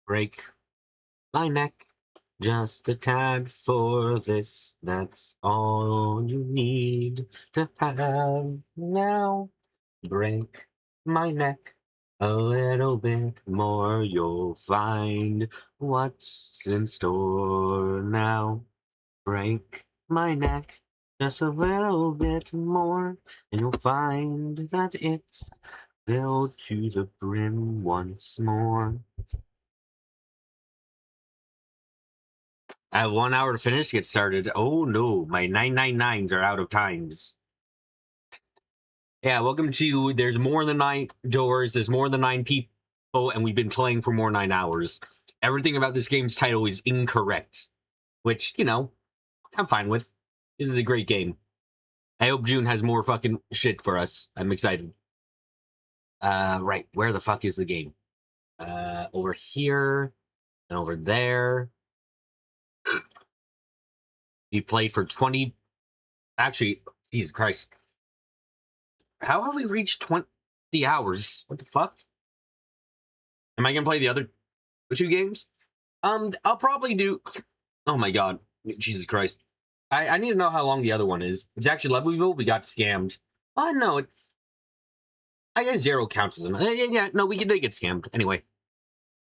Break my neck just a tad for this. That's all you need to have now. Break my neck a little bit more. You'll find what's in store now. Break my neck just a little bit more, and you'll find that it's filled to the brim once more. I have 1 hour to finish, get started. Oh no, my 999s are out of times. Yeah, welcome to There's More Than 9 Doors, there's more than 9 people, and we've been playing for more 9 hours. Everything about this game's title is incorrect, which, you know, I'm fine with. This is a great game. I hope June has more fucking shit for us. I'm excited. Right, where the fuck is the game? Over here, and over there. You played for 20... Actually, Jesus Christ. How have we reached 20 hours? What the fuck? Am I gonna play the other 2 games? I'll probably do... Oh my god. Jesus Christ. I need to know how long the other one is. It's actually Levelville. We got scammed. Oh, no. I guess 0 counts as an... Yeah, no, we did get scammed. Anyway.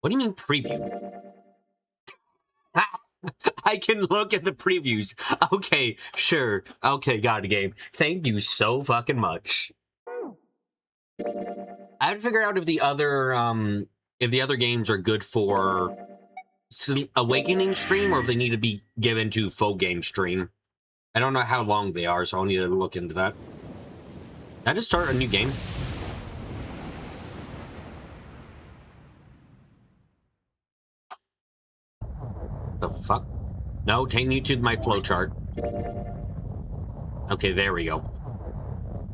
What do you mean preview? I can look at the previews. Okay, sure. Okay, got a game. Thank you so fucking much. I have to figure out if the other games are good for Awakening stream or if they need to be given to Faux Game stream. I don't know how long they are, so I'll need to look into that. Did I just start a new game? The fuck? No, take me to my flowchart. Okay, there we go.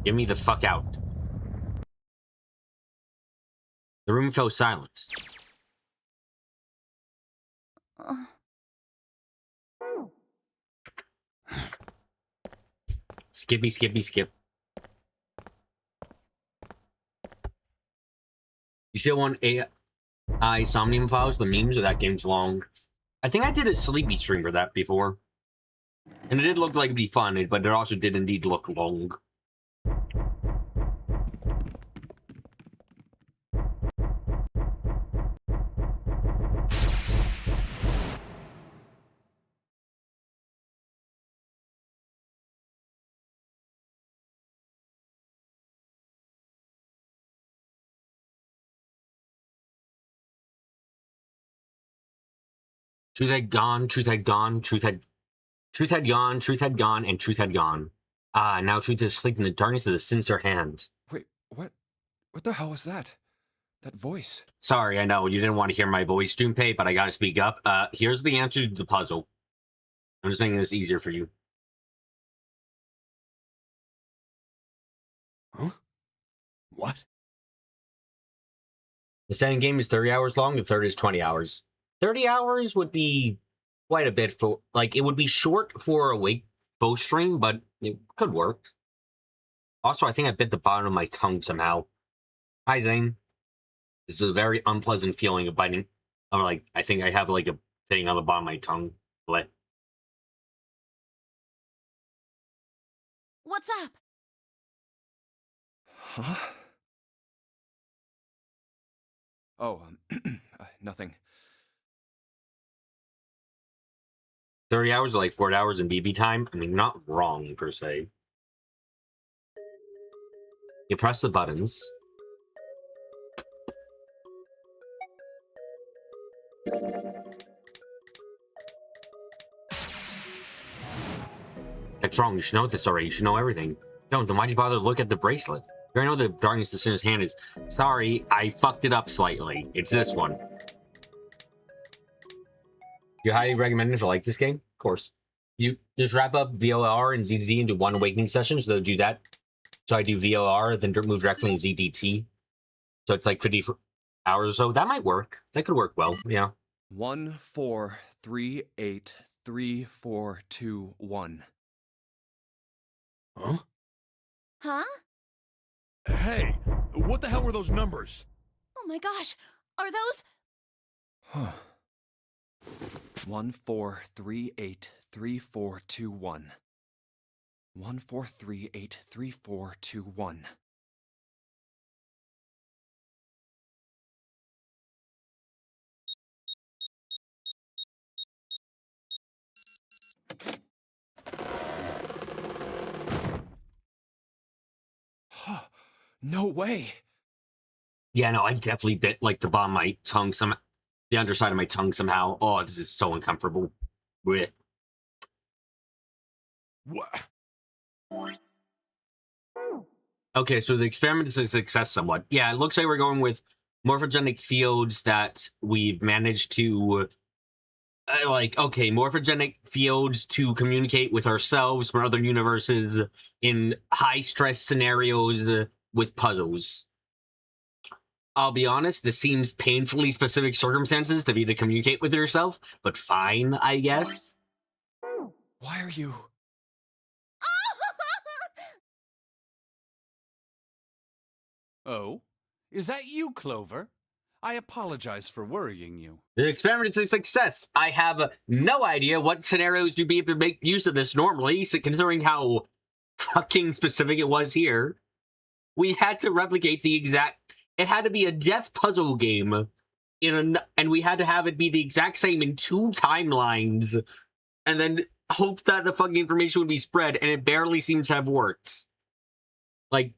Get me the fuck out. The room fell silent. Skippy, skippy, skip. You still want AI Somnium Files, the memes, or that game's long? I think I did a sleepy stream for that before. And it did look like it'd be fun, but it also did indeed look long. Truth had gone, truth had gone, truth had gone, truth had gone, and truth had gone. Ah, now truth is asleep in the darkness of the sinister hand. Wait, what? What the hell was that? That voice? Sorry, I know, you didn't want to hear my voice, Junpei, but I gotta speak up. Here's the answer to the puzzle. I'm just making this easier for you. Huh? What? The second game is 30 hours long, the third is 20 hours. 30 hours would be quite a bit for, like, it would be short for a wake post stream, but it could work. Also, I think I bit the bottom of my tongue somehow. Hi, Zane. This is a very unpleasant feeling of biting. I'm like, I think I have, like, a thing on the bottom of my tongue. What? What's up? Huh? Oh, nothing. 30 hours, like 4 hours in BB time? I mean, not wrong, per se. You press the buttons. That's wrong. You should know this already. You should know everything. Don't. Then why'd you bother to look at the bracelet? You already know the darkness that's in his hand is... Sorry, I fucked it up slightly. It's this one. You highly recommend if you like this game? Of course. You just wrap up VOR and ZDT into one awakening session, so do that. So I do VOR, then move directly in ZDT. So it's like 50 hours or so. That might work. That could work well, yeah. 1 4 3 8 3 4 2 1. Huh? Huh? Hey, what the hell were those numbers? Oh my gosh, are those... 14383421. 14383421. No way. Yeah, no, I definitely bit like the bottom of my tongue, the underside of my tongue somehow. Oh, this is so uncomfortable. Blech. What? Okay, so the experiment is a success somewhat. Yeah, it looks like we're going with morphogenic fields that we've managed to morphogenic fields to communicate with ourselves from other universes in high stress scenarios with puzzles. I'll be honest, this seems painfully specific circumstances to be to communicate with yourself, but fine, I guess. Why are you... Oh? Is that you, Clover? I apologize for worrying you. The experiment is a success. I have no idea what scenarios you'd be able to make use of this normally, considering how fucking specific it was here. We had to replicate the exact... It had to be a death puzzle game, and we had to have it be the exact same in 2 timelines, and then hope that the fucking information would be spread, and it barely seems to have worked. Like,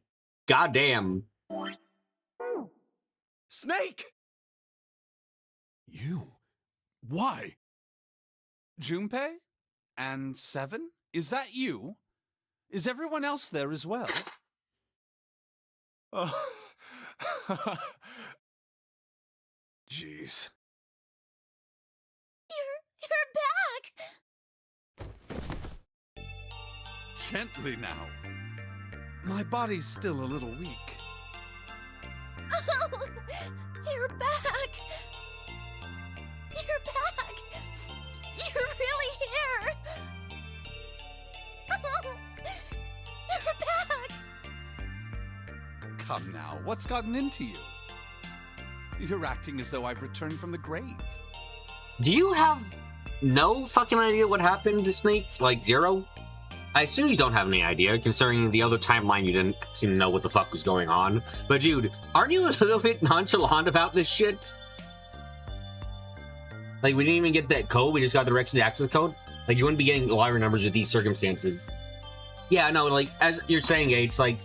goddamn. Snake! You? Why? Junpei? And Seven? Is that you? Is everyone else there as well? Oh. Jeez. You're back! Gently now. My body's still a little weak. Oh, you're back! You're back! You're really here! Oh, you're back! Come now, what's gotten into you? You're acting as though I've returned from the grave. Do you have no fucking idea what happened to Snake? Like, zero? I assume you don't have any idea, considering the other timeline you didn't seem to know what the fuck was going on. But dude, aren't you a little bit nonchalant about this shit? Like, we didn't even get that code, we just got the direction to access code? Like, you wouldn't be getting lottery numbers with these circumstances. Yeah, no, like, as you're saying, it's like...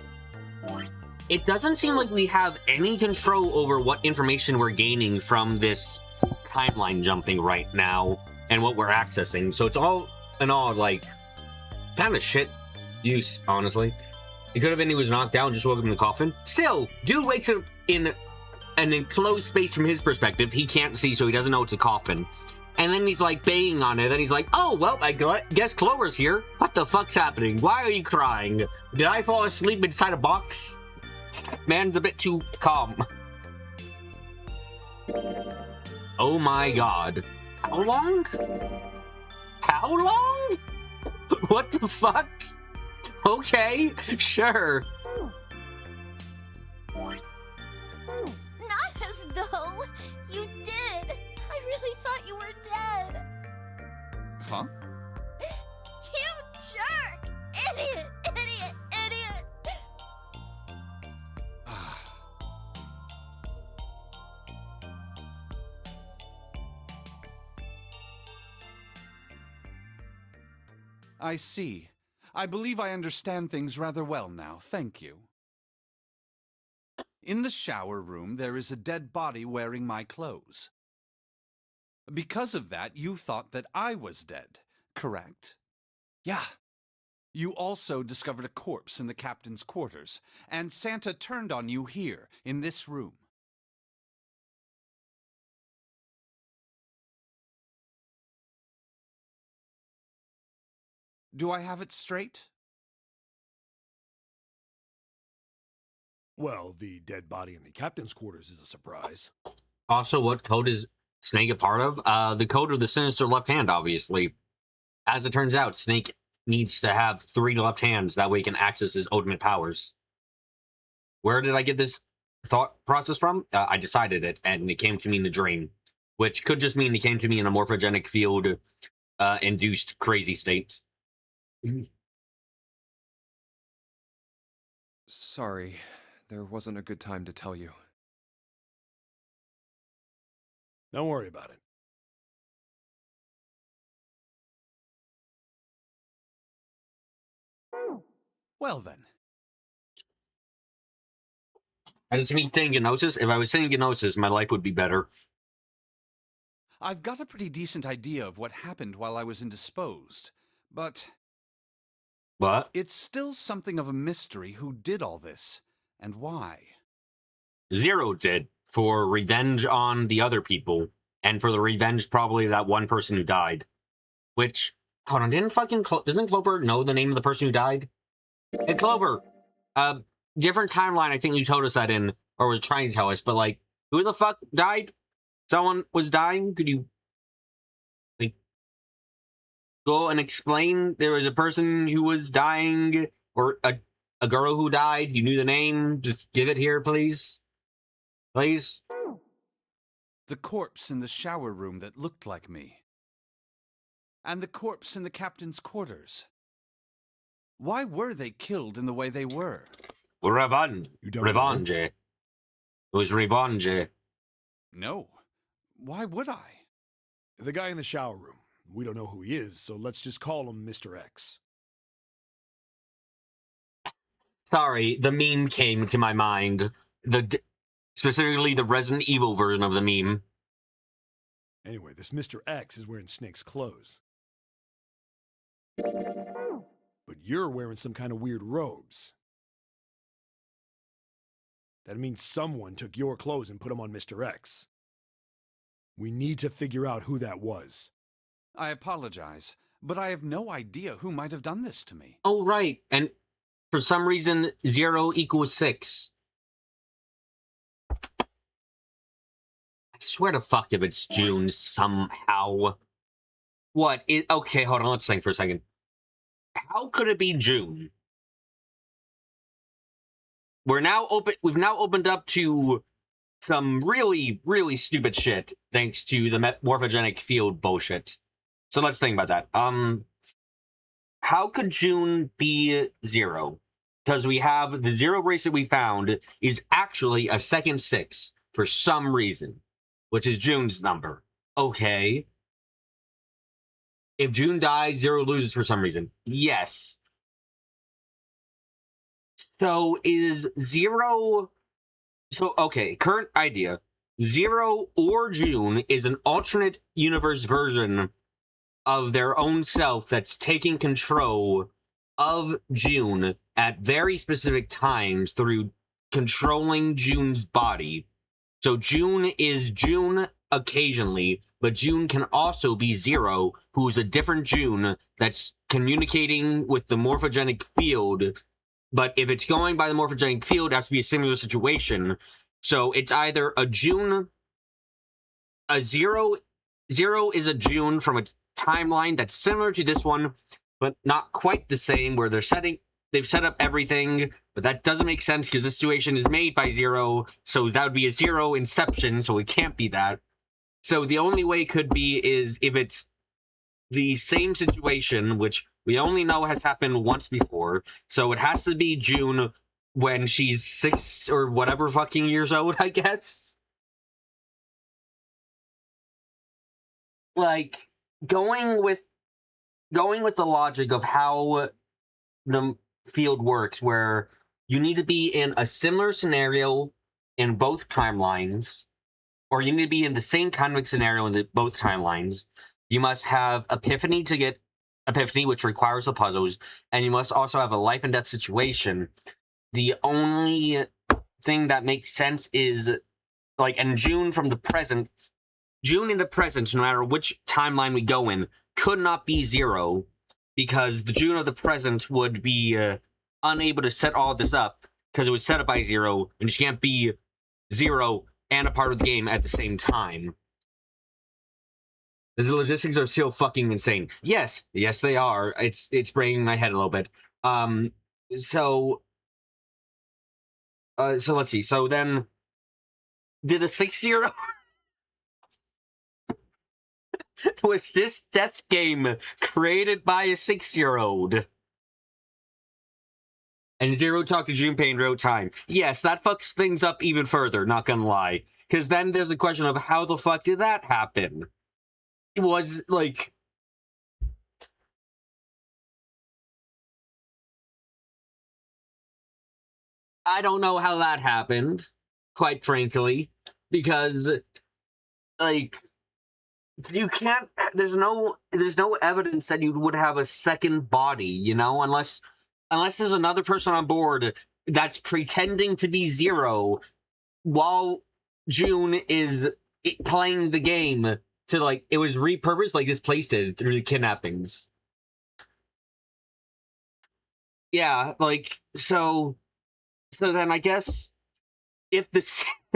It doesn't seem like we have any control over what information we're gaining from this timeline jumping right now, and what we're accessing. So it's all in all, like... kind of shit use, honestly. It could have been he was knocked down, just woke up in the coffin. Still, dude wakes up in an enclosed space from his perspective. He can't see, so he doesn't know it's a coffin. And then he's like banging on it, and he's like, oh, well, I guess Clover's here. What the fuck's happening? Why are you crying? Did I fall asleep inside a box? Man's a bit too calm. Oh my god. How long? How long? What the fuck? Okay, sure. Not as though you did. I really thought you were dead. Huh? You jerk! Idiot! Idiot! Idiot! I see. I believe I understand things rather well now, thank you. In the shower room, there is a dead body wearing my clothes. Because of that, you thought that I was dead, correct? Yeah. You also discovered a corpse in the captain's quarters, and Santa turned on you here, in this room. Do I have it straight? Well, the dead body in the captain's quarters is a surprise. Also, what code is Snake a part of? The code of the sinister left hand, obviously. As it turns out, Snake needs to have 3 left hands, that way he can access his ultimate powers. Where did I get this thought process from? I decided it, and it came to me in the dream. which could just mean he came to me in a morphogenic field induced crazy state. Sorry, there wasn't a good time to tell you. Don't worry about it. Well then, And it's me saying Gnosis. If I was saying Gnosis, my life would be better. I've got a pretty decent idea of what happened while I was indisposed, but What? it's still something of a mystery who did all this, and why. Zero did, for revenge on the other people, and for the revenge probably of that one person who died. Which, hold on, doesn't Clover know the name of the person who died? Hey, Clover, different timeline I think you told us that in, or was trying to tell us, but like, who the fuck died? Someone was dying? Could you, like, go and explain there was a person who was dying, or a girl who died? You knew the name? Just give it here, please? Please? The corpse in the shower room that looked like me. And the corpse in the captain's quarters. Why were they killed in the way they were? Revenge. You don't Revenge. know? It was revenge. No. Why would I? The guy in the shower room. We don't know who he is, so let's just call him Mr. X. Sorry, the meme came to my mind. Specifically the Resident Evil version of the meme. Anyway, this Mr. X is wearing Snake's clothes. But you're wearing some kind of weird robes. That means someone took your clothes and put them on Mr. X. We need to figure out who that was. I apologize, but I have no idea who might have done this to me. Oh, right. And for some reason, 0 equals 6. I swear to fuck if it's June somehow. What? Okay, hold on. Let's think for a second. How could it be June? We've now opened up to some really, really stupid shit thanks to the morphogenic field bullshit. So let's think about that. How could June be 0? Because we have the 0 bracelet we found is actually a second 6 for some reason, which is June's number. Okay. If June dies, 0 loses for some reason. Yes. So is 0... So, okay, current idea. 0 or June is an alternate universe version of their own self that's taking control of June at very specific times through controlling June's body. So June is June occasionally, but June can also be 0, who's a different June that's communicating with the morphogenic field. But if it's going by the morphogenic field, it has to be a similar situation. So it's either a June, a 0 is a June from a timeline that's similar to this one, but not quite the same, where they've set up everything, but that doesn't make sense because this situation is made by 0, so that would be a 0 inception, so it can't be that. So the only way it could be is if it's the same situation, which we only know has happened once before, so it has to be June when she's 6 or whatever fucking years old, I guess. Like, going with the logic of how the field works, where you need to be in a similar scenario in both timelines, or you need to be in the same kind of scenario in both timelines. You must have Epiphany to get Epiphany, which requires the puzzles, and you must also have a life and death situation. The only thing that makes sense is, like, and June in the present, no matter which timeline we go in, could not be 0, because the June of the present would be unable to set all of this up, because it was set up by 0, and she can't be 0 and a part of the game at the same time. The logistics are still fucking insane. Yes, they are. It's breaking my head a little bit. So let's see. So then, did a 6-0? Was this death game created by a 6-year-old? And Zero talked to Junpei in real time. Yes, that fucks things up even further, not gonna lie. Because then there's a question of how the fuck did that happen? It was, like... I don't know how that happened, quite frankly. Because, like... You can't... There's no evidence that you would have a second body, you know? Unless there's another person on board that's pretending to be Zero while June is playing the game to, like, it was repurposed like this place did through the kidnappings. Yeah, like, so then I guess if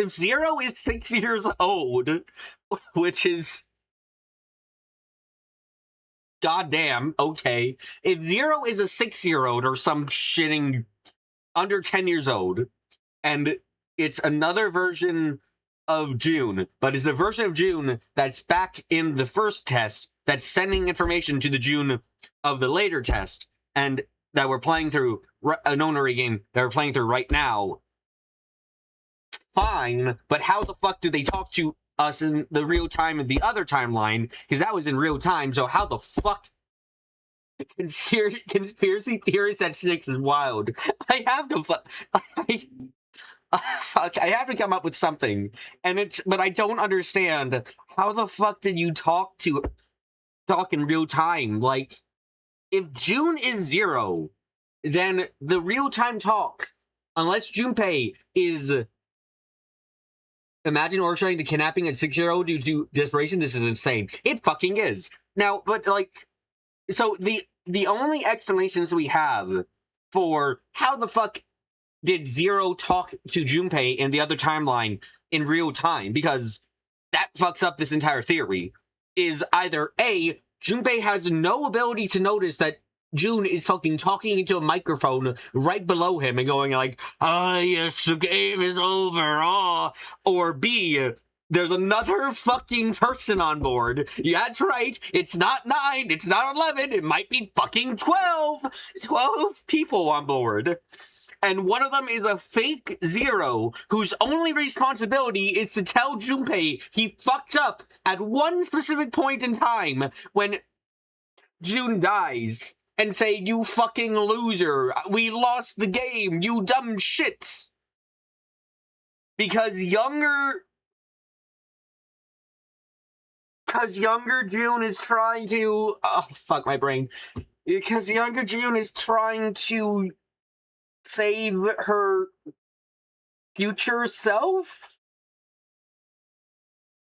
Zero is 6 years old, which is goddamn okay, if Zero is a 6-year-old or some shitting under 10 years old, and it's another version of June, but it's the version of June that's back in the first test that's sending information to the June of the later test, and that we're playing through a nonary game that we're playing through right now. Fine, but how the fuck do they talk to us in the real time in the other timeline? Because that was in real time, so how the fuck... Conspiracy theories at 6 is wild. I have to fuck, I have to come up with something, but I don't understand how the fuck did you talk in real time? Like, if June is 0, then the real time talk, unless Junpei is... Imagine orchestrating the kidnapping at 6-year-old due to desperation. This is insane. It fucking is. Now, but like, so the only explanations we have for how the fuck did Zero talk to Junpei in the other timeline in real time, because that fucks up this entire theory, is either A, Junpei has no ability to notice that June is fucking talking into a microphone right below him and going like, ah, yes, the game is over, ah. Or B, there's another fucking person on board. Yeah, that's right. It's not 9, it's not 11, it might be fucking 12. 12 people on board. And one of them is a fake Zero whose only responsibility is to tell Junpei he fucked up at one specific point in time when June dies. And say, you fucking loser, we lost the game, you dumb shit. Because younger June is trying to... Oh, fuck my brain. Because younger June is trying to save her future self?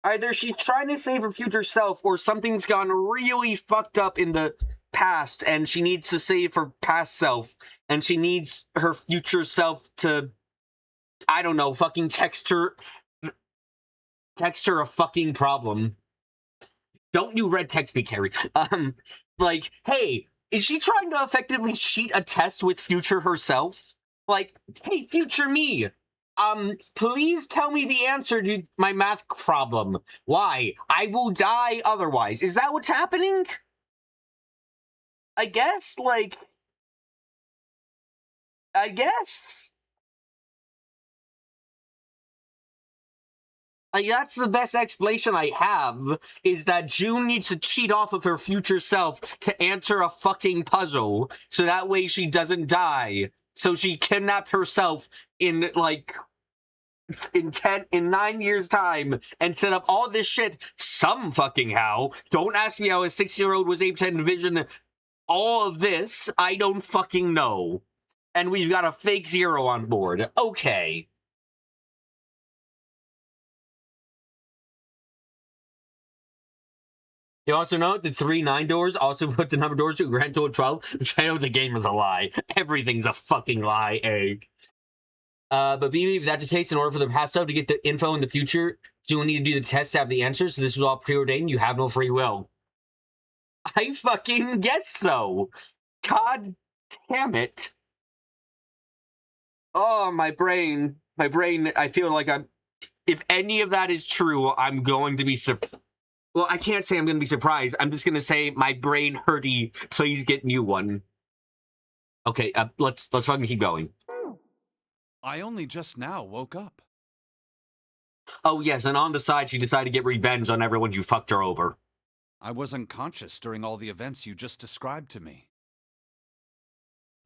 Either she's trying to save her future self, or something's gone really fucked up in the past, and she needs to save her past self, and she needs her future self to, I don't know, fucking text her a fucking problem. Don't you red text me, Carrie. Like, hey, is she trying to effectively cheat a test with future herself? Like, hey, future me, please tell me the answer to my math problem. Why? I will die otherwise. Is that what's happening? I guess, like... I guess. Like, that's the best explanation I have, is that June needs to cheat off of her future self to answer a fucking puzzle, so that way she doesn't die. So she kidnapped herself in, like... in 9 years' time, and set up all this shit some fucking how. Don't ask me how a 6-year-old was able to envision all of this. I don't fucking know. And we've got a fake Zero on board. Okay. You also note the 3 9 doors also put the number doors to a grand total of 12, which I know the game is a lie. Everything's a fucking lie, egg. But BB, if that's the case, in order for the past stuff to get the info in the future, you will need to do the test to have the answers, so this was all preordained, you have no free will. I fucking guess so. God damn it. Oh, my brain, I feel like if any of that is true, I'm going to be Well, I can't say I'm gonna be surprised. I'm just gonna say my brain hurty. Please get new one. Okay, let's fucking keep going. I only just now woke up. Oh yes, and on the side, she decided to get revenge on everyone who fucked her over. I was unconscious during all the events you just described to me.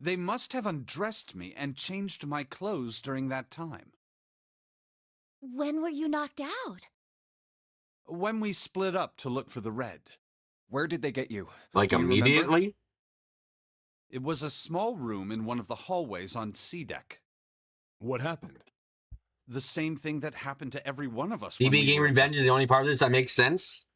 They must have undressed me and changed my clothes during that time. When were you knocked out? When we split up to look for the red. Where did they get you? Like Do you remember? immediately? It was a small room in one of the hallways on C deck. What happened? The same thing that happened to every one of us. BB when we getting were- revenge is the only part of this that makes sense.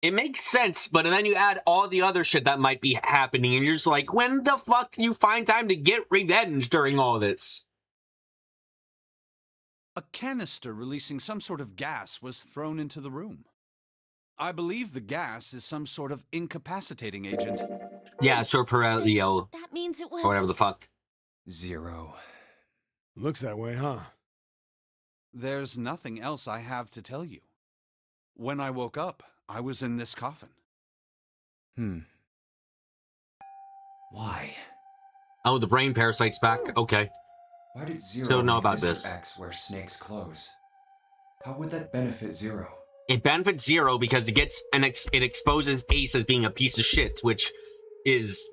It makes sense, but then you add all the other shit that might be happening, and you're just like, when the fuck do you find time to get revenge during all this? A canister releasing some sort of gas was thrown into the room. I believe the gas is some sort of incapacitating agent. Yeah, Sorparelio, That means it was... or whatever the fuck. 0. Looks that way, huh? There's nothing else I have to tell you. When I woke up, I was in this coffin. Why? Oh, the brain parasite's back. Okay. Why did 0 So know make about Mr. this. X wear Snake's clothes? How would that benefit 0? It benefits 0 because it gets it exposes Ace as being a piece of shit, which is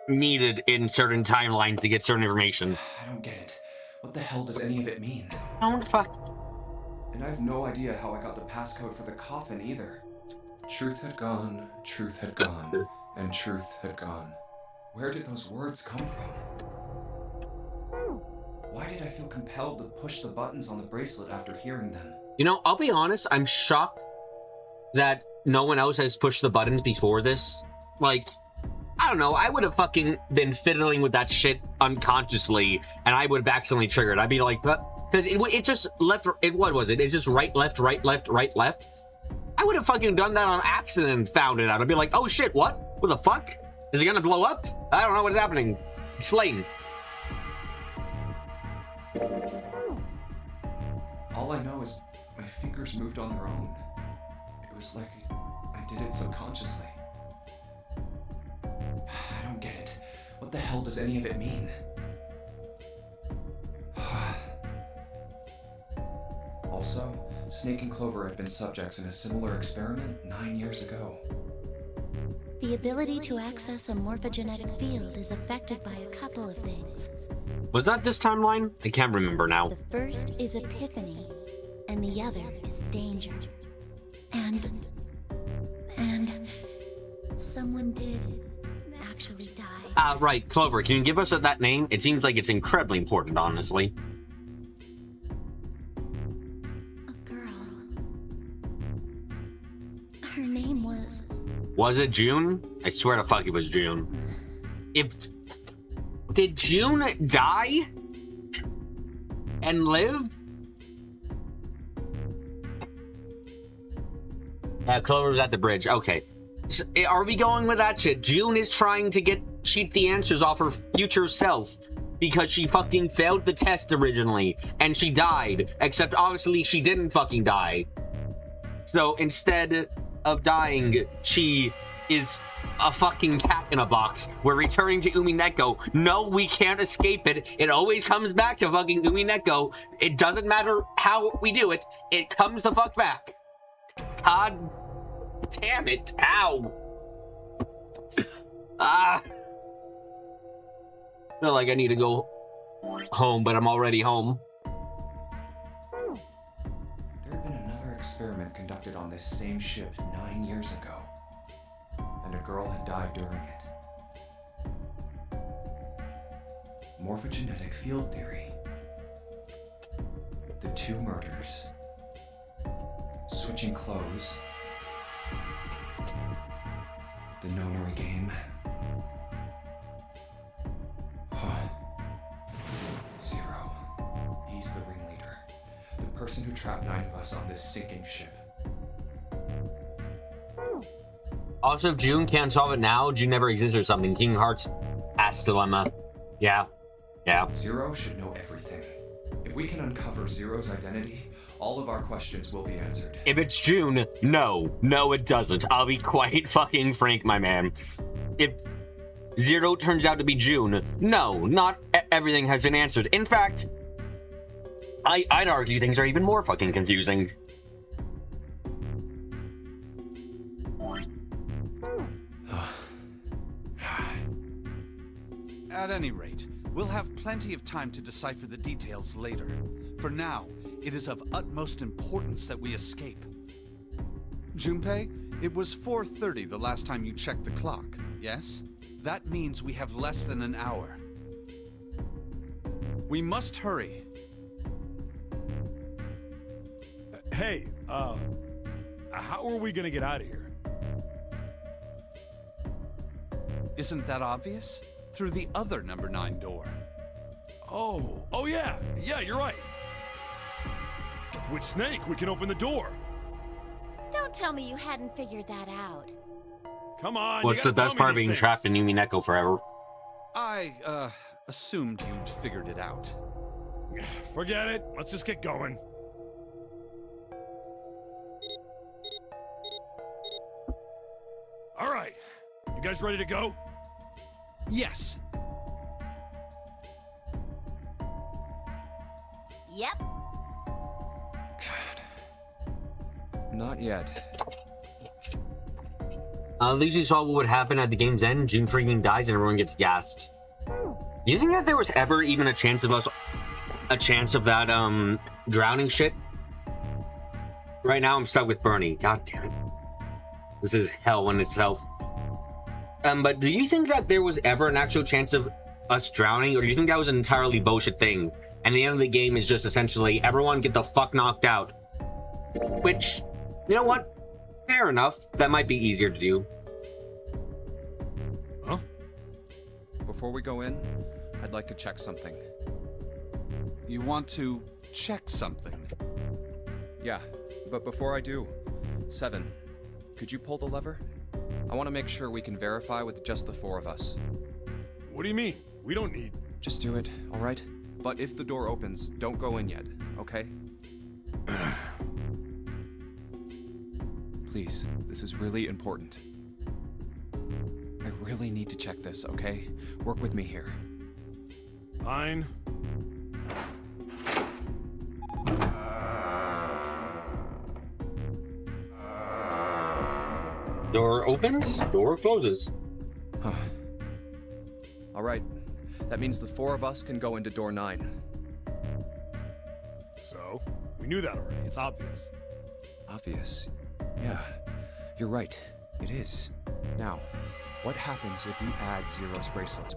needed in certain timelines to get certain information. I don't get it. What the hell does any of it mean? Don't fuck. And I have no idea how I got the passcode for the coffin either. Truth had gone, and truth had gone. Where did those words come from? Why did I feel compelled to push the buttons on the bracelet after hearing them? You know, I'll be honest, I'm shocked that no one else has pushed the buttons before this. Like, I don't know, I would have fucking been fiddling with that shit unconsciously, and I would have accidentally triggered. I'd be like, because it just left, what was it? It's just right, left, right, left, right, left. I would have fucking done that on accident and found it out. I'd be like, oh shit, what? What the fuck? Is it gonna blow up? I don't know what's happening. Explain. All I know is my fingers moved on their own. It was like I did it subconsciously. I don't get it. What the hell does any of it mean? Also, Snake and Clover had been subjects in a similar experiment 9 years ago. The ability to access a morphogenetic field is affected by a couple of things. Was that this timeline? I can't remember now. The first is epiphany, and the other is danger. And someone did actually die. Right, Clover, can you give us that name? It seems like it's incredibly important, honestly. A girl. Her name was... Was it June? I swear to fuck it was June. Did June die? And live? Clover's at the bridge. Okay. So, are we going with that shit? June is trying to cheat the answers off her future self because she fucking failed the test originally and she died. Except obviously she didn't fucking die. So instead of dying, she is a fucking cat in a box. We're returning to Umineko. No, we can't escape it. It always comes back to fucking Umineko. It doesn't matter how we do it. It comes the fuck back. God damn it. Ow. I feel like I need to go home, but I'm already home. There had been another experiment conducted on this same ship 9 years ago, and a girl had died during it. Morphogenetic field theory. The 2 murders. Switching clothes. The nonary game. 0. He's the ringleader. The person who trapped 9 of us on this sinking ship. Also, if June can't solve it now, June never exists or something. Kingdom Hearts ass dilemma. Yeah. 0 should know everything. If If we can uncover Zero's identity, all of our questions will be answered. If it's June, no. No, it doesn't. I'll be quite fucking frank, my man. If Zero turns out to be June, no, not everything has been answered. In fact, I'd argue things are even more fucking confusing. At any rate, we'll have plenty of time to decipher the details later. For now, it is of utmost importance that we escape. Junpei, it was 4:30 the last time you checked the clock, yes? That means we have less than an hour. We must hurry. Hey, how are we gonna get out of here? Isn't that obvious? Through the other number 9 door. Oh yeah, you're right. With Snake, we can open the door. Don't tell me you hadn't figured that out. Come on. What's the best part of being trapped in Yumi Neko forever? I, assumed you'd figured it out. Forget it. Let's just get going. All right. You guys ready to go? Yes. Yep. Not yet. At least we saw what would happen at the game's end. June freaking dies and everyone gets gassed. You think that there was ever even a chance of that drowning shit? Right now I'm stuck with Bernie. God damn it. This is hell in itself. But do you think that there was ever an actual chance of us drowning, or do you think that was an entirely bullshit thing? And the end of the game is just essentially everyone get the fuck knocked out. Which, you know what? Fair enough. That might be easier to do. Huh? Before we go in, I'd like to check something. You want to check something? Yeah, but before I do, Seven, could you pull the lever? I want to make sure we can verify with just the 4 of us. What do you mean? We don't need... Just do it, all right? But if the door opens, don't go in yet, okay? Please, this is really important. I really need to check this, okay? Work with me here. Fine. Door opens, door closes. All right, that means the 4 of us can go into door 9. So, we knew that already. It's obvious. Obvious. Yeah, you're right. It is. Now, what happens if we add Zero's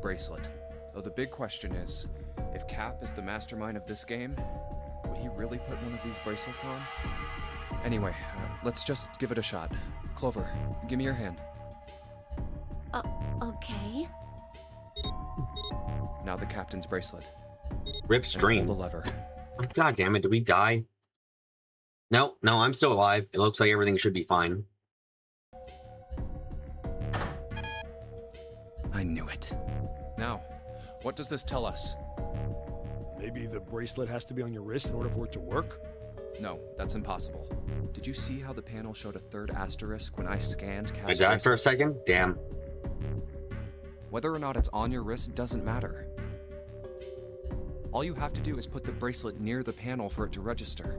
bracelet? Though the big question is, if Cap is the mastermind of this game, would he really put one of these bracelets on? Anyway, let's just give it a shot. Clover, give me your hand. Okay. Now the captain's bracelet. Rip And stream. pull the lever. God damn it, did we die? No, I'm still alive. It looks like everything should be fine. I knew it. Now, what does this tell us? Maybe the bracelet has to be on your wrist in order for it to work? No, that's impossible. Did you see how the panel showed a 3rd asterisk when I scanned Cap's I died for a bracelet? second? Damn. Whether or not it's on your wrist doesn't matter. All you have to do is put the bracelet near the panel for it to register.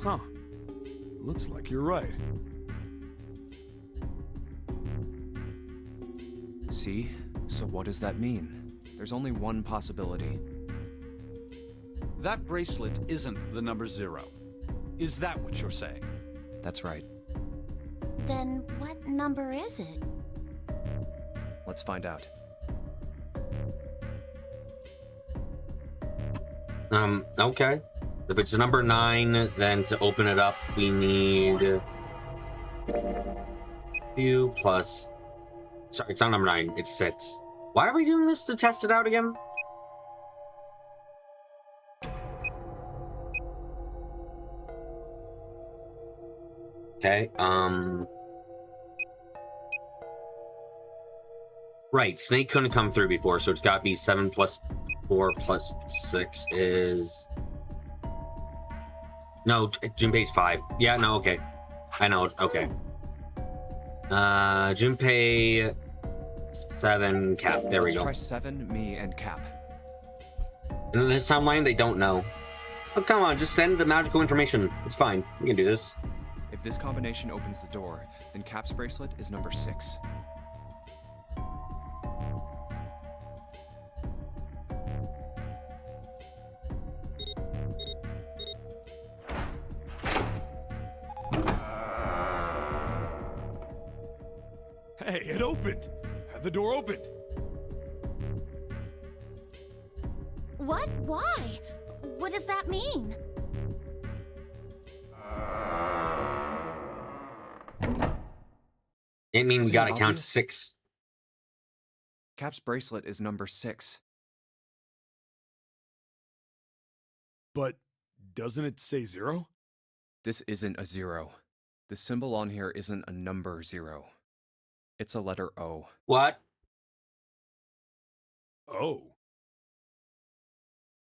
Huh. Looks like you're right. See? So what does that mean? There's only one possibility. That bracelet isn't the number 0. Is that what you're saying? That's right. Then what number is it? Let's find out. Okay. If it's number 9, then to open it up, we need... Q plus... Sorry, it's not number 9, it's 6. Why are we doing this to test it out again? Okay, right, Snake couldn't come through before, so it's gotta be 7 plus 4 plus 6 is... No, Junpei's 5. Yeah, no, okay. I know, okay. Junpei 7, Cap. There we Let's go. try 7, me, and Cap. And in this timeline, they don't know. Oh, come on, just send the magical information. It's fine. We can do this. If this combination opens the door, then Cap's bracelet is number 6. Hey, it opened! The door opened! What? Why? What does that mean? It means we Isn't gotta it count to obvious? 6. Cap's bracelet is number 6. But doesn't it say 0? This isn't a 0. The symbol on here isn't a number 0. It's a letter O. What? Oh.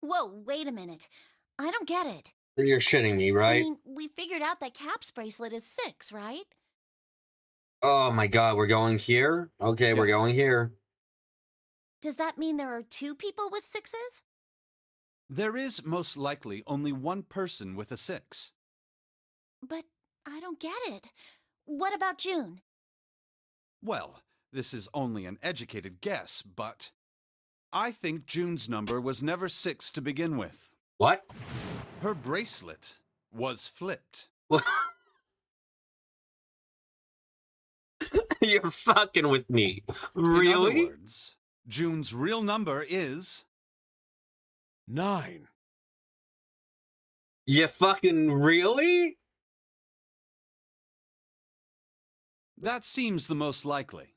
Whoa, wait a minute. I don't get it. You're shitting me, I right? mean, we figured out that Cap's bracelet is 6, right? Oh my god, we're going here? Okay, we're Yeah. going here. Does that mean there are 2 people with 6s? There is most likely only one person with a 6. But I don't get it. What about June? Well, this is only an educated guess, but I think June's number was never 6 to begin with. What? Her bracelet was flipped. You're fucking with me. In other Really? words, June's real number is 9. You fucking really? that seems the most likely.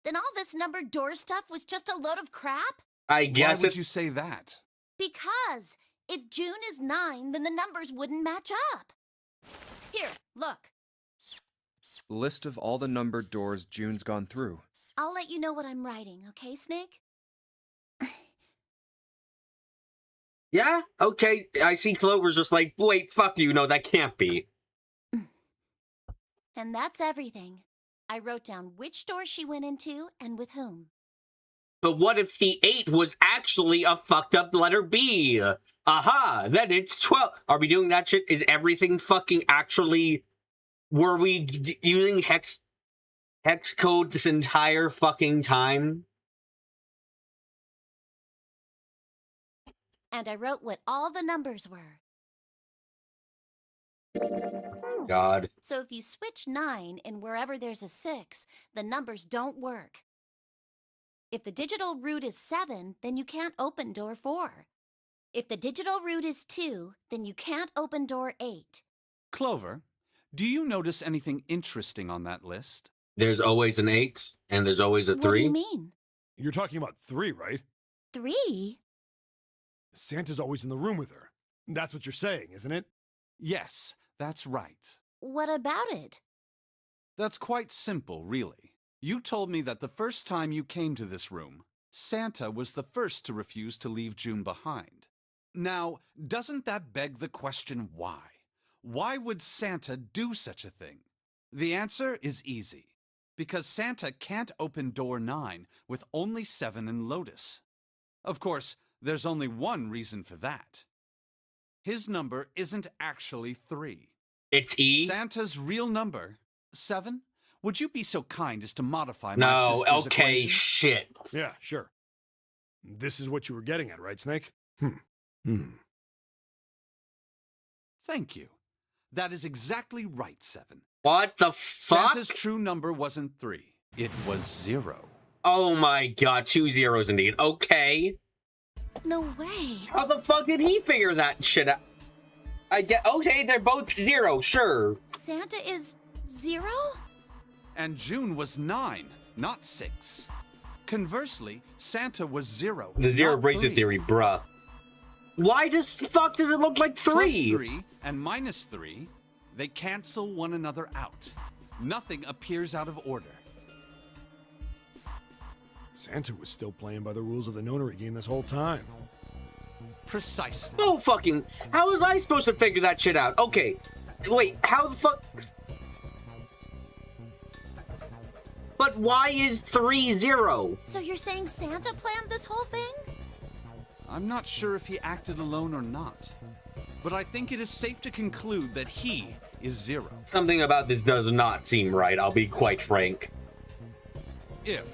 Then all this numbered door stuff was just a load of crap? I Why guess would it... you say that? Because if June is 9, then the numbers wouldn't match up. Here, look. List of all the numbered doors June's gone through. I'll let you know what I'm writing, okay, Snake? Yeah? Okay, I see Clover's just like, wait, fuck you, no, that can't be. And that's everything. I wrote down which door she went into and with whom. But what if the 8 was actually a fucked up letter B? Aha, then it's 12. Are we doing that shit? Is everything fucking actually... Were we using hex code this entire fucking time? And I wrote what all the numbers were. God. So if you switch 9 in wherever there's a 6, the numbers don't work. If the digital root is 7, then you can't open door 4. If the digital root is 2, then you can't open door 8. Clover, do you notice anything interesting on that list? There's always an 8, and there's always a 3. What do you mean? You're talking about 3, right? 3? Santa's always in the room with her. That's what you're saying, isn't it? Yes, that's right. What about it? That's quite simple, really. You told me that the first time you came to this room, Santa was the first to refuse to leave June behind. Now, doesn't that beg the question why? Why would Santa do such a thing? The answer is easy. Because Santa can't open door 9 with only 7 in Lotus. Of course, there's only one reason for that. His number isn't actually 3. It's E? Santa's real number, 7? Would you be so kind as to modify my No, sister's okay, equation? shit. Yeah, sure. This is what you were getting at, right, Snake? Thank you. That is exactly right, 7. What the fuck? Santa's true number wasn't 3. It was 0. Oh my god, 2 zeros indeed. Okay. No way. How the fuck did he figure that shit out? I get, okay, they're both 0, sure. Santa is 0? And June was 9, not 6. Conversely, Santa was 0. The zero not bracelet 3. theory, bruh. Why does fuck does it look like 3? Plus 3 and minus 3 They cancel one another out. Nothing appears out of order. Santa was still playing by the rules of the nonary game this whole time. Precisely. No fucking. How was I supposed to figure that shit out? Okay. Wait, how the fuck? But why is 3 0? So you're saying Santa planned this whole thing? I'm not sure if he acted alone or not, but I think it is safe to conclude that he is 0. Something about this does not seem right, I'll be quite frank. If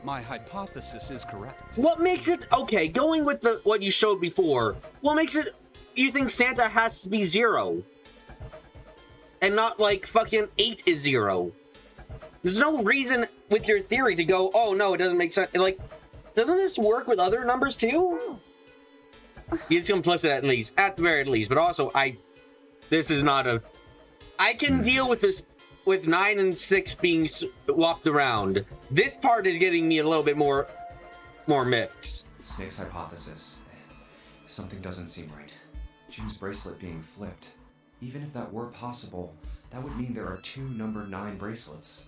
my hypothesis is correct. What makes it... Okay, going with what you showed before, what makes it... You think Santa has to be 0? And not like fucking 8 is 0? There's no reason with your theory to go, oh no, it doesn't make sense. Like, doesn't this work with other numbers too? He's complicit at the very least, but also this is not a... I can deal with this with 9 and 6 being swapped around. This part is getting me a little bit more miffed. Snake's hypothesis. Something doesn't seem right. June's bracelet being flipped. Even if that were possible, that would mean there are 2 number 9 bracelets.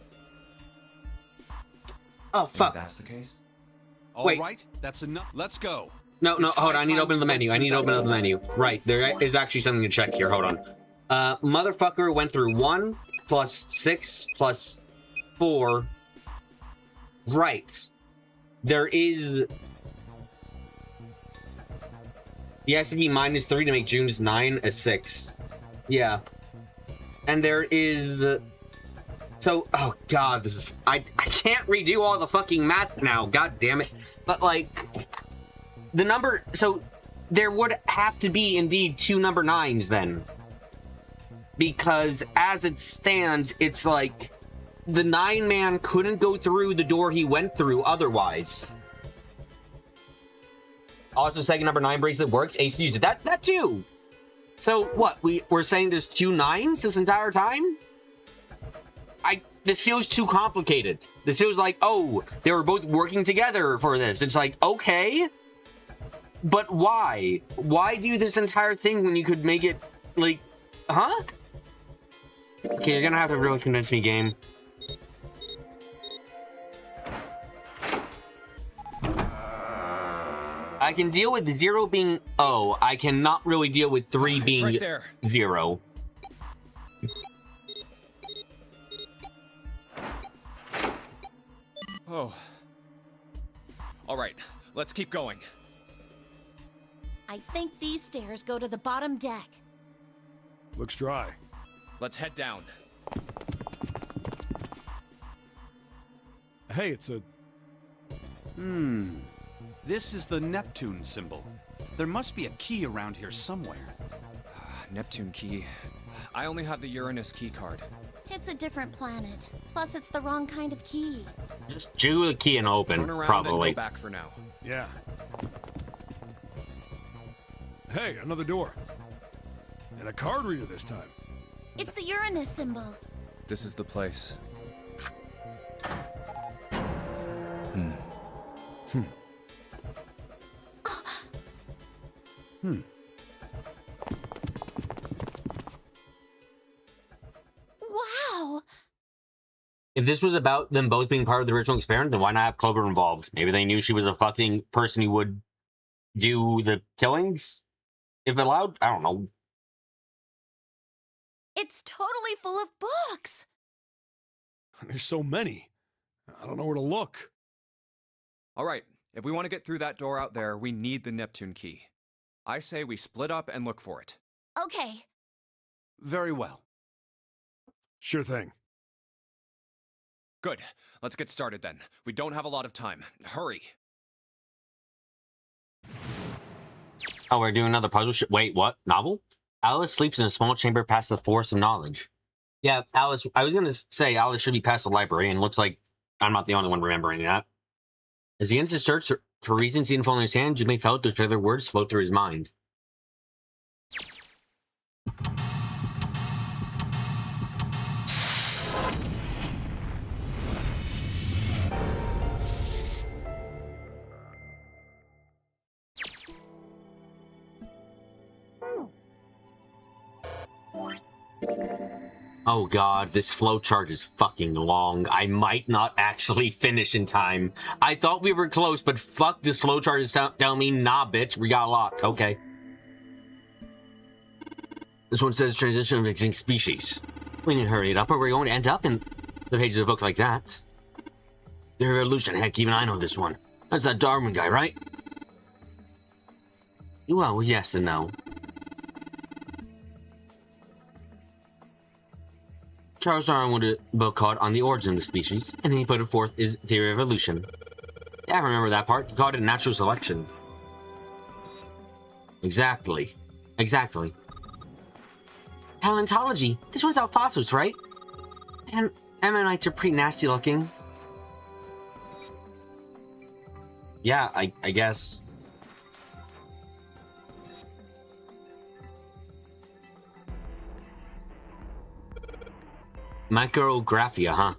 Oh, And fuck. if that's the case? All Wait. right, that's enough. Let's go. No, It's hold on. high I need to time open the we menu. went I need to through open that up the menu. Right, there is actually something to check here. Hold on. Motherfucker went through 1 plus 6 plus 4. Right. There is... He has to be -3 to make June's 9 a 6. Yeah. And there is... So, oh god, this is... I can't redo all the fucking math now. God damn it. But, like... The number... So, there would have to be, indeed, 2 number 9s, then. Because, as it stands, it's like... The 9-man couldn't go through the door he went through otherwise. Also, second number 9 bracelet works. Ace used it. That too! So, what? We're saying there's 2 9s this entire time? This feels too complicated. This feels like, oh, they were both working together for this. It's like, okay, but why? Why do this entire thing when you could make it, like, huh? Okay, you're gonna have to really convince me, game. I can deal with 0 being O. I cannot really deal with 3 being right there. 0. Oh. All right, let's keep going. I think these stairs go to the bottom deck. Looks dry. Let's head down. Hey, it's a... This is the Neptune symbol. There must be a key around here somewhere. Neptune key. I only have the Uranus key card. It's a different planet. Plus, it's the wrong kind of key. Just chew the key and open, Turn around probably. and go back for now. Yeah. Hey, another door. And a card reader this time. It's the Uranus symbol. This is the place. Wow! If this was about them both being part of the original experiment, then why not have Clover involved? Maybe they knew she was a fucking person who would do the killings? If allowed? I don't know. It's totally full of books! There's so many. I don't know where to look. All right, if we want to get through that door out there, we need the Neptune key. I say we split up and look for it. Okay. Very well. Sure thing. Good. Let's get started then. We don't have a lot of time. Hurry. Oh, we're doing another puzzle shit. Wait, what? Novel? Alice sleeps in a small chamber past the forest of knowledge. Yeah, Alice, I was going to say Alice should be past the library, and looks like I'm not the only one remembering that. As he ends his search for reasons he didn't fully understand, Jimmy felt those other words float through his mind. Oh god, this flowchart is fucking long. I might not actually finish in time. I thought we were close, but fuck, this flowchart is telling me, nah, bitch, we got a lot. Okay. This one says transition of extinct species. We need to hurry it up or we're going to end up in the pages of a book like that. The evolution, heck, even I know this one. That's that Darwin guy, right? Well, yes and no. Charles Darwin wrote a book called On the Origin of the Species, and he put it forth his theory of evolution. Yeah, I remember that part. He called it natural selection. Exactly. Exactly. Paleontology. This one's about fossils, right? And ammonites are pretty nasty looking. Yeah, I guess. Micrographia, huh?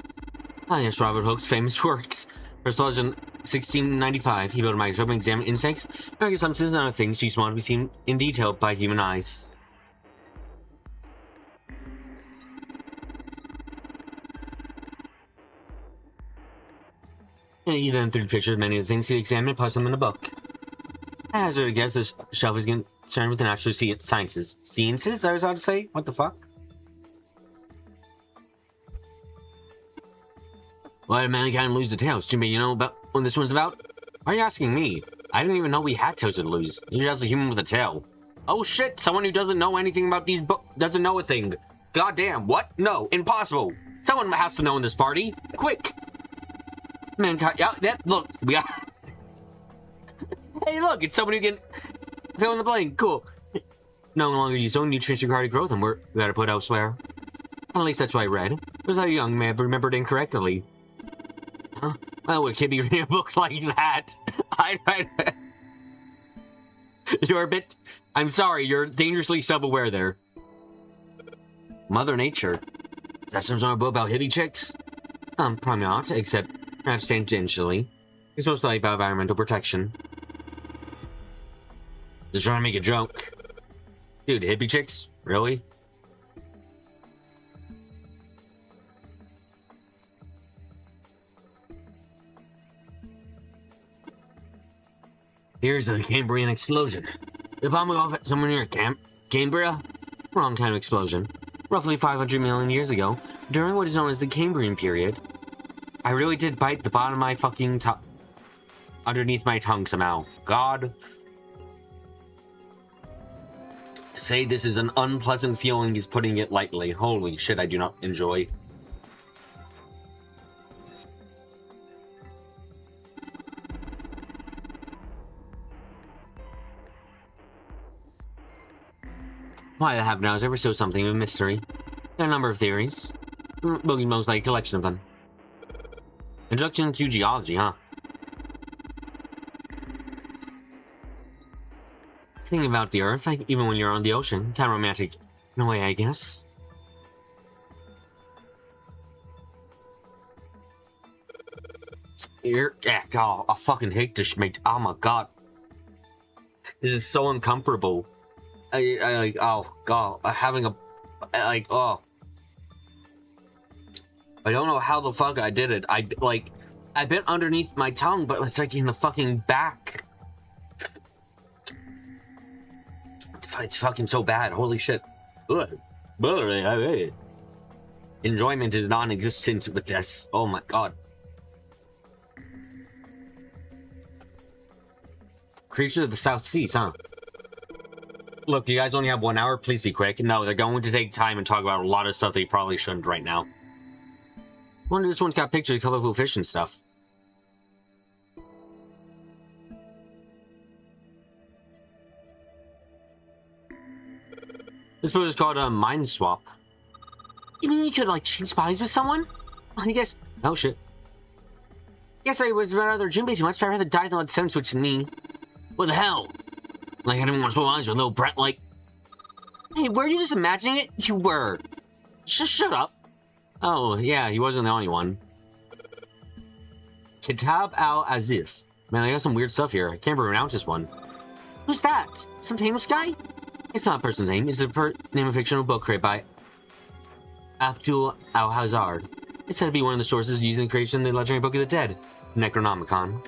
Ah, yes, Robert Hooke's famous works. First published in 1695, he built a microscope and examined insects, substances, and other things too small to be seen in detail by human eyes. And he then threw pictures of many of the things he examined and posted them in a book. As I guess this shelf is concerned with the natural sciences. Sciences, I was about to say? What the fuck? Why did mankind lose the tails? Jimmy, you know about what this one's about? Why are you asking me? I didn't even know we had tails to lose. You're just a human with a tail. Oh shit, someone who doesn't know anything about these books doesn't know a thing. Goddamn, what? No, impossible. Someone has to know in this party. Quick. Mankind, yeah, look, we got... Hey, look, it's someone who can fill in the blank. Cool. No longer use own nutrients required to growth, and we gotta put elsewhere. At least that's what I read. It was how young may have remembered incorrectly. Huh? Well, would a kid be reading a book like that? You're a bit... I'm sorry, you're dangerously self-aware there. Mother Nature. Is that some sort of book about hippie chicks? Probably not, except perhaps tangentially. It's most likely about environmental protection. Just trying to make a joke. Dude, hippie chicks? Really? Here's the Cambrian explosion. The bomb went off somewhere near Cambria? Wrong kind of explosion. Roughly 500 million years ago, during what is known as the Cambrian period. I really did bite the bottom of my fucking tongue. Underneath my tongue somehow. God. To say this is an unpleasant feeling is putting it lightly. Holy shit, I do not enjoy. Why that happened now is ever so something of a mystery. There are a number of theories. Boogie's most likely a collection of them. Introduction to geology, huh? Thinking about the Earth, even when you're on the ocean, kind of romantic in a way, I guess. Yeah, God, I fucking hate this, mate. Oh my god. This is so uncomfortable. Oh god, having a, oh. I don't know how the fuck I did it. I bit underneath my tongue, but it's like in the fucking back. It's fucking so bad. Holy shit. Ugh. Enjoyment is non-existent with this. Oh my god. Creature of the South Seas, huh? Look, you guys only have 1 hour. Please be quick. No, they're going to take time and talk about a lot of stuff they probably shouldn't right now. I wonder if this one's got pictures of colorful fish and stuff. This book is called a mind swap. You mean you could like change bodies with someone? I guess. Oh shit. Guess I was rather Junpei too much, but I'd rather die than let Seven switch to me. What the hell? Like I didn't want to swap bodies with a little brat like. Hey, were you just imagining it? You were. Just shut up. Oh yeah, he wasn't the only one. Kitab al-Azif. Man, I got some weird stuff here. I can't pronounce this one. Who's that? Some famous guy? It's not a person's name. It's a name of a fictional book created by Abdul Al-Hazard. It's said to be one of the sources used in the creation of the legendary Book of the Dead, Necronomicon.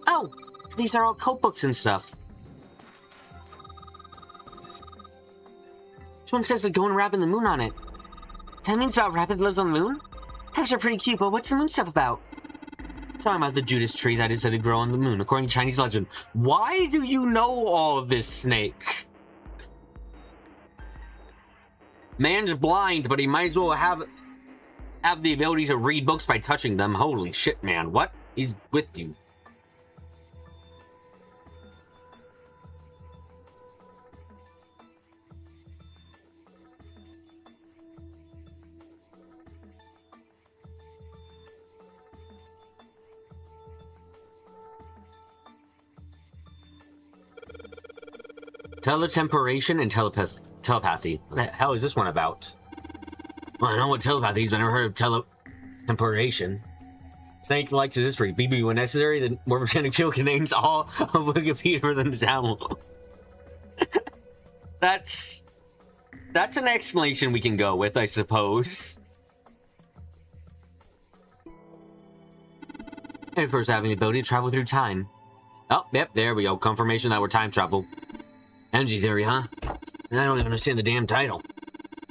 Oh, these are all code books and stuff. This one says to go and Rabbit the Moon on it. That means about Rabbit that lives on the moon? Rabbits are pretty cute, but what's the moon stuff about? Talking about the Judas tree that is said to grow on the moon, according to Chinese legend. Why do you know all of this, Snake? Man's blind, but he might as well have the ability to read books by touching them. Holy shit, man. What? He's with you. Teletemporation and telepathy. What the hell is this one about? Well, I know what telepathy is, but I never heard of teletemporation. Snake likes his history. BB, when necessary, the more pretending field contains all of Wikipedia for them to download. That's an explanation we can go with, I suppose. And first having the ability to travel through time. Oh, yep, there we go. Confirmation that we're time travel. Energy theory, huh? And I don't even understand the damn title.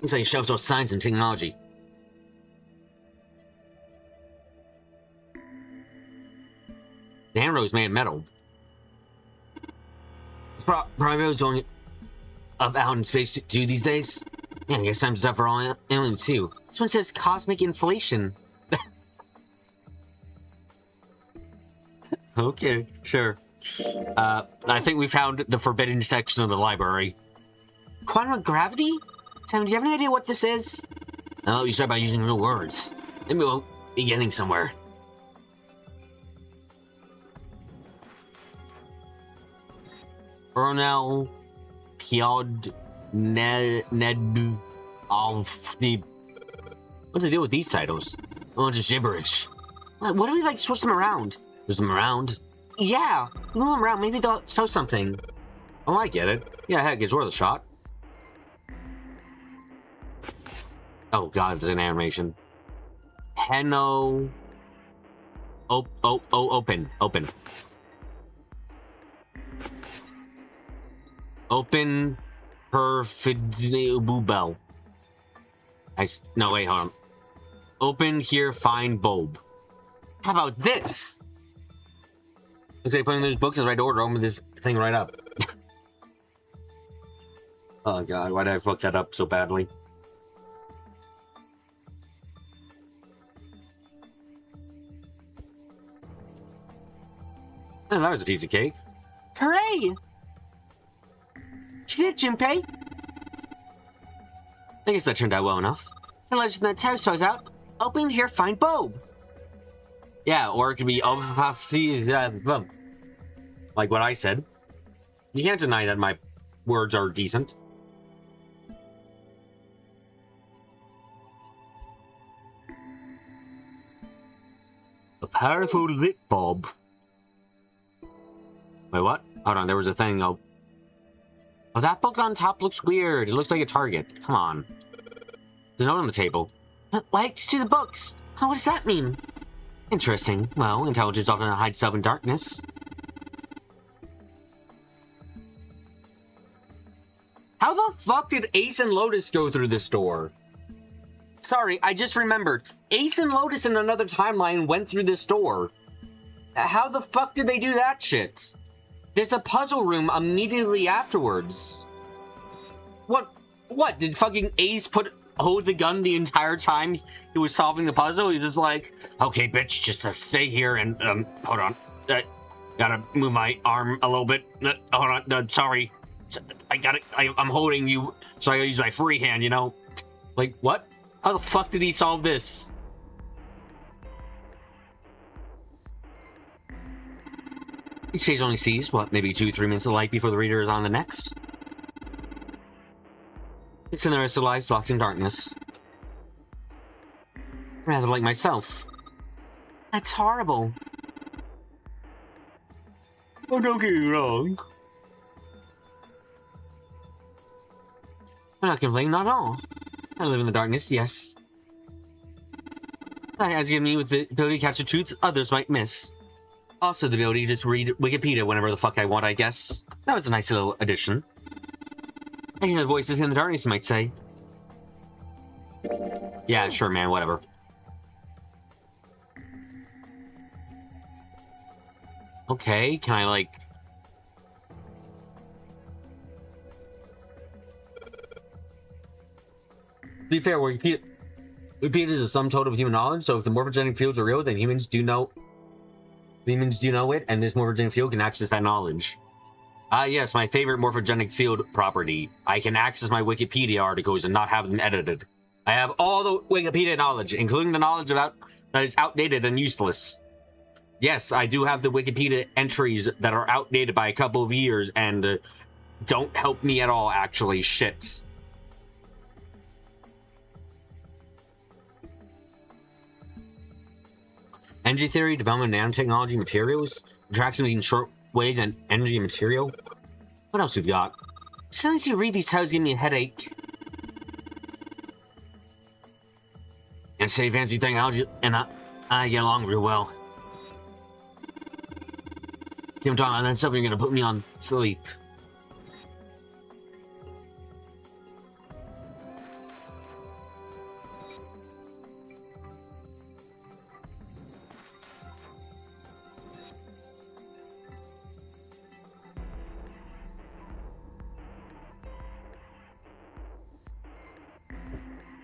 Looks like it shows those science and technology. The handroll's made of metal. It's probably going up out in space too these days. Yeah, I guess time's up for all aliens too. This one says cosmic inflation. Okay, sure. I think we found the forbidden section of the library. Quantum gravity? Sam, do you have any idea what this is? Oh, you start by using real words. Maybe we'll be getting somewhere. Ernel Piod Ned of the. What's the deal with these titles? Oh, it's just gibberish. What do we like switch them around? Switch them around? Yeah, move them around. Maybe they'll show something. Oh, I get it. Yeah, heck, it's worth a shot. Oh god, there's an animation. Heno. Open. Open Perfidbubel. No, wait, hold on. Open here, find bulb. How about this? Looks like putting those books in the right order. Open this thing right up. Oh god, why did I fuck that up so badly? Oh, that was a piece of cake. Hooray! She did, Junpei. I guess that turned out well enough. The legend that Tao spells out, open here, find bulb. Yeah, or it could be like what I said. You can't deny that my words are decent. A powerful lit bulb. Wait, what? Hold on, there was a thing. Oh, that book on top looks weird. It looks like a target. Come on. There's a note on the table. Likes to the books. Oh, what does that mean? Interesting. Well, intelligence often hides itself in darkness. How the fuck did Ace and Lotus go through this door? Sorry, I just remembered. Ace and Lotus in another timeline went through this door. How the fuck did they do that shit? There's a puzzle room immediately afterwards. What? Did fucking Ace hold the gun the entire time he was solving the puzzle? He was like, okay, bitch, just stay here and, hold on. Gotta move my arm a little bit. Hold on, sorry. I'm holding you, so I gotta use my free hand, you know? Like, what? How the fuck did he solve this? Each page only sees, what, maybe 2-3 minutes of light before the reader is on the next? It's in the rest of lives locked in darkness. Rather like myself. That's horrible. Oh, don't get me wrong. I'm not complaining, not at all. I live in the darkness, yes. That has given me with the ability to catch the truth others might miss. Also the ability to just read Wikipedia whenever the fuck I want, I guess. That was a nice little addition. I hear voices in the darkness, you might say. Yeah, sure, man, whatever. Okay, can I, like... To be fair, Wikipedia is a sum total of human knowledge, so if the morphogenic fields are real, then humans do know it, and this morphogenic field can access that knowledge. Yes, my favorite morphogenic field property. I can access my Wikipedia articles and not have them edited. I have all the Wikipedia knowledge, including the knowledge about that is outdated and useless. Yes, I do have the Wikipedia entries that are outdated by a couple of years and don't help me at all, actually. Shit. Energy theory, development of nanotechnology, materials, interaction between short waves and energy and material. What else we've got? Sometimes you read these titles give me a headache. And say fancy technology, and I get along real well. Keep on talking about that stuff, you're gonna put me on sleep.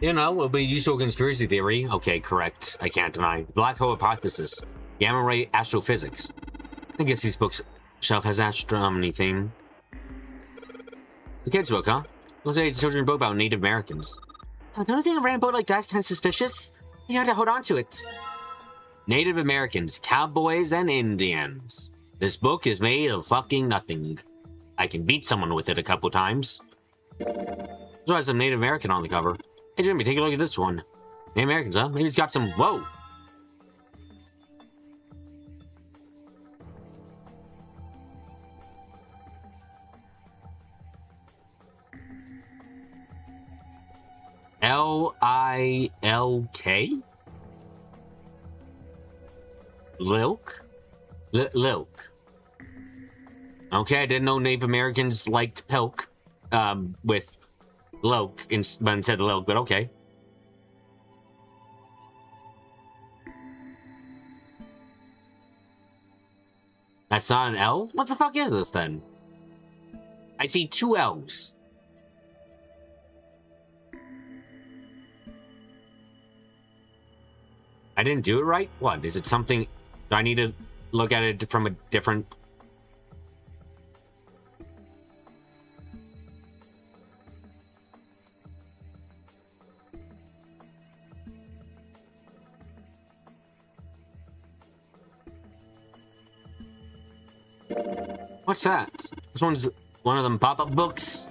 You know, it'll be useful conspiracy theory. Okay, correct. I can't deny. Black hole hypothesis. Gamma ray astrophysics. I guess these books shelf has astronomy theme. The kids' book, huh? Looks like it's a children's book about Native Americans. Oh, don't you think a random book like that's kind of suspicious? You have to hold on to it. Native Americans, cowboys, and Indians. This book is made of fucking nothing. I can beat someone with it a couple times. There's why some Native American on the cover. Hey Jimmy, take a look at this one. Native Americans, huh? Maybe it's got some... Whoa! L-I-L-K? Lilk? Lilk. Okay, I didn't know Native Americans liked Pilk, with Lilk, but instead of Lilk, but okay. That's not an L? What the fuck is this, then? I see two L's. I didn't do it right? What? Is it something... Do I need to look at it from a different... What's that? This one's one of them pop-up books.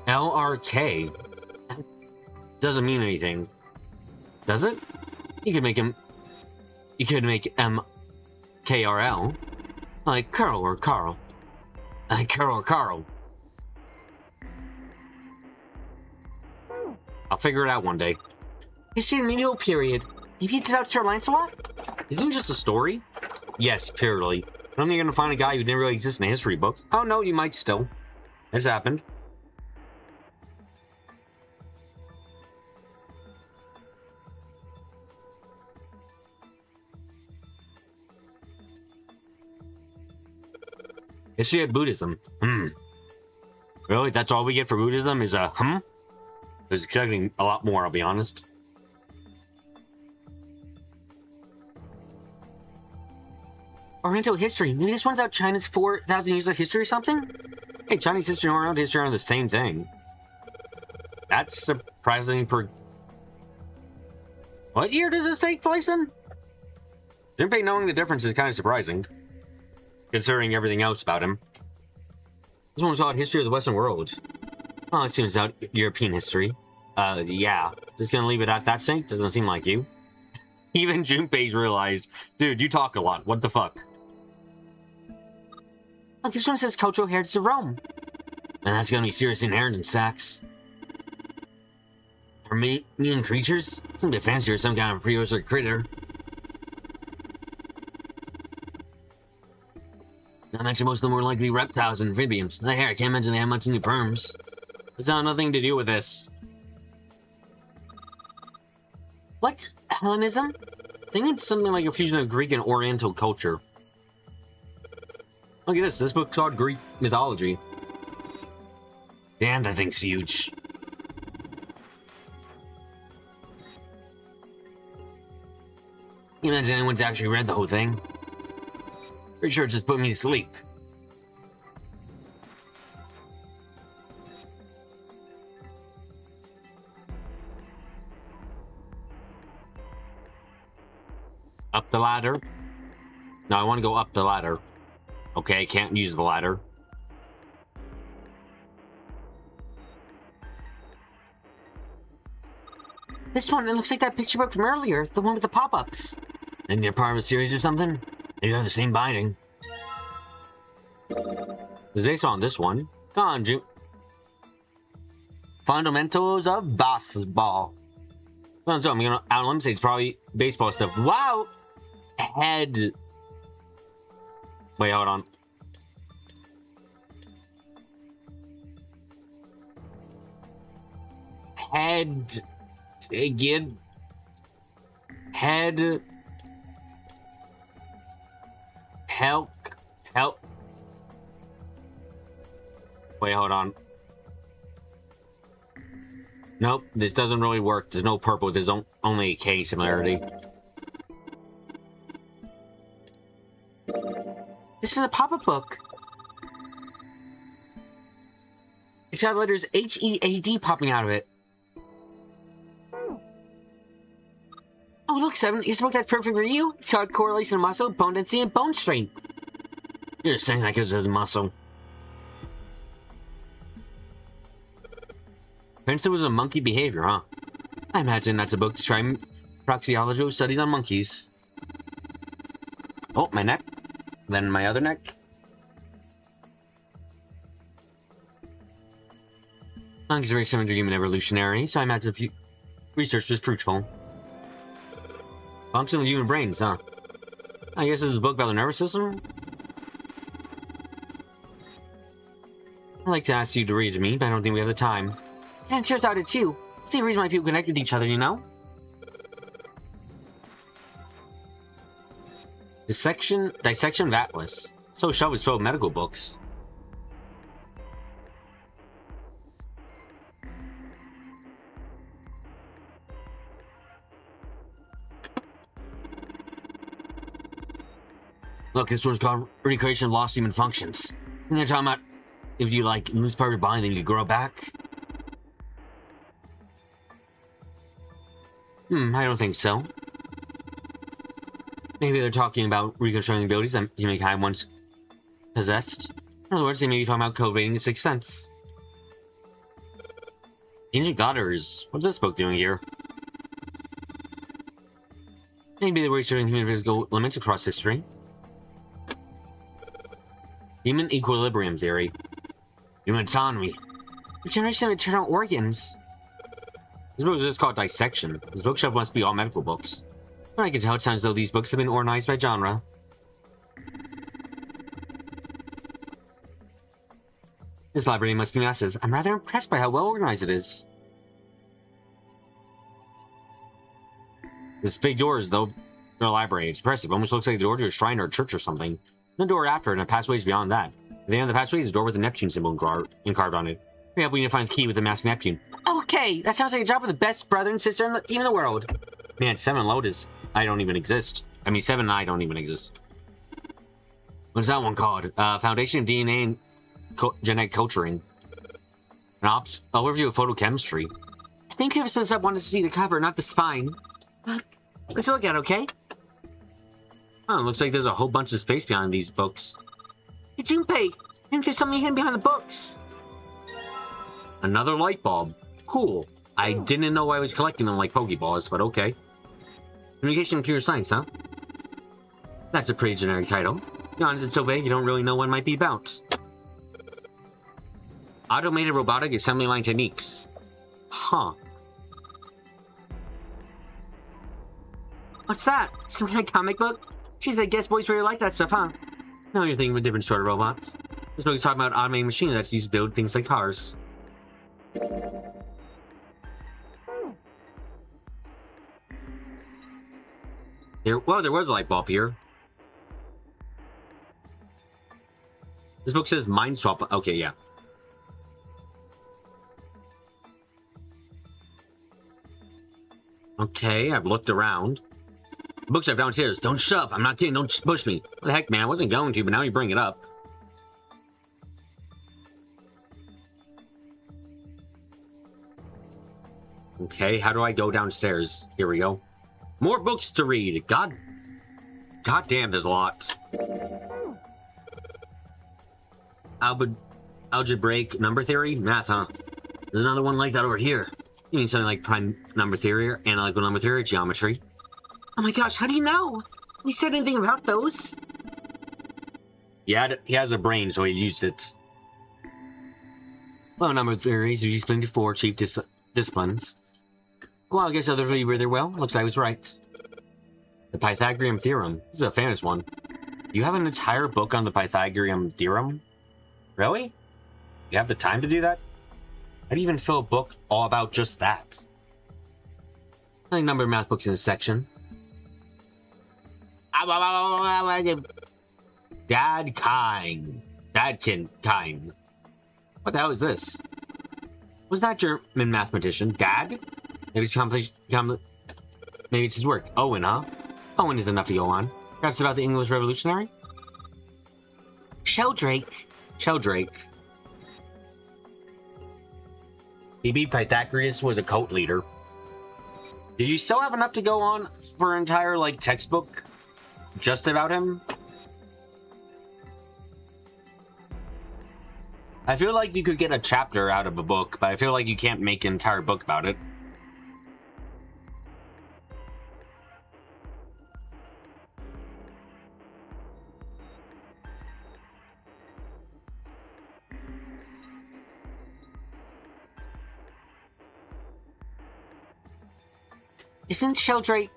LRK. Doesn't mean anything. Does it? You could make him... You could make MKRL. Like Curl or Carl. Like Curl or Carl. I'll figure it out one day. You see the medieval period. Maybe it's about Sir Lancelot? Isn't it just a story? Yes, purely. I don't think you're gonna find a guy who didn't really exist in a history book. Oh no, you might still. It's happened. History of Buddhism. Really? That's all we get for Buddhism is a I was expecting a lot more, I'll be honest. Oriental history. Maybe this one's out China's 4,000 years of history or something? Hey, Chinese history and Oriental history are the same thing. That's surprising What year does this take place in? Jinpei knowing the difference is kind of surprising, considering everything else about him. This one's called History of the Western World. Oh, it seems out European history. Yeah. Just gonna leave it at that, Saint? Doesn't seem like you. Even Junpei's realized, dude, you talk a lot. What the fuck? Look, this one says cultural heritage of Rome. And that's gonna be serious inheritance tax. For me and creatures? It's gonna be fancier, some kind of prehistoric critter. Not mention most of them were likely reptiles and amphibians. Hey, I can't imagine they have much new perms. It's got nothing to do with this. What? Hellenism? I think it's something like a fusion of Greek and Oriental culture. Look at this. This book's called Greek mythology. Damn, that thing's huge. Can you imagine anyone's actually read the whole thing? Pretty sure it just put me to sleep. Up the ladder? No, I want to go up the ladder. Okay, I can't use the ladder. This one, it looks like that picture book from earlier, the one with the pop-ups. Think they're part of a series or something? They have the same binding. It's based on this one. Come on, June. Fundamentals of basketball. Well, so I'm gonna out limb say it's probably baseball stuff. Wow! Head. Wait, hold on. Head. Again. Head. Help. Help. Wait, hold on. Nope, this doesn't really work. There's no purple. There's only a K similarity. This is a pop-up book. It's got letters H-E-A-D popping out of it. Oh, look, Seven. Here's a book that's perfect for you. It's called Correlation of Muscle, Bone Density, and Bone Strength. You're saying that because it says muscle. Principles of monkey behavior, huh? I imagine that's a book to try proxyology studies on monkeys. Oh, my neck. Then my other neck. Monkeys are very similar to human evolutionary, so I imagine if you research was fruitful. Function of human brains, huh? I guess this is a book about the nervous system? I'd like to ask you to read it to me, but I don't think we have the time. Yeah, I'm sure about it too. It's the reason why people connect with each other, you know? Dissection of Atlas. So shelf is full of medical books. Look, this one's called Recreation of Lost Human Functions. And they're talking about if you, like, lose part of your body, then you grow back. I don't think so. Maybe they're talking about reconstructing abilities that humankind once possessed. In other words, they may be talking about cultivating a sixth sense. Ancient Godders. What's this book doing here? Maybe they're researching human physical limits across history. Human equilibrium theory. Human autonomy. Regeneration of internal organs. This book is just called Dissection. This bookshelf must be all medical books. But I can tell it sounds as though these books have been organized by genre. This library must be massive. I'm rather impressed by how well organized it is. This big door is, though, no library. It's impressive. Almost looks like the door to a shrine or a church or something. No door after it, and a passway is beyond that. At the end of the passway is a door with the Neptune symbol carved on it. We help you to find the key with the masked Neptune. Okay, that sounds like a job for the best brother and sister in the team in the world. Man, 7 Lotus, I don't even exist. I mean, 7 and I don't even exist. What's that one called? Foundation of DNA and Genetic Culturing. An overview of photochemistry. I think whoever set this up wanted to see the cover, not the spine. Let's look at it, okay? Oh, it looks like there's a whole bunch of space behind these books. Hey, Junpei! I think there's something hidden behind the books. Another light bulb. Cool. I didn't know I was collecting them like Pokeballs, but okay. Communication and Pure Science, huh? That's a pretty generic title. To be honest, it's so vague you don't really know what it might be about. Automated Robotic Assembly Line Techniques. Huh. What's that? Some kind of comic book? Jeez, I guess boys really like that stuff, huh? No, you're thinking of a different sort of robots. This book is talking about automated machines that's used to build things like cars. There was a light bulb here. This book says mind swap. Okay, yeah. Okay, I've looked around. Bookshelf downstairs. Don't shove. I'm not kidding. Don't push me. What the heck, man? I wasn't going to, but now you bring it up. Okay, how do I go downstairs? Here we go. More books to read. God damn, there's a lot. Algebraic number theory? Math, huh? There's another one like that over here. You mean something like prime number theory, or analytical number theory, or geometry? Oh my gosh, how do you know? We said anything about those? Yeah, he has a brain, so he used it. Well, number theories usually split into 4 chief disciplines. Well, I guess others read really well. Looks like I was right. The Pythagorean theorem. This is a famous one. You have an entire book on the Pythagorean theorem? Really? You have the time to do that? How do you even fill a book all about just that? I think number of math books in this section. Dadkind. What the hell is this? Was that German mathematician? Dad? Maybe it's his work. Owen, huh? Owen is enough to go on. Perhaps about the English Revolutionary? Sheldrake. Maybe Pythagoras was a cult leader. Did you still have enough to go on for an entire, like, textbook just about him? I feel like you could get a chapter out of a book, but I feel like you can't make an entire book about it. Isn't Sheldrake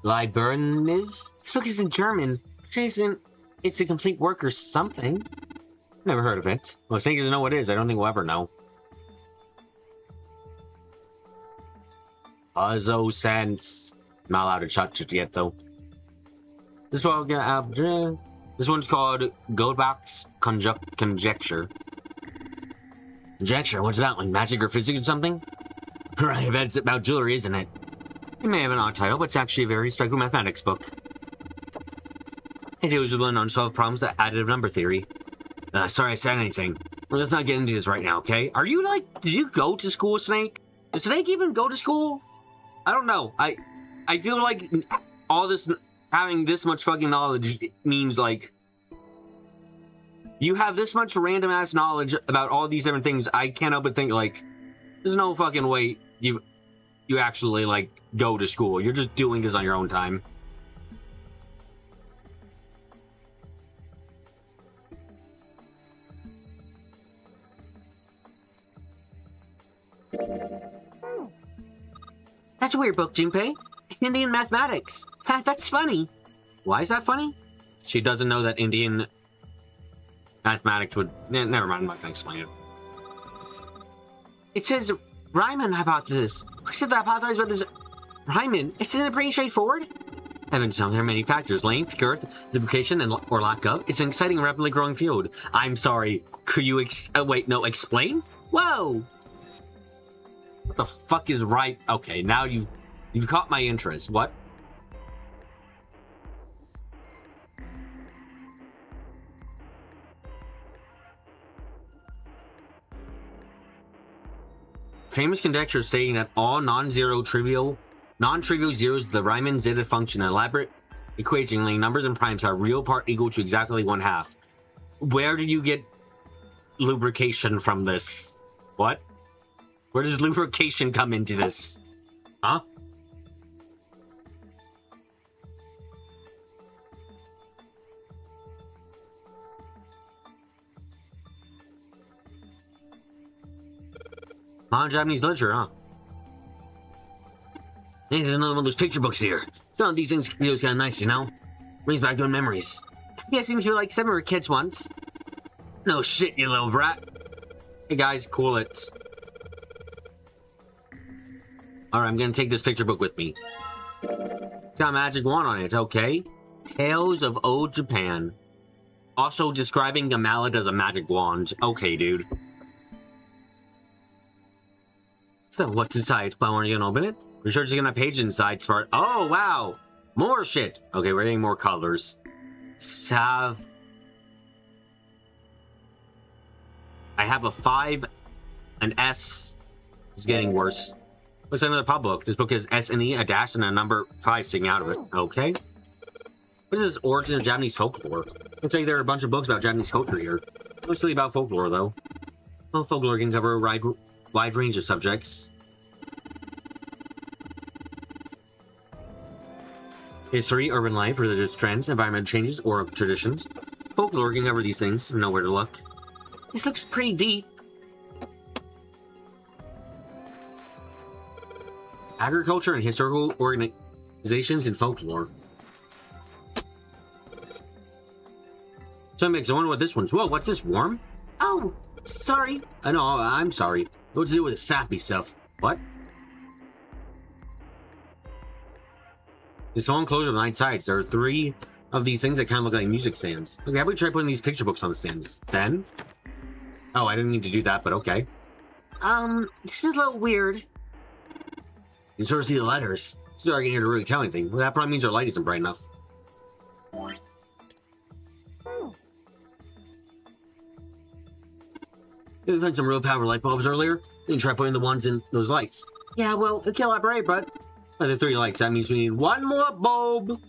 Liebherrnis? This book is in German. It's a complete work or something. Never heard of it. Well, Snake doesn't know what it is. I don't think we'll ever know. Puzzle sense. Not allowed to touch it yet, though. This one's called Goldbach's Conjecture. Conjecture? What's that, like magic or physics or something? Right, I bet it's about jewelry, isn't it? It may have an odd title, but it's actually a very respectable mathematics book. It deals with one unsolved problems that additive number theory. Sorry I said anything. Well, let's not get into this right now, okay? Are you did you go to school, Snake? Does Snake even go to school? I don't know. I feel like all this, having this much fucking knowledge means, like, you have this much random ass knowledge about all these different things. I can't help but think, like, there's no fucking way you actually, like, go to school. You're just doing this on your own time. That's a weird book, Junpei. Indian mathematics. That's funny. Why is that funny? She doesn't know that Indian mathematics would... Never mind, I'm not gonna explain it. It says Riemann hypothesis. What's the hypothesis about this Riemann? Isn't it pretty straightforward? Heavens knows there are many factors. Length, girth, lubrication, or lack of. It's an exciting and rapidly growing field. I'm sorry. Could you explain? Whoa! What the fuck is right? Okay, now you've caught my interest. What? Famous conjecture stating that all non-trivial zeros of the Riemann zeta function, an elaborate equation letting numbers and primes have real part equal to exactly 1/2. Where do you get lubrication from this? What? Where does lubrication come into this? Huh? Modern Japanese literature, huh? Hey, there's another one of those picture books here. Some of these things feels kind of nice, you know? Brings back good memories. Yeah, seems you like some of our kids once. No shit, you little brat. Hey guys, cool it. Alright, I'm gonna take this picture book with me. It's got a magic wand on it, okay. Tales of Old Japan. Also describing a mallet as a magic wand. Okay, dude. So, what's inside? Why aren't you gonna open it? Research is gonna have a page inside. Smart. Oh, wow! More shit! Okay, we're getting more colors. Sav. I have a 5, an S. It's getting worse. Looks like another pub book. This book has S and E, a dash, and a number 5 sticking out of it. Okay. What is this? Origin of Japanese folklore. Looks like there are a bunch of books about Japanese culture here. Mostly about folklore, though. Well, folklore can cover a wide range of subjects. History, urban life, religious trends, environmental changes, or traditions. Folklore can cover these things and know where to look. This looks pretty deep. Agriculture and historical organizations in folklore. So I wonder what this one's. Whoa, what's this? Worm? Oh, sorry. I know, I'm sorry. What's to do with the sappy stuff? What? This small enclosure of 9 sides. There are 3 of these things that kind of look like music stands. Okay, how about we try putting these picture books on the stands? Then? Oh, I didn't mean to do that, but okay. This is a little weird. You can sort of see the letters. It's dark in here to really tell anything. Well, that probably means our light isn't bright enough. Did we find some real power light bulbs earlier? You can try putting the ones in those lights. Yeah, well, it can elaborate, but... There are 3 lights. That means we need 1 more bulb.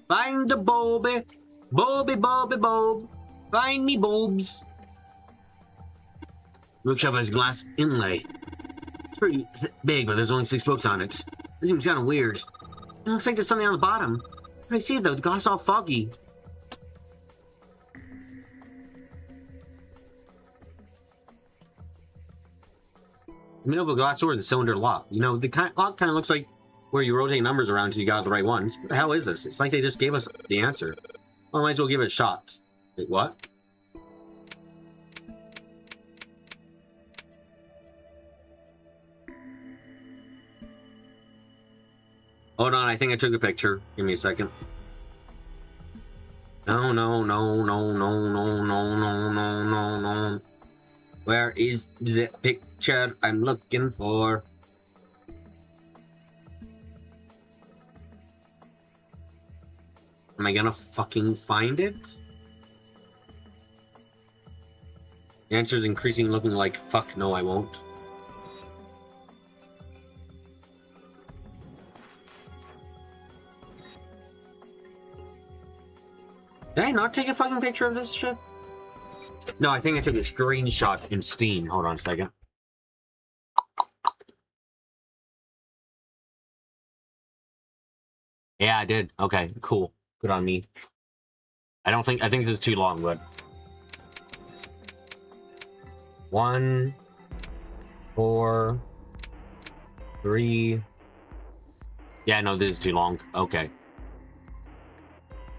Find the bulby. Bulby, bulby, bulb. Find me bulbs. Bookshelf has glass inlay. It's pretty big, but there's only 6 books on it. This seems kind of weird. It looks like there's something on the bottom. I see it though. The glass all foggy. The middle of the glass door is a cylinder lock. You know, the lock kind of looks like where you rotate numbers around until you got the right ones. What the hell is this? It's like they just gave us the answer. Well, I might as well give it a shot. Wait, what? Hold on, I think I took a picture. Give me a second. No, no, no, no, no, no, no, no, no, no, no. Where is the picture I'm looking for? Am I gonna fucking find it? The answer is increasing, looking like fuck no, I won't. Did I not take a fucking picture of this shit? No, I think I took a screenshot in Steam. Hold on a second. Yeah, I did. Okay, cool. Good on me. I think this is too long, but 1, 4, 3. Yeah, no, this is too long. Okay.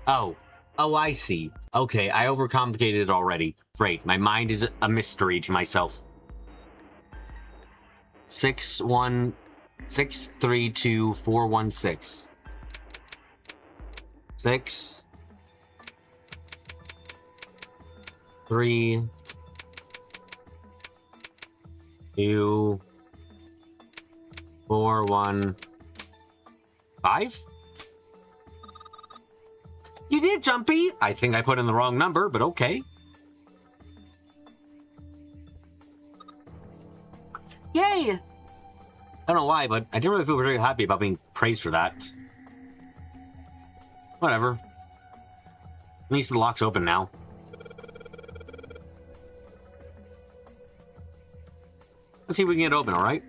Oh, I see. Okay, I overcomplicated it already. Great, my mind is a mystery to myself. 6, 1, 6, 3, 2, 4, 1, 6. 6, 3, 2, 4, 1, 5? You did, Jumpy! I think I put in the wrong number, but okay. Yay! I don't know why, but I didn't really feel very happy about being praised for that. Whatever. At least the lock's open now. Let's see if we can get it open, alright?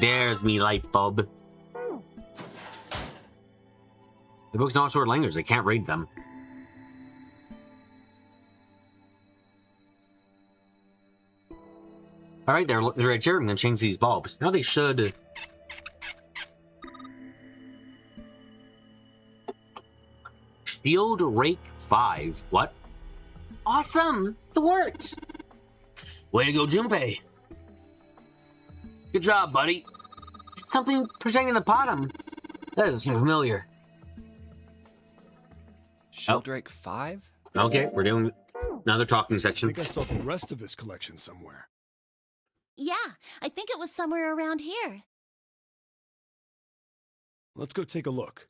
There's me light bulb. The book's not short language, I can't read them. All right, they're right here. I'm gonna change these bulbs. Now they should. Shield Rake 5. What? Awesome! It worked! Way to go, Junpei. Good job, buddy. Something protecting the bottom. That doesn't seem familiar. Sheldrake 5? Okay, we're doing another talking I section. think I saw the rest of this collection somewhere. Yeah, I think it was somewhere around here. Let's go take a look.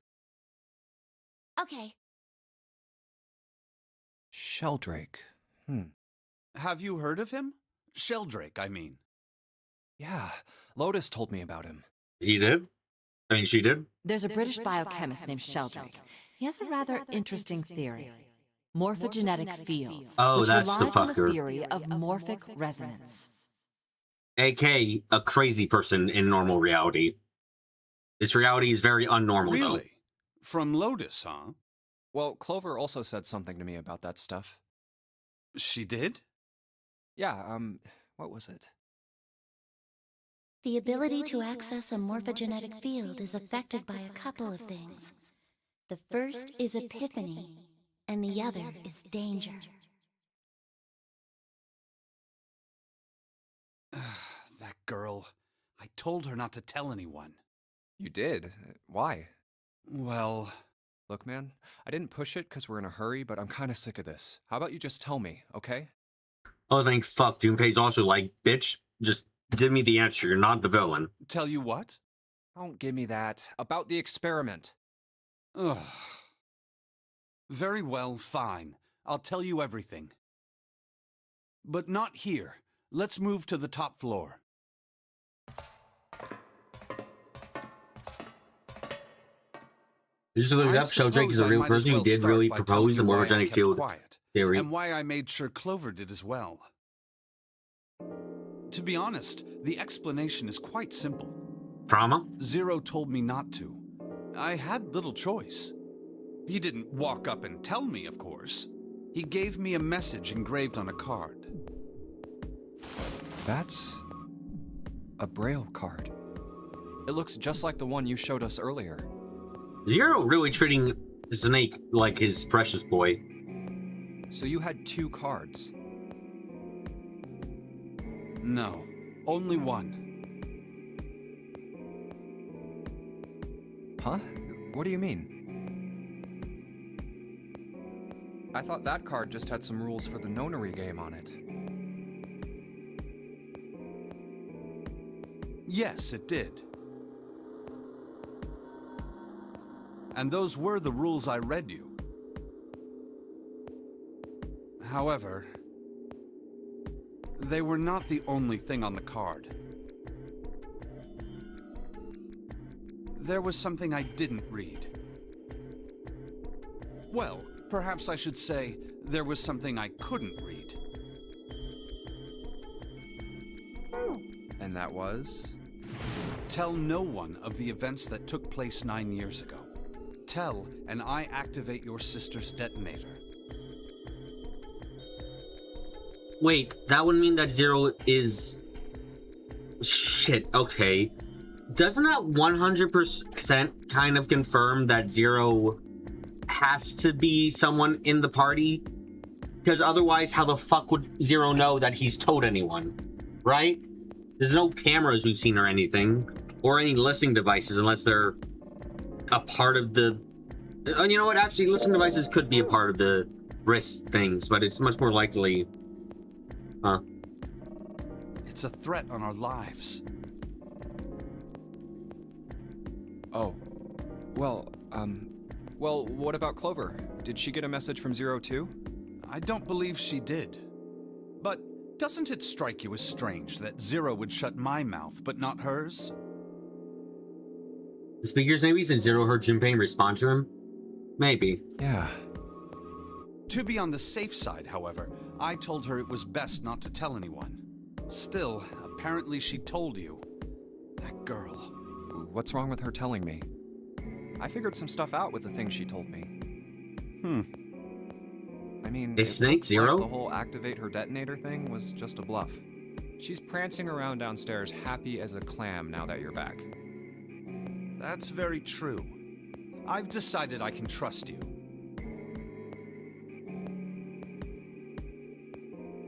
Okay. Sheldrake. Have you heard of him? Sheldrake, I mean. Yeah, Lotus told me about him. He did? I mean, she did? There's a British biochemist named Sheldrake. He has a rather interesting theory. Morphogenetic fields, Oh, which that's the relies on the fucker. theory of morphic resonance. AK, a crazy person in normal reality. This reality is very unnormal, though. Really? From Lotus, huh? Well, Clover also said something to me about that stuff. She did? Yeah, what was it? The ability to access a morphogenetic field is affected by a couple of things. The first is epiphany, and the other is danger. That girl. I told her not to tell anyone. You did? Why? Well, Look, man, I didn't push it because we're in a hurry, but I'm kind of sick of this. How about you just tell me, okay? Oh, thank fuck. Junpei's also like, bitch, just give me the answer. You're not the villain. tell you what? Don't give me that. About the experiment. Ugh. Very well, fine. I'll tell you everything. But not here. Let's move to the top floor. Just to look it I up, Sheldrake is suppose a I real might as person who well did start really by propose the telling you why I morphogenic kept field quiet, theory. and why I made sure Clover did as well. To be honest, the explanation is quite simple. Trauma? Zero told me not to. I had little choice. He didn't walk up and tell me, of course. He gave me a message engraved on a card. That's a Braille card. It looks just like the one you showed us earlier. Zero really treating Snake like his precious boy. So you had 2 cards. No, only one. Huh? What do you mean? I thought that card just had some rules for the nonary game on it. Yes, it did. And those were the rules I read you. However, they were not the only thing on the card. There was something I didn't read. Well, perhaps I should say there was something I couldn't read. And that was? Tell no one of the events that took place 9 years ago. Tell, and I activate your sister's detonator. Wait, that would mean that Zero is... Shit, okay. Doesn't that 100% kind of confirm that Zero has to be someone in the party? Because otherwise, how the fuck would Zero know that he's told anyone? Right? There's no cameras we've seen or anything. Or any listening devices unless they're a part of the... You know what? Actually, listening devices could be a part of the wrist things, but it's much more likely... Huh. It's a threat on our lives. Oh. Well, what about Clover? Did she get a message from Zero too? I don't believe she did. But doesn't it strike you as strange that Zero would shut my mouth, but not hers? The speakers maybe, since Zero heard Junpei respond to him? Maybe. Yeah. To be on the safe side, however, I told her it was best not to tell anyone. Still, apparently she told you. That girl. What's wrong with her telling me? I figured some stuff out with the things she told me. I mean, Is it Snake looks Zero? like the whole activate her detonator thing was just a bluff. She's prancing around downstairs, happy as a clam now that you're back. That's very true. I've decided I can trust you.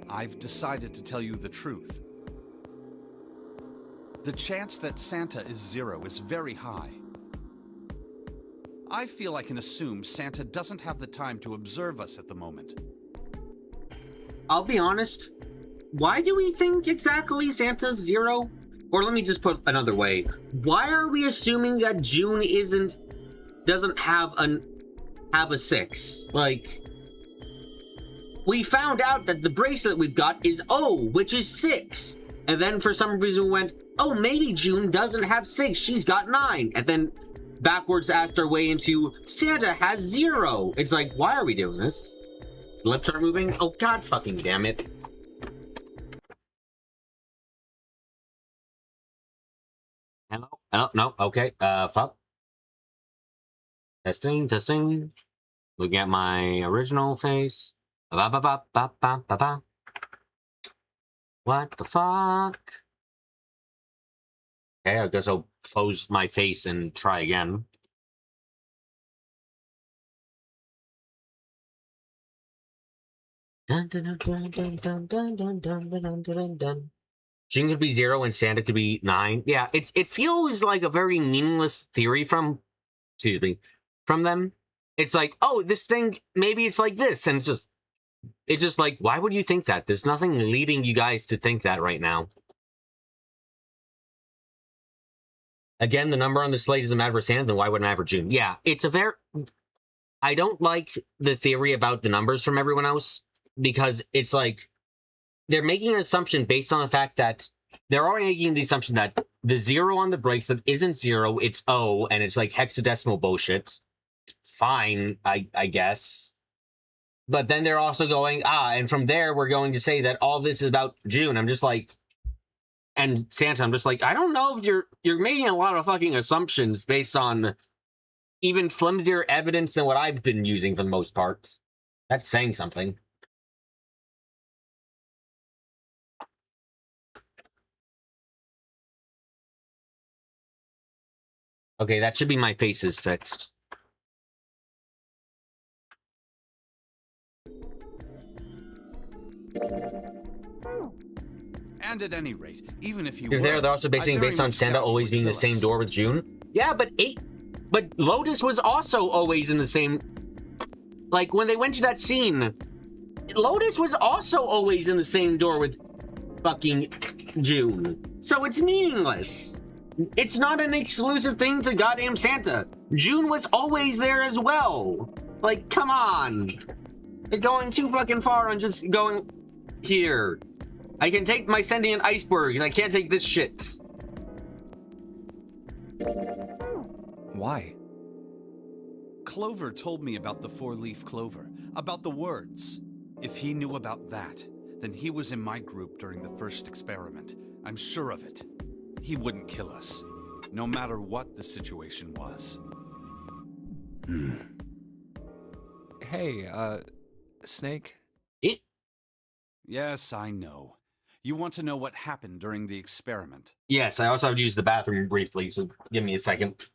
I've decided to tell you the truth. The chance that Santa is 0 is very high. I feel I can assume Santa doesn't have the time to observe us at the moment. I'll be honest. Why do we think exactly Santa's 0? Or let me just put another way. Why are we assuming that June doesn't have a 6? Like, we found out that the bracelet we've got is O, which is 6. And then for some reason we went, oh, maybe June doesn't have 6, she's got 9. And then backwards asked our way into Santa has 0. It's like, why are we doing this? Lips are moving? Oh, god fucking damn it. Hello? Oh, no, okay. Fuck. Testing. Looking at my original face. Ba ba ba ba ba ba ba. What the fuck? Okay, I guess I'll close my face and try again. Dun dun dun dun dun dun dun dun dun dun dun dun. June could be 0 and Santa could be 9. Yeah, it feels like a very meaningless theory from them. It's like, oh, this thing, maybe it's like this, and it's just like, why would you think that? There's nothing leading you guys to think that right now. Again, the number on the slate doesn't matter for Santa, then why wouldn't it matter for June? Yeah, it's a very... I don't like the theory about the numbers from everyone else, because it's like, they're making an assumption based on the fact that they're already making the assumption that the 0 on the bracelet isn't 0, it's O, and it's like hexadecimal bullshit. Fine, I guess. But then they're also going, and from there we're going to say that all this is about June. I'm just like, and Santa, I'm just like, I don't know if you're making a lot of fucking assumptions based on even flimsier evidence than what I've been using for the most part. That's saying something. Okay, that should be my faces fixed. And at any rate, even if you They're also based on Santa always being the same door with June. Yeah, but Lotus was also always in the same... Like, when they went to that scene, Lotus was also always in the same door with fucking June. So it's meaningless. It's not an exclusive thing to goddamn Santa. June was always there as well. Like, come on. You're going too fucking far on just going here. I can take my sentient iceberg, and I can't take this shit. Why? Clover told me about the 4-leaf clover, about the words. If he knew about that, then he was in my group during the first experiment. I'm sure of it. He wouldn't kill us, no matter what the situation was. Hey, Snake? Yes, I know. You want to know what happened during the experiment? Yes, I also have to use the bathroom briefly, so give me a second.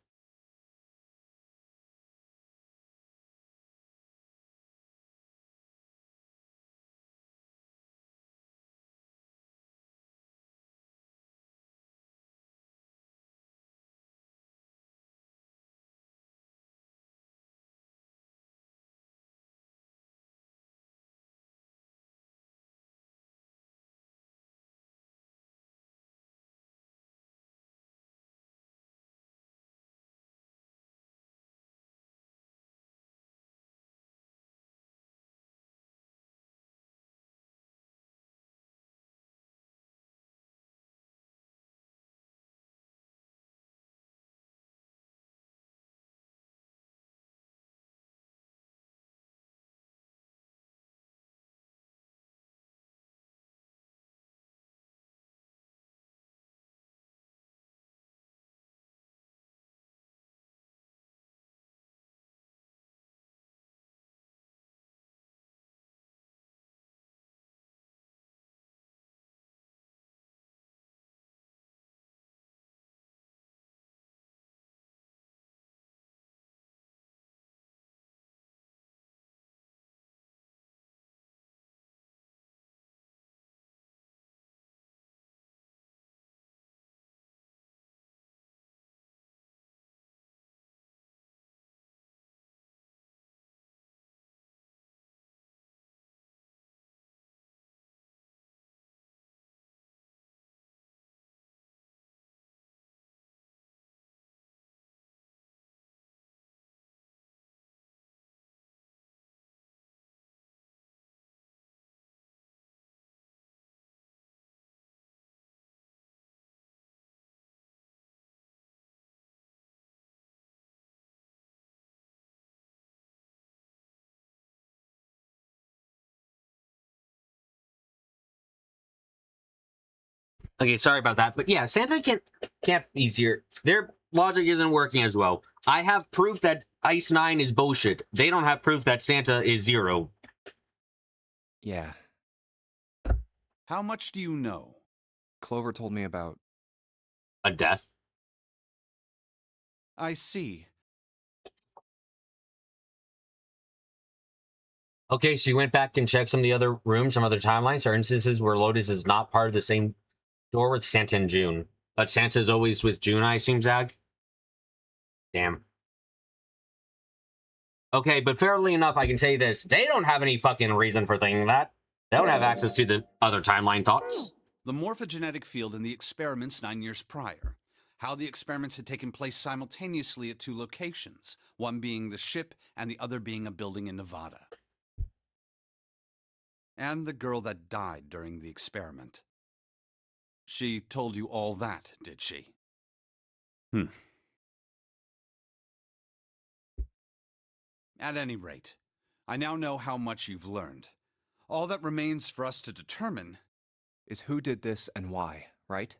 Okay, sorry about that. But yeah, Santa can't be easier. Their logic isn't working as well. I have proof that Ice 9 is bullshit. They don't have proof that Santa is 0. Yeah, How much do you know? Clover told me about. A death? I see. Okay, so you went back and checked some of the other rooms, some other timelines, or instances where Lotus is not part of the same door with Santa and June. But Santa's always with June, I assume, Zag? Damn. Okay, but fairly enough, I can say this. They don't have any fucking reason for thinking that. They don't have access to the other timeline thoughts. The morphogenetic field in the experiments 9 years prior. How the experiments had taken place simultaneously at 2 locations, one being the ship and the other being a building in Nevada. And the girl that died during the experiment. She told you all that, did she? At any rate, I now know how much you've learned. All that remains for us to determine Is who did this and why, right?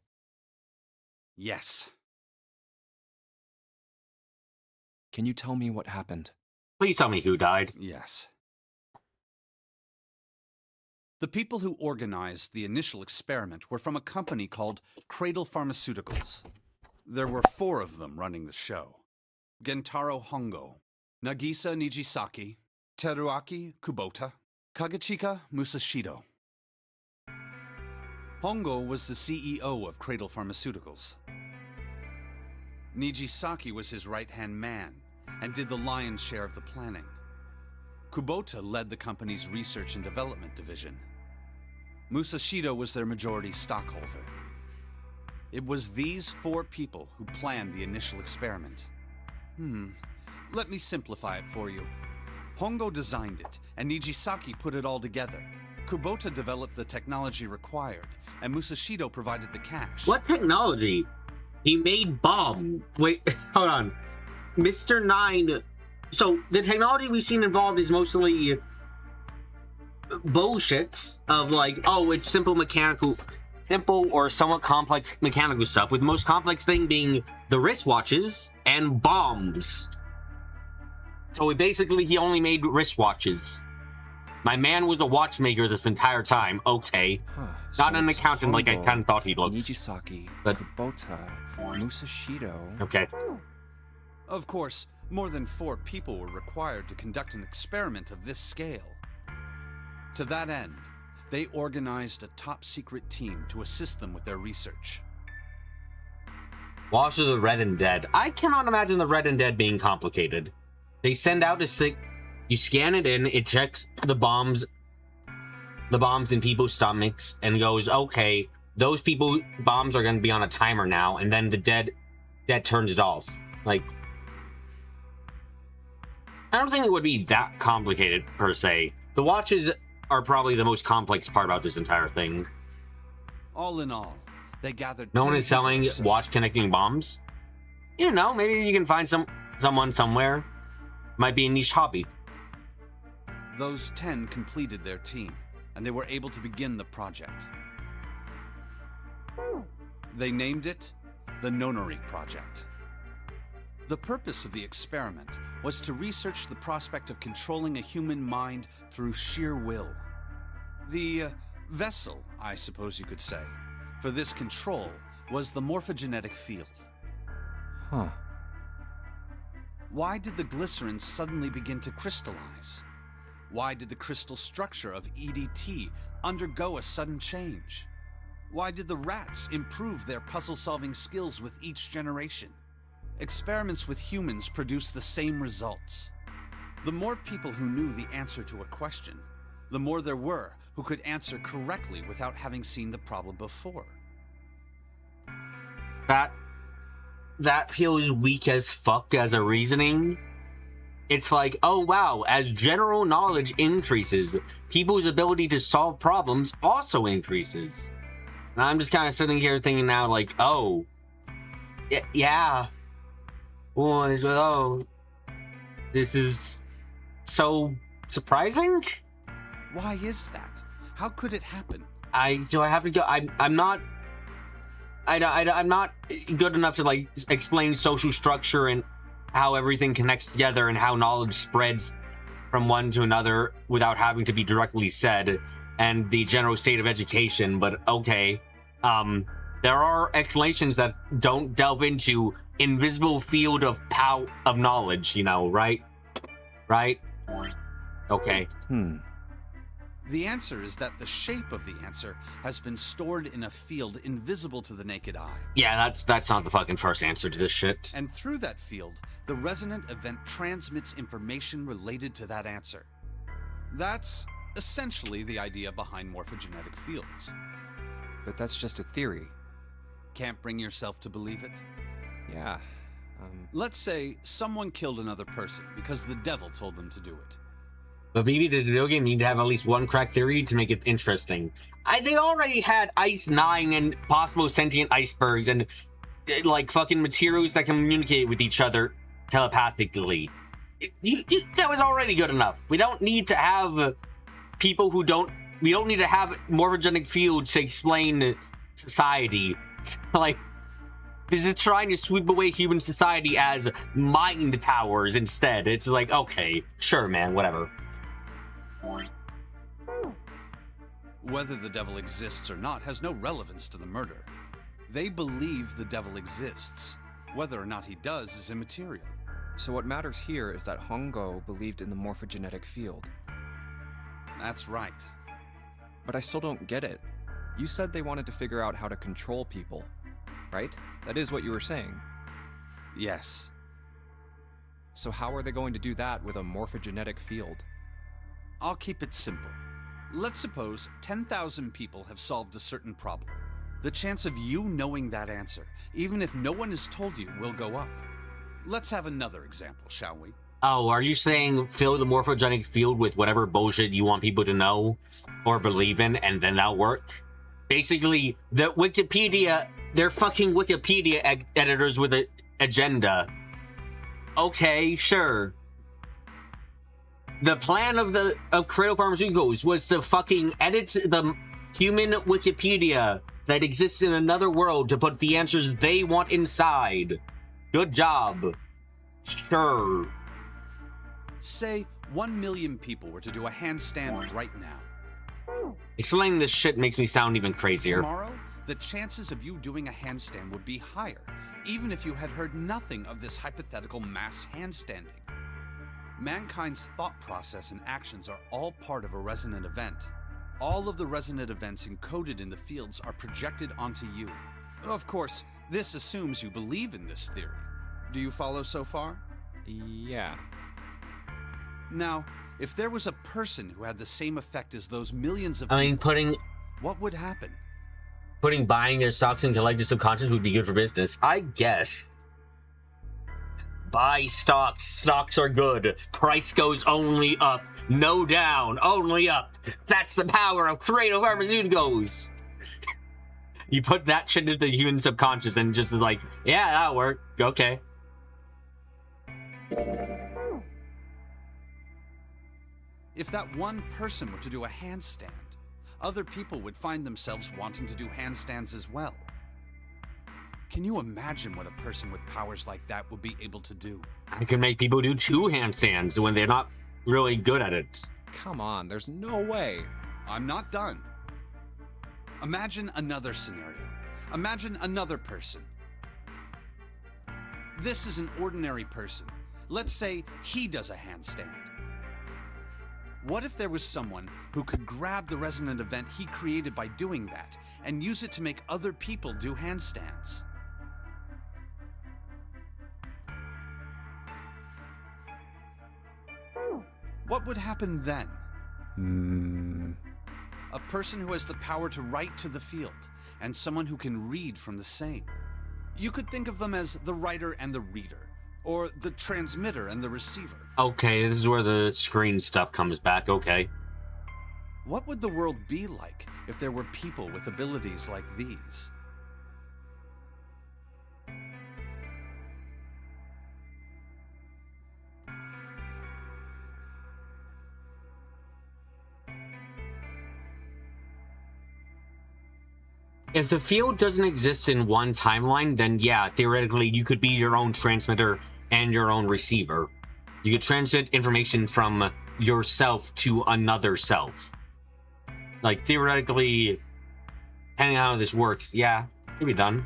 yes. Can you tell me what happened? Please tell me who died. Yes. The people who organized the initial experiment were from a company called Cradle Pharmaceuticals. There were 4 of them running the show. Gentaro Hongo, Nagisa Nijisaki, Teruaki Kubota, Kagechika Musashido. Hongo was the CEO of Cradle Pharmaceuticals. Nijisaki was his right-hand man and did the lion's share of the planning. Kubota led the company's research and development division. Musashido was their majority stockholder. It was these 4 people who planned the initial experiment. Let me simplify it for you. Hongo designed it, and Nijisaki put it all together. Kubota developed the technology required, and Musashido provided the cash. What technology? He made bomb. Wait, hold on. Mr. 9... So, the technology we've seen involved is mostly bullshit of like, oh, it's simple or somewhat complex mechanical stuff, with the most complex thing being the wristwatches and bombs. So he only made wristwatches. My man was a watchmaker this entire time. Okay. Not an it's accountant like I Hongo, kind of thought he looked. Nijisaki, But- Kubota, Musashido. Okay. Of course, more than 4 people were required to conduct an experiment of this scale. To that end, they organized a top-secret team to assist them with their research. Watch of the Red and Dead. I cannot imagine the Red and Dead being complicated. They send out you scan it in, it checks the bombs in people's stomachs, and goes, okay, those bombs are going to be on a timer now, and then the dead turns it off. Like, I don't think it would be that complicated, per se. The watches are probably the most complex part about this entire thing. All in all, they gathered... No one 10 is selling people or so. watch-connecting bombs. You know, maybe you can find someone somewhere. Might be a niche hobby. Those 10 completed their team, and they were able to begin the project. They named it the Nonori Project. The purpose of the experiment was to research the prospect of controlling a human mind through sheer will. The vessel, I suppose you could say, for this control was the morphogenetic field. Huh. Why did the glycerin suddenly begin to crystallize? Why did the crystal structure of EDT undergo a sudden change? Why did the rats improve their puzzle-solving skills with each generation? Experiments with humans produced the same results. The more people who knew the answer to a question, the more there were who could answer correctly without having seen the problem before. That feels weak as fuck as a reasoning. It's like, oh wow, as general knowledge increases, people's ability to solve problems also increases. And I'm just kind of sitting here thinking now, like, oh, yeah. Oh, this is so surprising. Why is that? How could it happen? Do I have to go? I'm not I'm not good enough to like explain social structure and how everything connects together and how knowledge spreads from one to another without having to be directly said, and the general state of education. But okay, there are explanations that don't delve into invisible field of knowledge. You know, right? Right? Okay. The answer is that the shape of the answer has been stored in a field invisible to the naked eye. Yeah, that's not the fucking first answer to this shit. And through that field, the resonant event transmits information related to that answer. That's essentially the idea behind morphogenetic fields. But that's just a theory. Can't bring yourself to believe it? Yeah. Let's say someone killed another person because the devil told them to do it. But maybe the video game need to have at least one crack theory to make it interesting. They already had Ice 9 and possible sentient icebergs and like fucking materials that communicate with each other telepathically. That was already good enough. We don't need to have people who don't. We don't need to have morphogenic fields to explain society. Like, this is trying to sweep away human society as mind powers instead. It's like, okay, sure, man, whatever. Whether the devil exists or not has no relevance to the murder. They believe the devil exists. Whether or not he does is immaterial. So what matters here is that Hongo believed in the morphogenetic field. That's right. But I still don't get it. You said they wanted to figure out how to control people, right? That is what you were saying. Yes. So how are they going to do that with a morphogenetic field? I'll keep it simple. Let's suppose 10,000 people have solved a certain problem. The chance of you knowing that answer, even if no one has told you, will go up. Let's have another example, shall we? Oh, are you saying fill the morphogenic field with whatever bullshit you want people to know or believe in, and then that'll work? Basically, the Wikipedia, they're fucking Wikipedia editors with an agenda. Okay, sure. The plan of Cradle Pharmaceuticals was to fucking edit the human Wikipedia that exists in another world to put the answers they want inside. Good job. Sure. Say 1 million people were to do a handstand right now. Explaining this shit makes me sound even crazier. Tomorrow, the chances of you doing a handstand would be higher, even if you had heard nothing of this hypothetical mass handstanding. Mankind's thought process and actions are all part of a resonant event. All of the resonant events encoded in the fields are projected onto you. Of course, this assumes you believe in this theory. Do you follow so far? Yeah. Now, if there was a person who had the same effect as those millions of I mean, people, what would happen? putting buying their stocks into like the subconscious would be good for business. I guess. Buy stocks. Stocks are good. Price goes only up. No down. Only up. That's the power of Cradle Pharmaceuticals. You put that shit into the human subconscious and just like, yeah, that'll work. Okay. If that one person were to do a handstand, other people would find themselves wanting to do handstands as well. Can you imagine what a person with powers like that would be able to do? I can make people do 2 handstands when they're not really good at it. Come on, there's no way. I'm not done. Imagine another scenario. Imagine another person. This is an ordinary person. Let's say he does a handstand. What if there was someone who could grab the resonant event he created by doing that and use it to make other people do handstands? What would happen then? A person who has the power to write to the field, and someone who can read from the same. You could think of them as the writer and the reader, or the transmitter and the receiver. Okay, this is where the screen stuff comes back. Okay. What would the world be like if there were people with abilities like these? if the field doesn't exist in one timeline, then yeah, theoretically you could be your own transmitter and your own receiver. You could transmit information from yourself to another self. Like, theoretically, depending on how this works, yeah, it could be done.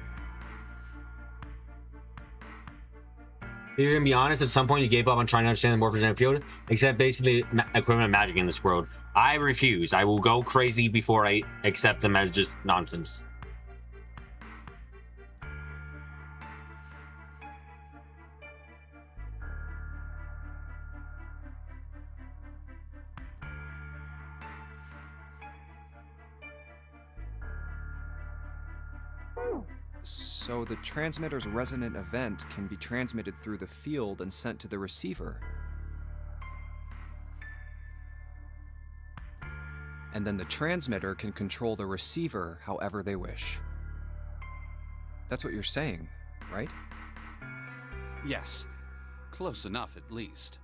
If you're gonna be honest, at some point you gave up on trying to understand the morphogenetic field, except basically equivalent magic in this world. I refuse. I will go crazy before I accept them as just nonsense. So the transmitter's resonant event can be transmitted through the field and sent to the receiver. And then the transmitter can control the receiver however they wish. That's what you're saying, right? Yes, close enough at least.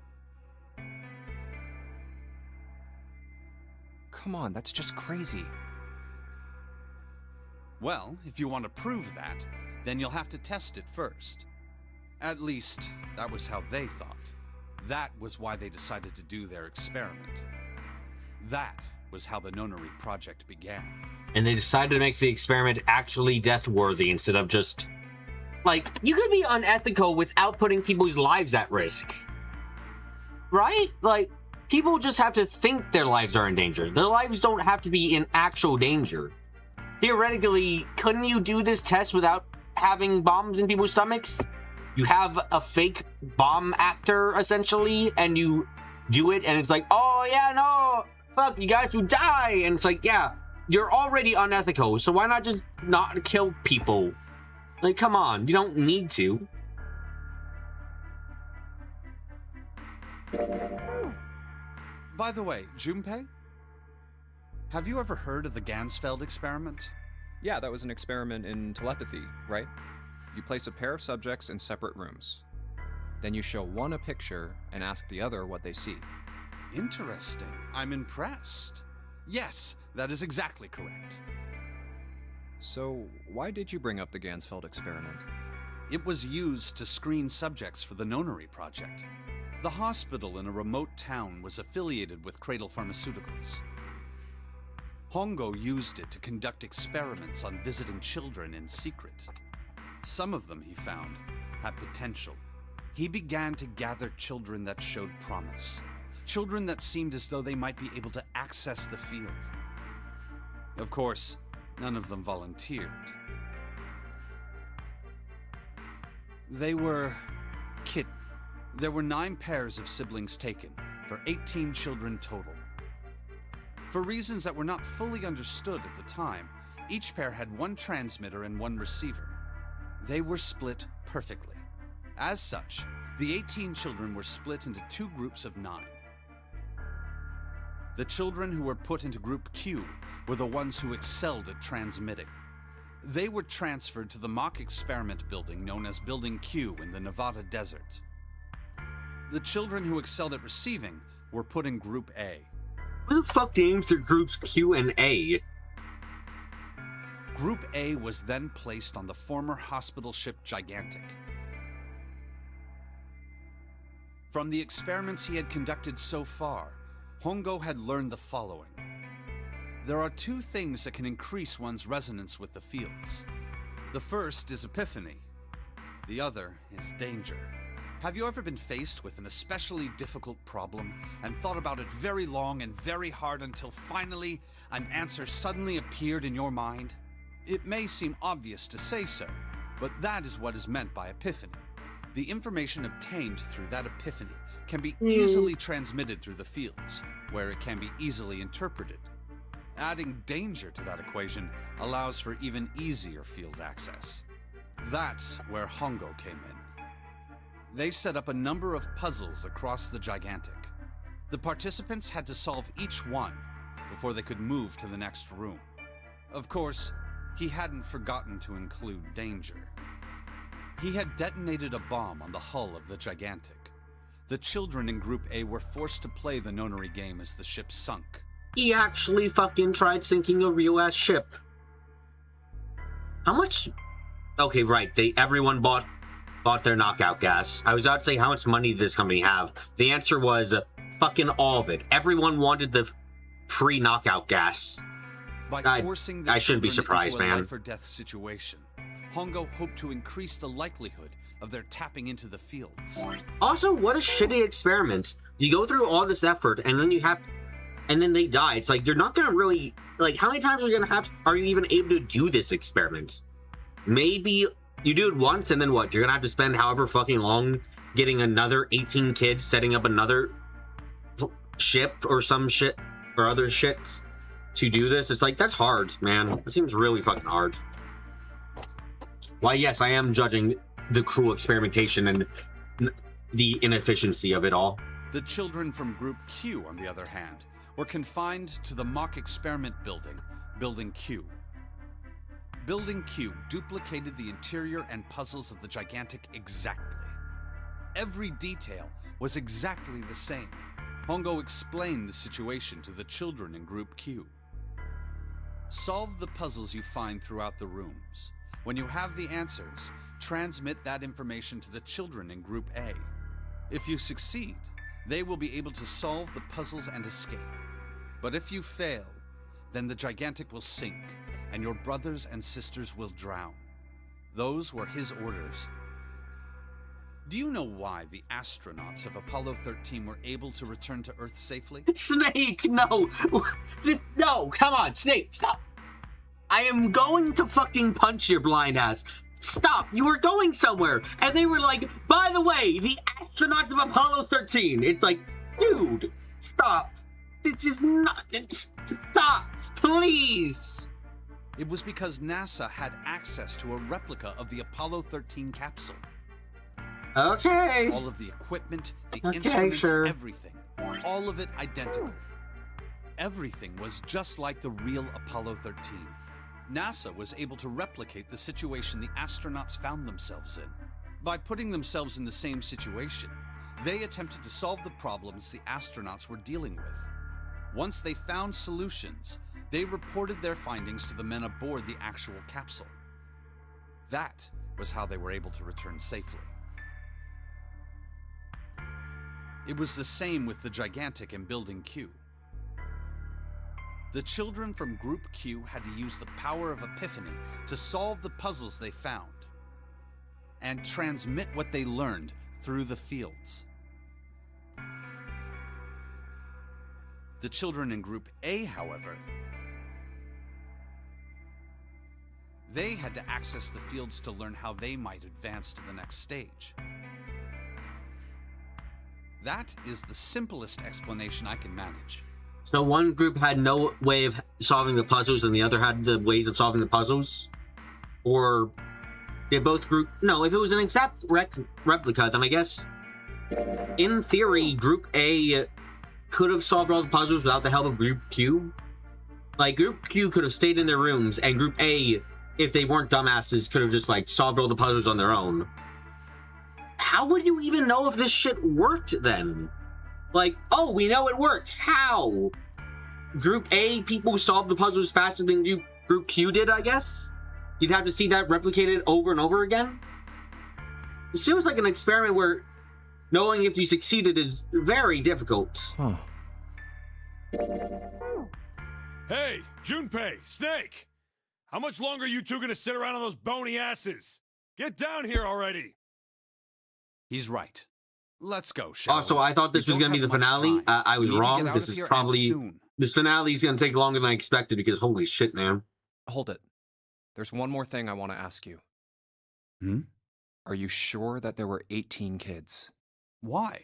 Come on, that's just crazy. Well, if you want to prove that, then you'll have to test it first. At least, that was how they thought. That was why they decided to do their experiment. That was how the Nonary project began. And they decided to make the experiment actually death-worthy instead of just... Like, you could be unethical without putting people's lives at risk. Right? Like, people just have to think their lives are in danger. Their lives don't have to be in actual danger. Theoretically, couldn't you do this test without having bombs in people's stomachs? You have a fake bomb actor, essentially, and you do it, and it's like, oh, yeah, no, fuck, you guys would die. And it's like, yeah, you're already unethical, so why not just not kill people? Like, come on, you don't need to. By the way, Junpei, have you ever heard of the Gansfeld experiment? Yeah, that was an experiment in telepathy, right? You place a pair of subjects in separate rooms. Then you show one a picture and ask the other what they see. Interesting. I'm impressed. Yes, that is exactly correct. So, why did you bring up the Gansfeld experiment? It was used to screen subjects for the Nonary project. The hospital in a remote town was affiliated with Cradle Pharmaceuticals. Hongo used it to conduct experiments on visiting children in secret. Some of them, he found, had potential. He began to gather children that showed promise. Children that seemed as though they might be able to access the field. Of course, none of them volunteered. They were There were 9 pairs of siblings taken, for 18 children total. For reasons that were not fully understood at the time, each pair had one transmitter and one receiver. They were split perfectly. As such, the 18 children were split into 2 groups of 9. The children who were put into Group Q were the ones who excelled at transmitting. They were transferred to the mock experiment building known as Building Q in the Nevada desert. The children who excelled at receiving were put in Group A. Who the fuck names their groups Q and A? Group A was then placed on the former hospital ship Gigantic. From the experiments he had conducted so far, Hongo had learned the following. There are 2 things that can increase one's resonance with the fields. The first is epiphany. The other is danger. Have you ever been faced with an especially difficult problem and thought about it very long and very hard until finally an answer suddenly appeared in your mind? It may seem obvious to say so, but that is what is meant by epiphany. The information obtained through that epiphany can be easily transmitted through the fields, where it can be easily interpreted. Adding danger to that equation allows for even easier field access. That's where Hongo came in. They set up a number of puzzles across the Gigantic. The participants had to solve each one before they could move to the next room. Of course, he hadn't forgotten to include danger. He had detonated a bomb on the hull of the Gigantic. The children in Group A were forced to play the Nonary game as the ship sunk. He actually fucking tried sinking a real-ass ship. How much? Okay, right. Everyone bought their knockout gas. I was about to say, how much money did this company have? The answer was fucking all of it. Everyone wanted the free knockout gas. By forcing the I shouldn't be children surprised, into a man. life or death situation, Hongo hoped to increase the likelihood of their tapping into the fields. Also, what a shitty experiment. You go through all this effort, and then they die. It's like, you're not gonna really, like, how many times are you even able to do this experiment? Maybe you do it once, and then what? You're gonna have to spend however fucking long getting another 18 kids setting up another ship or some shit or other shit to do this. It's like, that's hard, man. It seems really fucking hard. Why, yes, I am judging the cruel experimentation and the inefficiency of it all. The children from Group Q, on the other hand, were confined to the mock experiment building, Building Q. Building Q duplicated the interior and puzzles of the gigantic exactly. Every detail was exactly the same. Hongo explained the situation to the children in Group Q. Solve the puzzles you find throughout the rooms. When you have the answers, transmit that information to the children in Group A. If you succeed, they will be able to solve the puzzles and escape. But if you fail, then the gigantic will sink, and your brothers and sisters will drown. Those were his orders. Do you know why the astronauts of Apollo 13 were able to return to Earth safely? Snake, no! No, come on, Snake, stop! I am going to fucking punch your blind ass. Stop, you were going somewhere, and they were like, by the way, the astronauts of Apollo 13. It's like, dude, stop. This is not, stop, please. It was because NASA had access to a replica of the Apollo 13 capsule. Okay. All of the equipment, the Okay, instruments, sure. everything. All of it identical. Everything was just like the real Apollo 13. NASA was able to replicate the situation the astronauts found themselves in. By putting themselves in the same situation, they attempted to solve the problems the astronauts were dealing with. Once they found solutions, they reported their findings to the men aboard the actual capsule. That was how they were able to return safely. It was the same with the gigantic in Building Q. The children from Group Q had to use the power of epiphany to solve the puzzles they found and transmit what they learned through the fields. The children in Group A, however, they had to access the fields to learn how they might advance to the next stage. That is the simplest explanation I can manage. So one group had no way of solving the puzzles and the other had the ways of solving the puzzles? Or did both group... No, if it was an exact replica, then I guess, in theory, Group A could have solved all the puzzles without the help of Group Q. Like, Group Q could have stayed in their rooms, and Group A, if they weren't dumbasses, could have just, like, solved all the puzzles on their own. How would you even know if this shit worked, then? Like, oh, we know it worked. How? Group A people solved the puzzles faster than Group Q did, I guess? You'd have to see that replicated over and over again? This feels like an experiment where knowing if you succeeded is very difficult. Huh. Hey, Junpei, Snake! How much longer are you two gonna sit around on those bony asses? Get down here already! He's right. Let's go, shall Also, we? I thought this We was don't going to be the have much finale. time. I was We need to wrong. get out This of is here, and probably... soon. This finale is going to take longer than I expected because holy shit, man. Hold it. There's one more thing I want to ask you. Hmm? Are you sure that there were 18 kids? Why?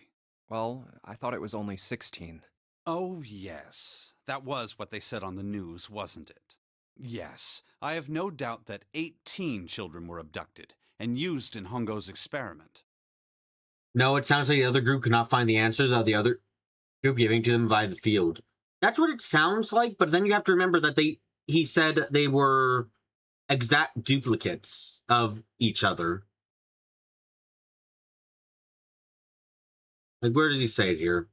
Well, I thought it was only 16. Oh, yes. That was what they said on the news, wasn't it? Yes, I have no doubt that 18 children were abducted and used in Hongo's experiment. No, it sounds like the other group could not find the answers of the other group giving to them via the field. That's what it sounds like, but then you have to remember that he said they were exact duplicates of each other. Like, where does he say it here?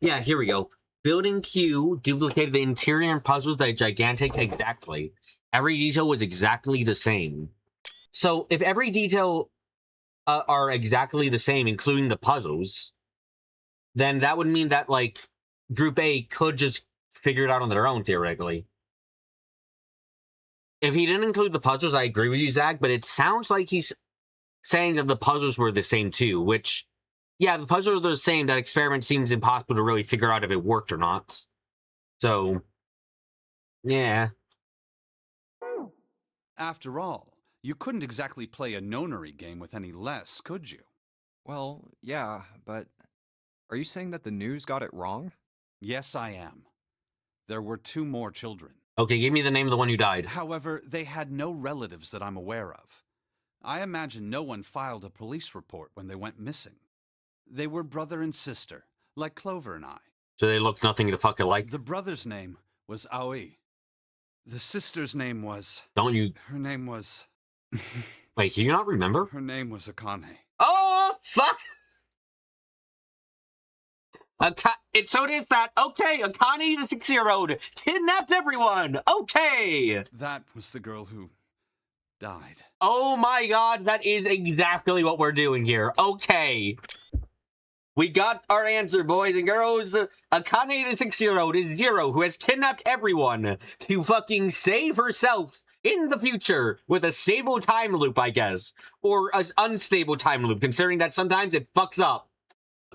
Yeah, here we go. Building Q duplicated the interior and puzzles that are gigantic exactly. Every detail was exactly the same. So if every detail are exactly the same, including the puzzles, then that would mean that, like, Group A could just figure it out on their own, theoretically. If he didn't include the puzzles, I agree with you, Zach, but it sounds like he's saying that the puzzles were the same too, which, yeah, the puzzles are the same. That experiment seems impossible to really figure out if it worked or not. So, yeah. After all, you couldn't exactly play a nonary game with any less, could you? Well, yeah, but are you saying that the news got it wrong? Yes, I am. There were 2 more children. Okay, give me the name of the one who died. However, they had no relatives that I'm aware of. I imagine no one filed a police report when they went missing. They were brother and sister, like Clover and I. So they look nothing to fuck alike. The brother's name was Aoi. The sister's name was... Don't you... Her name was... Wait, can you not remember? Her name was Akane. Oh, fuck! So it is that. Okay, Akane the 6-year-old kidnapped everyone. Okay. That was the girl who died. Oh my god, that is exactly what we're doing here. Okay. We got our answer, boys and girls. Akane the 6-year-old is Zero, who has kidnapped everyone to fucking save herself in the future with a stable time loop, I guess. Or an unstable time loop, considering that sometimes it fucks up.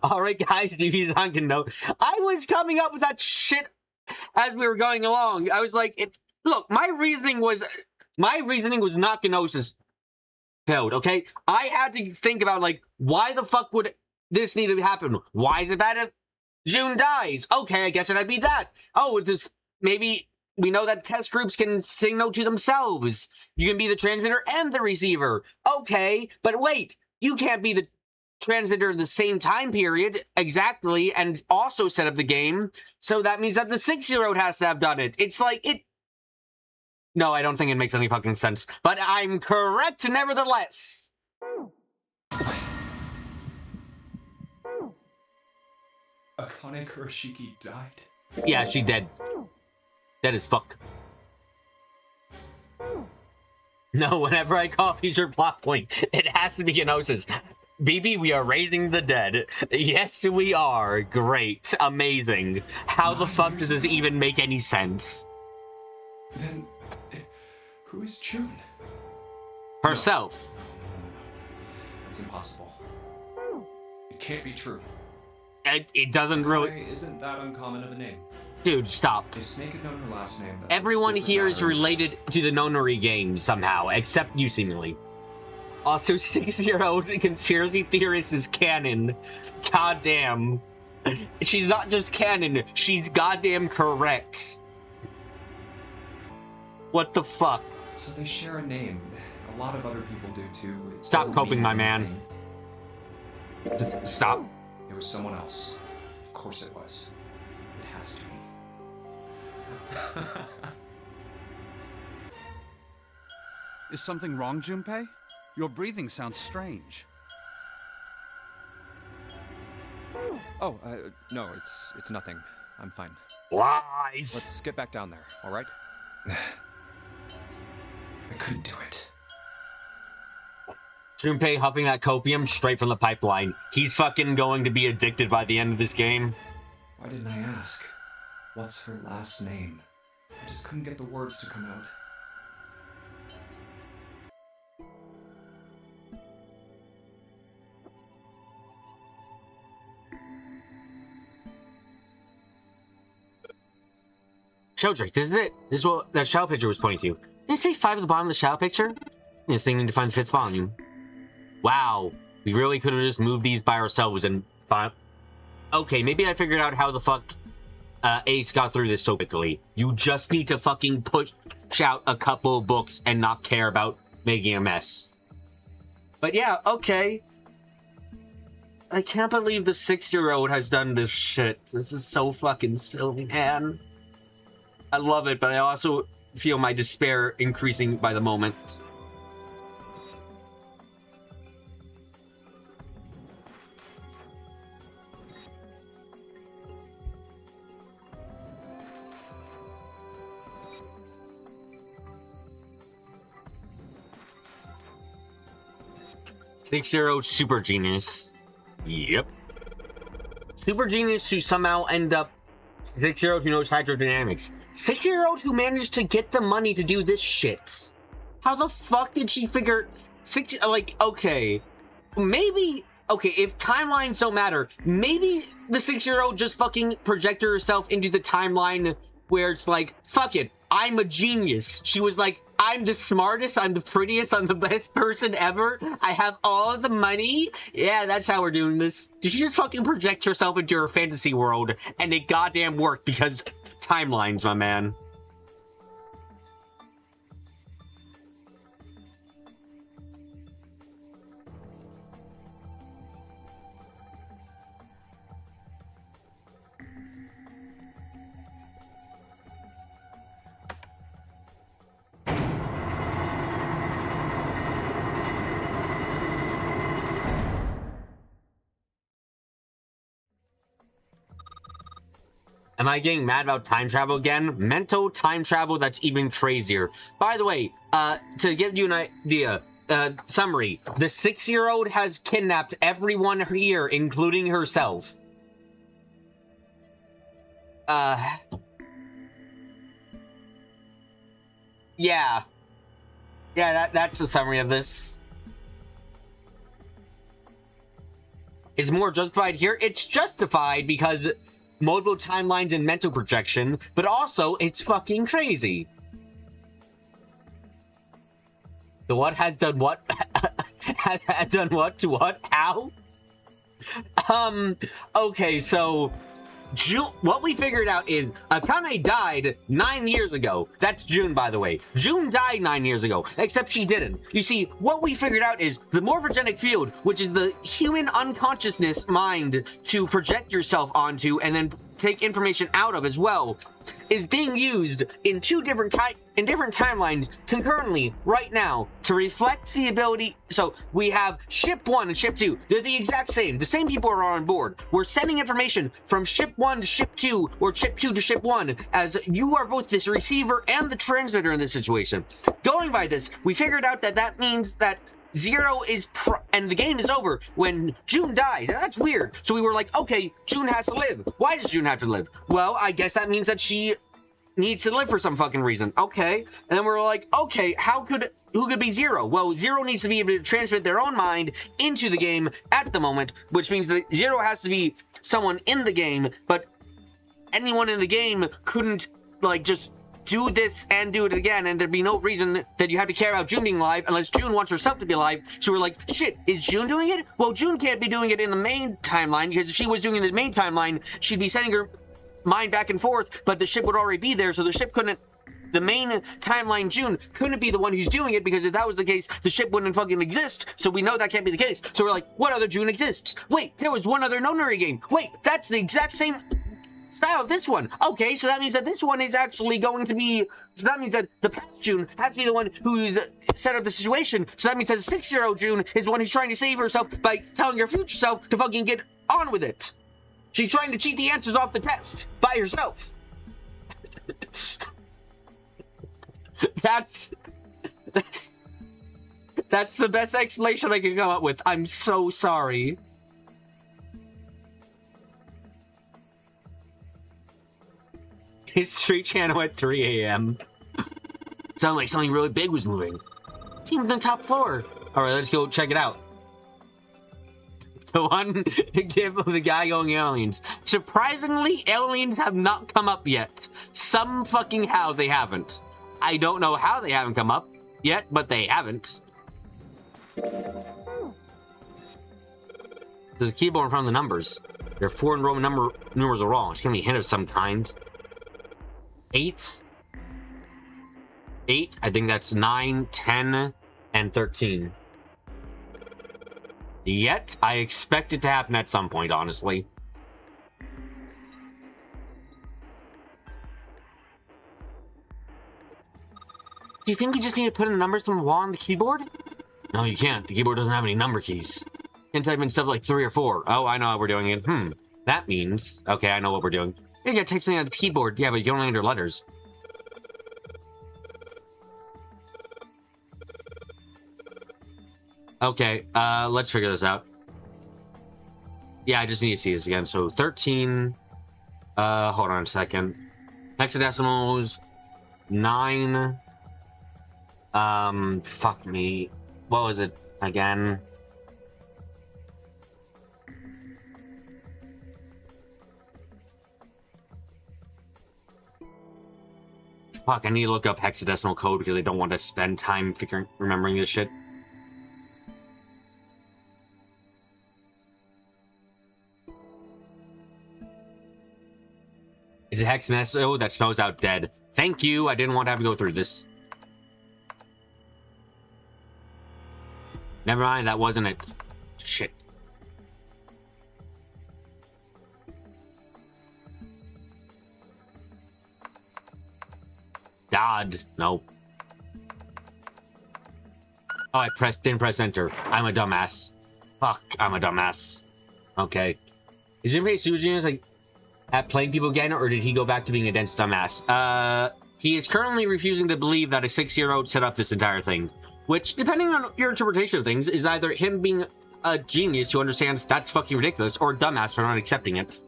Alright, guys, DV's on can know. I was coming up with that shit as we were going along. I was like, look, my reasoning was not Gnosis code, okay? I had to think about, like, why the fuck would this need to happen? Why is it bad if June dies? Okay, I guess it'd be that. Oh, this maybe we know that test groups can signal to themselves. You can be the transmitter and the receiver. Okay, but wait, you can't be the transmitter in the same time period exactly and also set up the game. So that means that the 6-year-old has to have done it. It's like it. No, I don't think it makes any fucking sense. But I'm correct nevertheless. Akane Kurashiki died? Yeah, she's dead. Dead as fuck. No, whenever I call feature plot point, it has to be Gnosis. BB, we are raising the dead. Yes, we are. Great. Amazing. How the fuck does this even make any sense? Then, who is June? Herself. It's impossible. It can't be true. It doesn't really... Why isn't that uncommon of a name? Dude, stop. If Snake had known her last name, that's Everyone a different here is matter. related to the nonary game somehow, except you seemingly. Also, 6-year-old conspiracy theorist is canon. Goddamn. She's not just canon, she's goddamn correct. What the fuck? So they share a name. A lot of other people do too. It Stop doesn't coping, mean my man. anything. Just stop. It was someone else. Of course it was. It has to be. Is something wrong, Junpei? Your breathing sounds strange. Oh, no, it's nothing. I'm fine. Lies. Let's get back down there, all right? I couldn't do it. Junpei huffing that copium straight from the pipeline. He's fucking going to be addicted by the end of this game. Why didn't I ask? What's her last name? I just couldn't get the words to come out. Sheldrake, this is it. This is what that shadow picture was pointing to. Did it say 5 at the bottom of the shadow picture? This thing need to find the 5th volume. Wow. We really could have just moved these by ourselves and found... Okay, maybe I figured out how the fuck Ace got through this so quickly. You just need to fucking push out a couple of books and not care about making a mess. But yeah, okay. I can't believe the 6-year-old has done this shit. This is so fucking silly, man. I love it, but I also feel my despair increasing by the moment. 6-year-old super genius. Yep. Super genius who somehow end up 6-year-old who knows hydrodynamics. 6-year-old who managed to get the money to do this shit. How the fuck did she figure okay, maybe okay, if timelines don't matter, maybe the 6-year-old just fucking projected herself into the timeline where it's like, fuck it, I'm a genius. She was like, I'm the smartest, I'm the prettiest, I'm the best person ever. I have all the money. Yeah, that's how we're doing this. Did she just fucking project herself into her fantasy world and it goddamn worked because timelines, my man. Am I getting mad about time travel again? Mental time travel, that's even crazier. By the way, to give you an idea, summary, the 6-year-old has kidnapped everyone here, including herself. Yeah. Yeah, that's the summary of this. Is more justified here? It's justified because multiple timelines and mental projection, but also it's fucking crazy. The what has done what? has done what to what? How? Okay, so what we figured out is Akane died 9 years ago. That's June, by the way. June died 9 years ago, except she didn't. You see, what we figured out is the morphogenic field, which is the human unconsciousness mind to project yourself onto and then take information out of as well, is being used in different timelines concurrently right now to reflect the ability. So we have ship 1 and ship 2. They're the exact same. The same people are on board. We're sending information from ship 1 to ship 2 or ship 2 to ship 1, as you are both this receiver and the transmitter in this situation. Going by this, we figured out that means that 0 is and the game is over when June dies, and that's weird. So we were like, okay, June has to live. Why does June have to live? Well, I guess that means that she needs to live for some fucking reason. Okay. And then we're like, okay, who could be 0? Well, 0 needs to be able to transmit their own mind into the game at the moment, which means that 0 has to be someone in the game, but anyone in the game couldn't just do this and do it again, and there'd be no reason that you have to care about June being alive unless June wants herself to be alive. So we're like, shit, is June doing it? Well, June can't be doing it in the main timeline, because if she was doing it in the main timeline, she'd be sending her mind back and forth, but the ship would already be there, so the ship couldn't, the main timeline June couldn't be the one who's doing it, because if that was the case, the ship wouldn't fucking exist. So we know that can't be the case. So we're like, what other June exists? Wait, there was one other Nonary game. Wait, that's the exact same style of this one. Okay, so that means that this one is actually going to be, so that means that the past June has to be the one who's set up the situation. So that means that the 6-year-old June is the one who's trying to save herself by telling her future self to fucking get on with it. She's trying to cheat the answers off the test by herself. That's the best explanation I can come up with. I'm so sorry. History channel at 3 a.m. Sounded like something really big was moving. Team on the top floor. All right, let's go check it out. The one gif of the guy going aliens. Surprisingly, aliens have not come up yet. Some fucking how they haven't. I don't know how they haven't come up yet, but they haven't. There's a keyboard in front of the numbers. Their 4 and Roman numerals are wrong. It's gonna be a hint of some kind. 8. I think that's 9, 10, and 13. Yet, I expect it to happen at some point, honestly. Do you think you just need to put in the numbers from the wall on the keyboard? No, you can't. The keyboard doesn't have any number keys. You can type in stuff like 3 or 4. Oh, I know how we're doing it. That means... Okay, I know what we're doing. You gotta type something on the keyboard. Yeah, but you can only enter letters. Okay, let's figure this out. Yeah, I just need to see this again. So 13. Hold on a second. Hexadecimals. 9. Fuck me. What was it again? Fuck, I need to look up hexadecimal code because I don't want to spend time remembering this shit. Is it hex mess? Oh, that spells out dead. Thank you. I didn't want to have to go through this. Never mind, that wasn't it. Shit. God, no. Oh, I didn't press enter. I'm a dumbass. Fuck, I'm a dumbass. Okay. Is Junpei Sujin like at playing people again, or did he go back to being a dense dumbass? He is currently refusing to believe that a 6-year-old set up this entire thing, which, depending on your interpretation of things, is either him being a genius who understands that's fucking ridiculous, or a dumbass for not accepting it.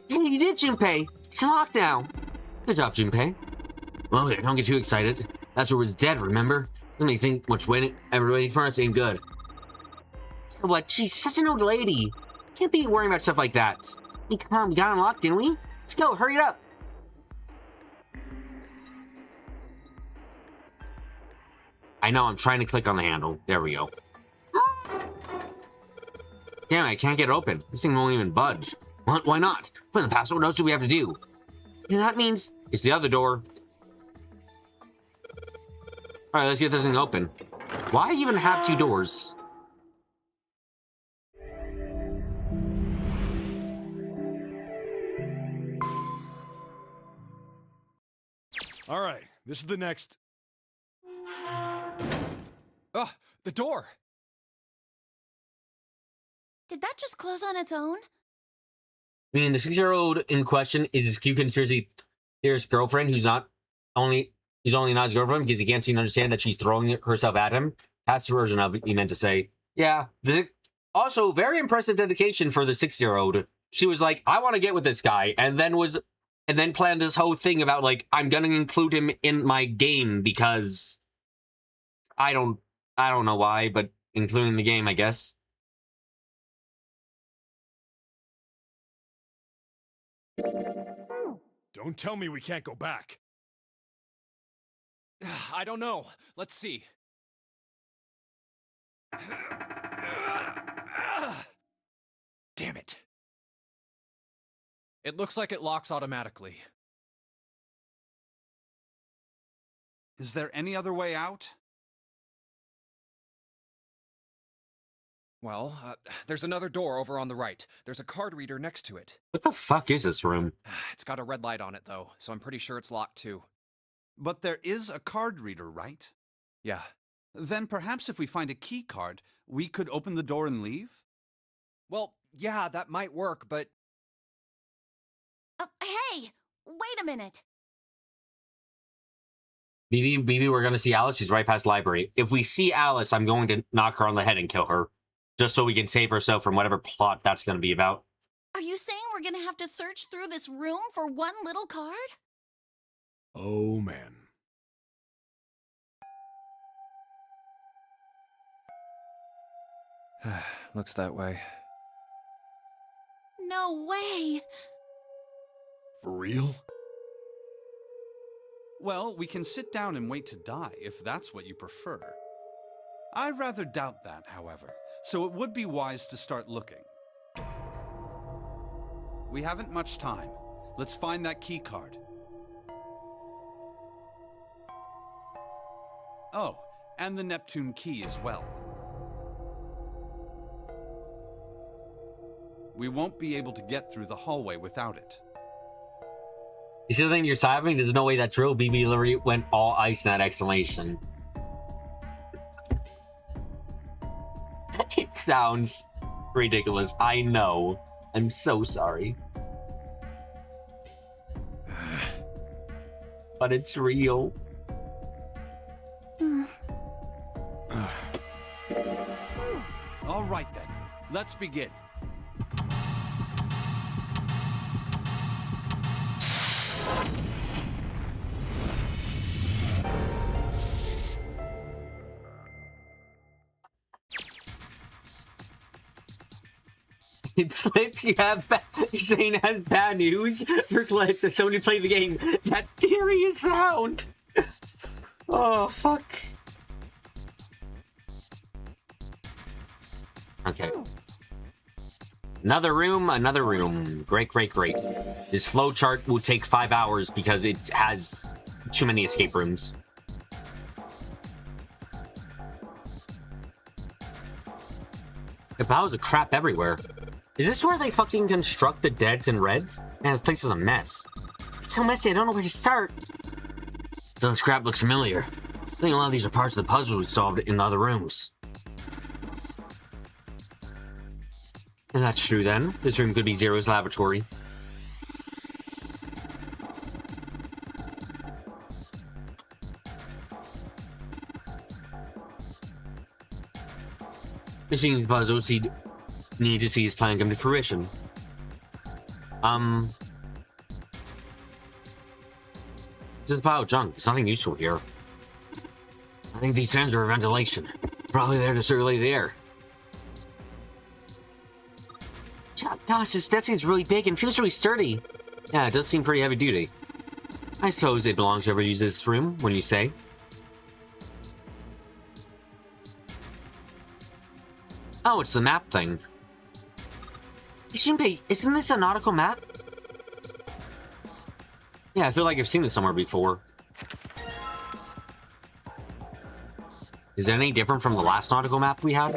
Hey, you did, Junpei. It's locked now. Good job, Junpei. Well, there, don't get too excited. That's what was dead, remember? Don't make you think much waiting for us ain't good. So what? She's such an old lady. Can't be worrying about stuff like that. I mean, come on, we got unlocked, didn't we? Let's go, hurry it up. I know, I'm trying to click on the handle. There we go. Damn, I can't get it open. This thing won't even budge. What? Why not? Put in the password. What else do we have to do? And that means it's the other door. All right, let's get this thing open. Why even have 2 doors? All right, this is the next. Ah, the door! Did that just close on its own? I mean, the 6-year-old in question is his cute conspiracy theorist girlfriend who's only not his girlfriend because he can't seem to understand that she's throwing herself at him. That's the version of it he meant to say. Yeah. Also, very impressive dedication for the 6-year-old. She was like, I want to get with this guy, and then planned this whole thing about, like, I'm gonna include him in my game because I don't know why, but including the game, I guess. Don't tell me we can't go back. I don't know. Let's see. Damn it. It looks like it locks automatically. Is there any other way out? Well, there's another door over on the right. There's a card reader next to it. What the fuck is this room? It's got a red light on it, though, so I'm pretty sure it's locked, too. But there is a card reader, right? Yeah. Then perhaps if we find a key card, we could open the door and leave? Well, yeah, that might work, but... Hey! Wait a minute! BB, we're gonna see Alice. She's right past the library. If we see Alice, I'm going to knock her on the head and kill her. Just so we can save herself from whatever plot that's gonna be about. Are you saying we're gonna have to search through this room for one little card? Oh, man. Looks that way. No way! For real? Well, we can sit down and wait to die, if that's what you prefer. I rather doubt that, however, so it would be wise to start looking. We haven't much time. Let's find that key card. Oh, and the Neptune key as well. We won't be able to get through the hallway without it. You see the thing you're sobbing? There's no way that's real. BB literally went all ice in that exclamation. It sounds ridiculous. I know. I'm so sorry. But it's real. Let's begin. Clips, you have you're saying it has bad news for Clips as somebody played the game. That furious sound. Oh fuck. Okay. Another room. Great. This flow chart will take 5 hours because it has too many escape rooms. The piles of crap everywhere. Is this where they fucking construct the deads and reds? Man, this place is a mess. It's so messy, I don't know where to start. Some scrap looks familiar. I think a lot of these are parts of the puzzle we solved in the other rooms. And that's true then. This room could be Zero's laboratory. Machines puzzles he'd need to see his plan come to fruition. Just a pile of junk. There's nothing useful here. I think these fans are ventilation. Probably there to circulate the air. Gosh, this desk is really big and feels really sturdy. Yeah, it does seem pretty heavy duty. I suppose it belongs to whoever uses this room, when you say. Oh, it's the map thing. Junpei, isn't this a nautical map? Yeah, I feel like I've seen this somewhere before. Is it any different from the last nautical map we had?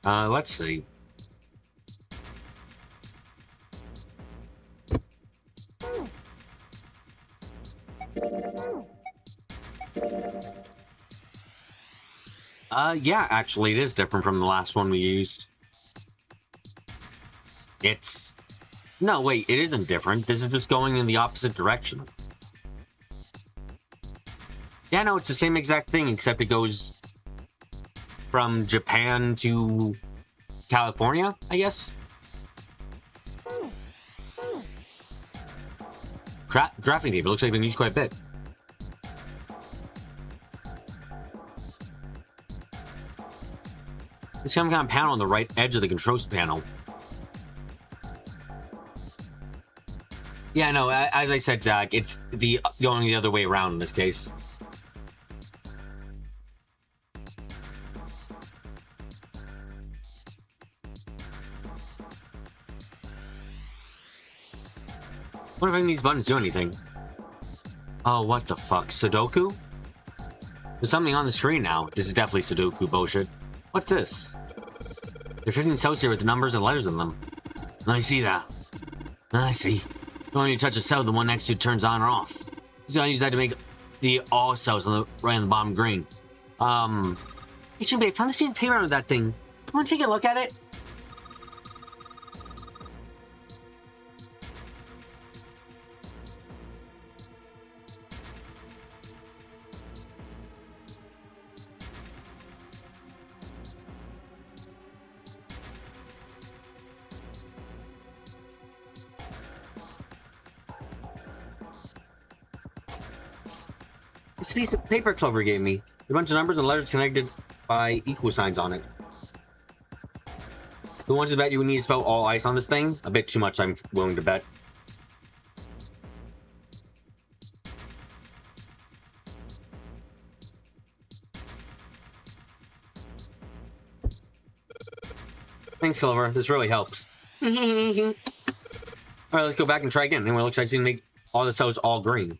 Let's see. Yeah, actually, it is different from the last one we used. It's... No, wait, it isn't different. This is just going in the opposite direction. Yeah, no, it's the same exact thing, except it goes from Japan to California, I guess? Drafting tape, it looks like it's been used quite a bit. There's some kind of panel on the right edge of the controls panel. Yeah, no, as I said, Zach, it's going the other way around in this case. What if any of these buttons do anything? Oh, what the fuck? Sudoku? There's something on the screen now. This is definitely Sudoku bullshit. What's this? They're 15 cells here with the numbers and letters in them. I see that. I see. When you touch a cell, the one next to it turns on or off. So I use that to make the all cells on the right on the bottom green. Hey, Junpei, found this piece of paper under that thing. Want to take a look at it? This piece of paper Clover gave me. A bunch of numbers and letters connected by equal signs on it. Who wants to bet you would need to spell all ice on this thing? A bit too much, I'm willing to bet. Thanks, Silver. This really helps. Alright, let's go back and try again. Anyway, it looks like I need to make all the cells all green.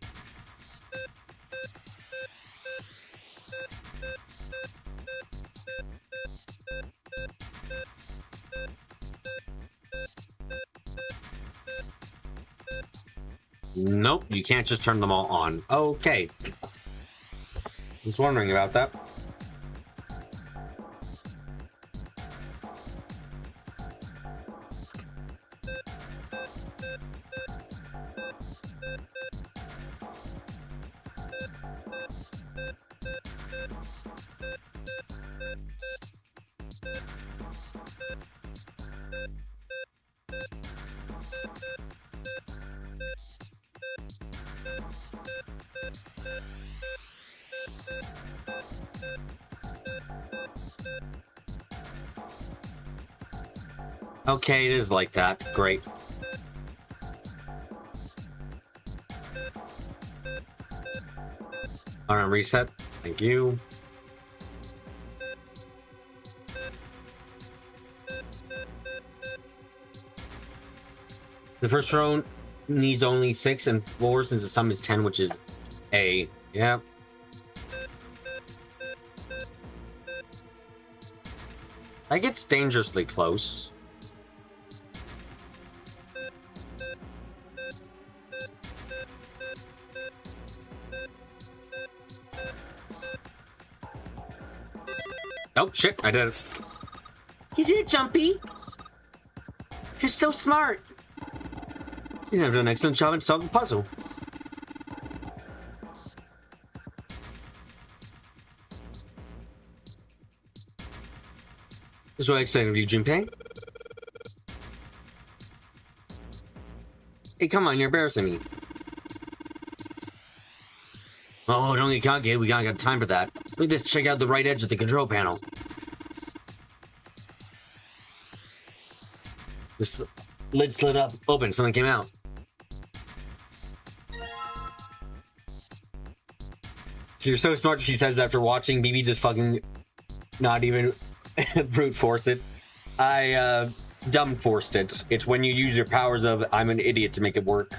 Nope, you can't just turn them all on. Okay. Was wondering about that. Okay, it is like that. Great. Alright, reset. Thank you. The first row needs only 6 and 4 since the sum is 10, which is A. Yep. That gets dangerously close. Oh, shit, I did it. You did it, Jumpy! You're so smart! He's gonna do an excellent job in solving the puzzle. This is what I expected of you, Junpei. Hey, come on, you're embarrassing me. Oh, don't get cocky, we gotta got time for that. Look at this, check out the right edge of the control panel. This lid slid up, open, something came out. You're so smart, she says after watching BB just fucking not even brute force it. I dumb forced it. It's when you use your powers of I'm an idiot to make it work.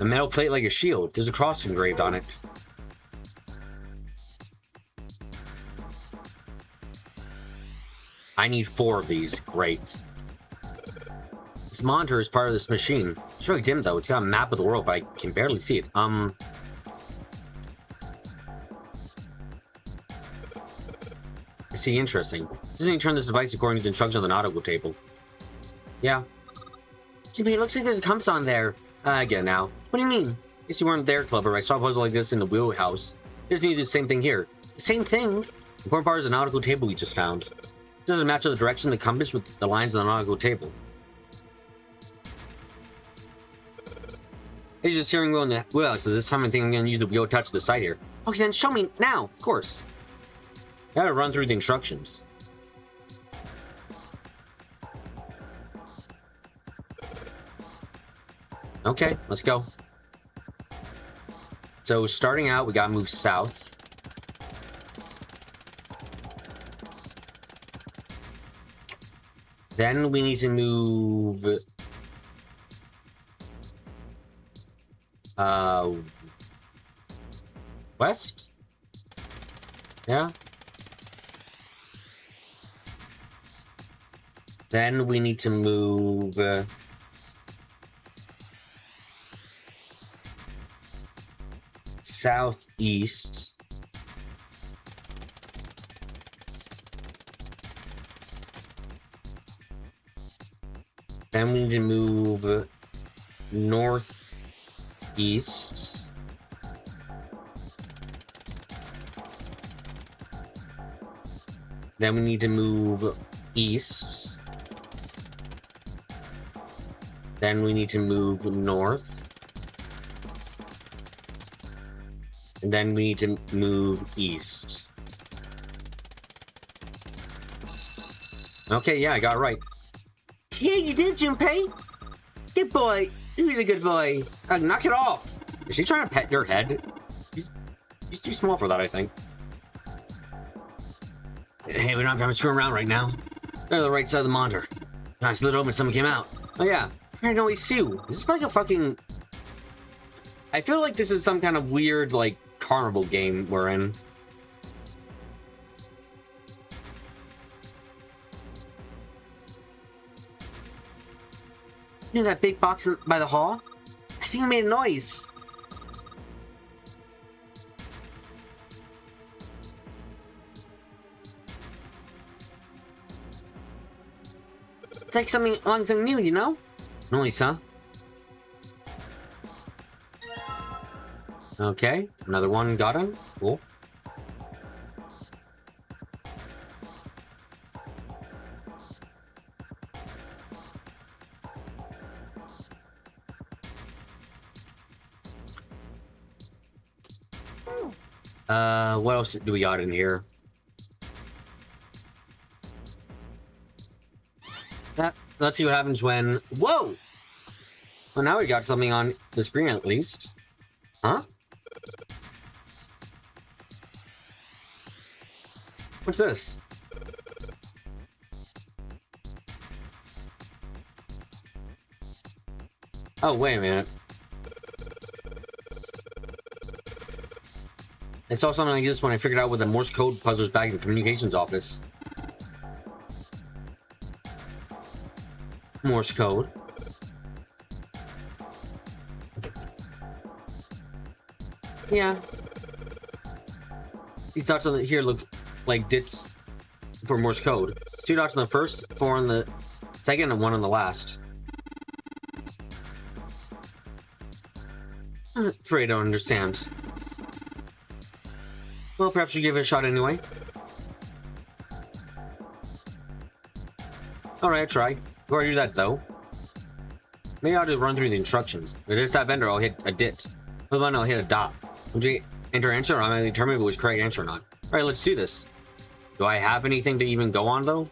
A metal plate like a shield. There's a cross engraved on it. I need 4 of these. Great. This monitor is part of this machine. It's really dim though. It's got a map of the world, but I can barely see it. I see, interesting. Doesn't he turn this device according to the instructions on the nautical table? Yeah. Jimmy, it looks like there's a compass on there. I get it now. What do you mean? Guess you weren't there, Clever. I saw a puzzle like this in the wheelhouse. There's nearly the same thing here. The same thing? The important part is the nautical table we just found. It doesn't match the direction of the compass with the lines on the nautical table. It's just steering wheel in the wheel, so this time I think I'm going to use the wheel touch to the side here. Okay, then show me now, of course. I gotta run through the instructions. Okay, let's go. So starting out, we gotta move south. Then we need to move west? Yeah. Then we need to move southeast. Then we need to move northeast. Then we need to move east. Then we need to move north. And then we need to move east. Okay, yeah, I got it right. Yeah, you did, Junpei! Good boy! Who's a good boy? Knock it off! Is she trying to pet your head? He's too small for that, I think. Hey, we're not gonna screw around right now. Go to the right side of the monitor. I slid open, someone came out. Oh yeah, I know he's Sue. Is this like a fucking... I feel like this is some kind of weird, like, carnival game we're in. You know that big box by the hall? I think it made a noise. It's like something new, you know? Noise, huh? Okay, another one got him. Cool. What else do we got in here? Let's see what happens when... Whoa! Well, now we got something on the screen at least. Huh? What's this? Oh, wait a minute. I saw something like this when I figured out what the Morse code puzzles back in the communications office. Morse code. Yeah. These dots on here look like dits for Morse code. 2 dots on the first, 4 on the second, and 1 on the last. I'm afraid I don't understand. Well, perhaps you give it a shot anyway. Alright, I try. Before I do that, though, maybe I'll just run through the instructions. If it's that vendor, I'll hit a dit. If I'll hit a dot. Once you enter answer, I'm going to determine if it was correct answer or not. Alright, let's do this. Do I have anything to even go on, though?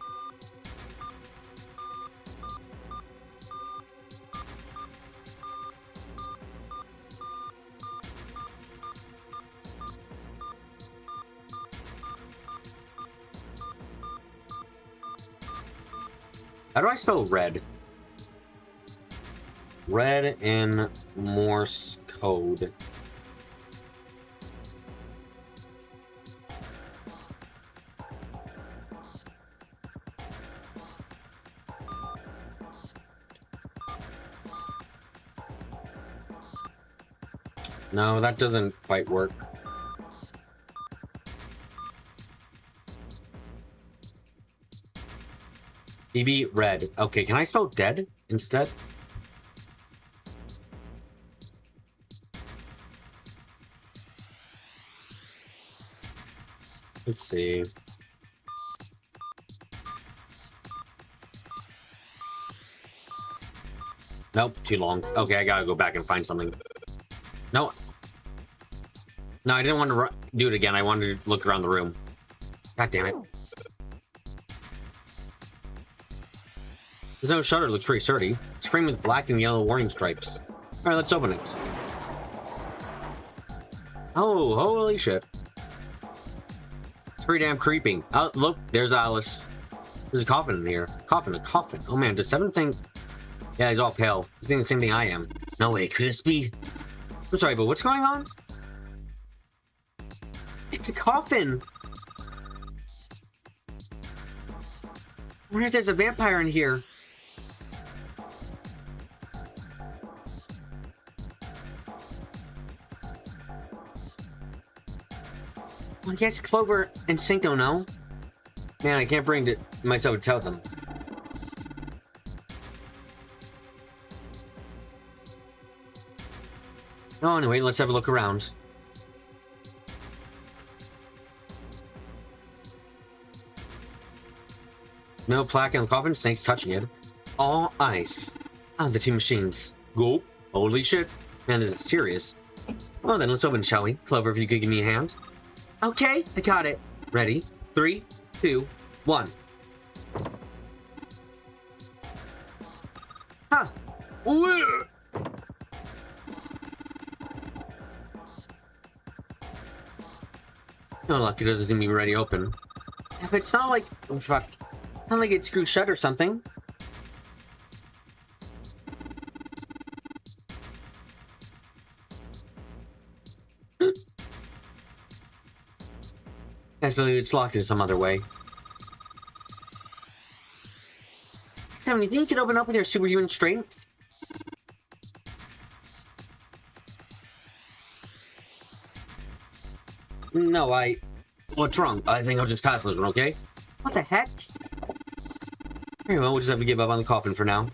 How do I spell red? Red in Morse code. No, that doesn't quite work. TV red. Okay, can I spell dead instead? Let's see. Nope, too long. Okay, I gotta go back and find something. No. No, I didn't want to do it again. I wanted to look around the room. God damn it. There's no shutter. Looks pretty sturdy. It's framed with black and yellow warning stripes. Alright, let's open it. Oh, holy shit. It's pretty damn creepy. Oh, look, there's Alice. There's a coffin in here. A coffin. Oh man, does Seven think... Yeah, he's all pale. He's thinking the same thing I am. No way, could this be? I'm sorry, but what's going on? It's a coffin! I wonder if there's a vampire in here. Well, I guess Clover and Sync don't know. Man, I can't bring myself to tell them. Oh, anyway, let's have a look around. No plaque on the coffin, Snake's touching it. All ice. On the 2 machines. Go. Holy shit. Man, this is serious. Well then, let's open, shall we? Clover, if you could give me a hand. Okay, I got it. Ready? 3, 2, 1. Huh. Ooh. No luck, it doesn't seem to be ready to open. Yeah, but it's not like... Oh, fuck. It's not like it's screwed shut or something. Guess maybe it's locked in some other way. Seven, you think you could open up with your superhuman strength? No, what's wrong? I think I'll just pass this one, okay? What the heck? Very well, we'll just have to give up on the coffin for now.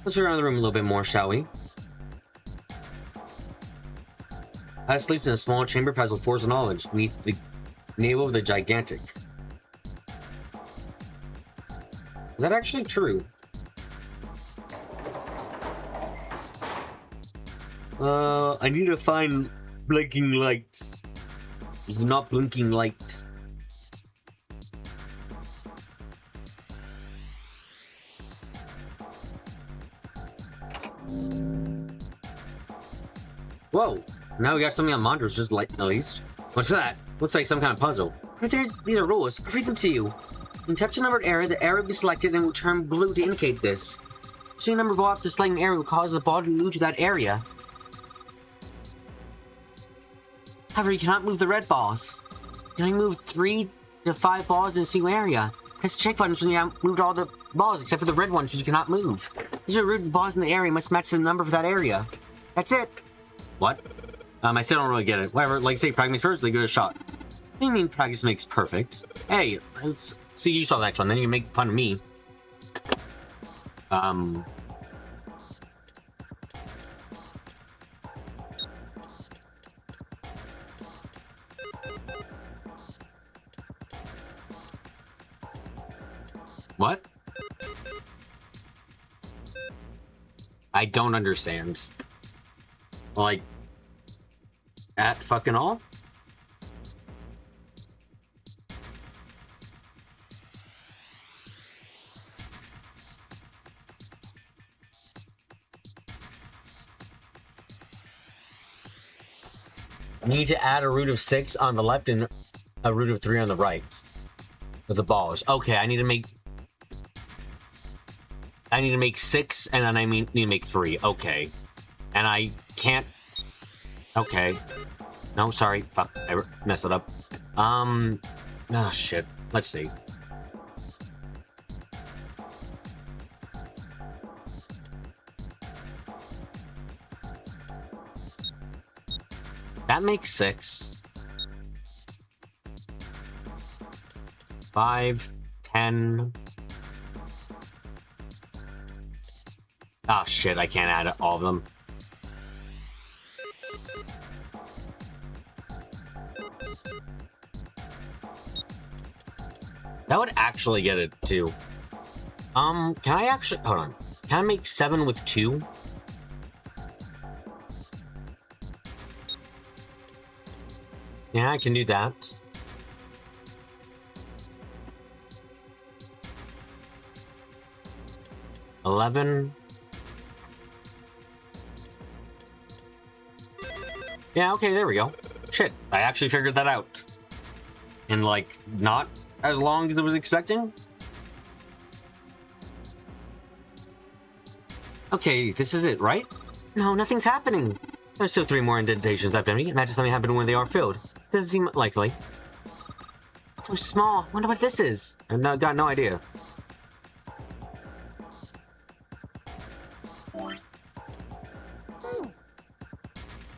Let's look around the room a little bit more, shall we? Alice sleeps in a small chamber past the force of knowledge beneath the navel of the gigantic. Is that actually true? I need to find blinking lights. It's not blinking light. Whoa! Now we got something on monitors, just like at least. What's that? Looks like some kind of puzzle. If these are rules, I'll read them to you. When you touch a numbered area, the area will be selected and will turn blue to indicate this. Seeing a number ball after selecting an area will cause the ball to move to that area. However, you cannot move the red balls. You can only move 3 to 5 balls in a single area. Press check buttons when you have moved all the balls except for the red ones, which you cannot move. These are rude balls in the area must match the number for that area. That's it. What? I still don't really get it. Whatever, like say practice first, like give it a shot. What do you mean practice makes perfect? Hey, let's see you saw the next one, then you can make fun of me. What? I don't understand. Like, at fucking all? Need to add a root of 6 on the left and a root of 3 on the right. With the balls. Okay, I need to make 6 and then I need to make 3. Okay. And I can't. Okay. No, sorry. Fuck. I messed it up. Oh, shit. Let's see. That makes 6. 5, 10. Ah, shit. I can't add all of them. That would actually get it, too. Can I actually... Hold on. Can I make 7 with 2? Yeah, I can do that. $11. Yeah, okay, there we go. Shit, I actually figured that out. In, like, not as long as I was expecting? Okay, this is it, right? No, nothing's happening. There's still 3 more indentations left empty. Imagine something happened when they are filled. Doesn't seem likely. It's so small. Wonder what this is. I've got no idea.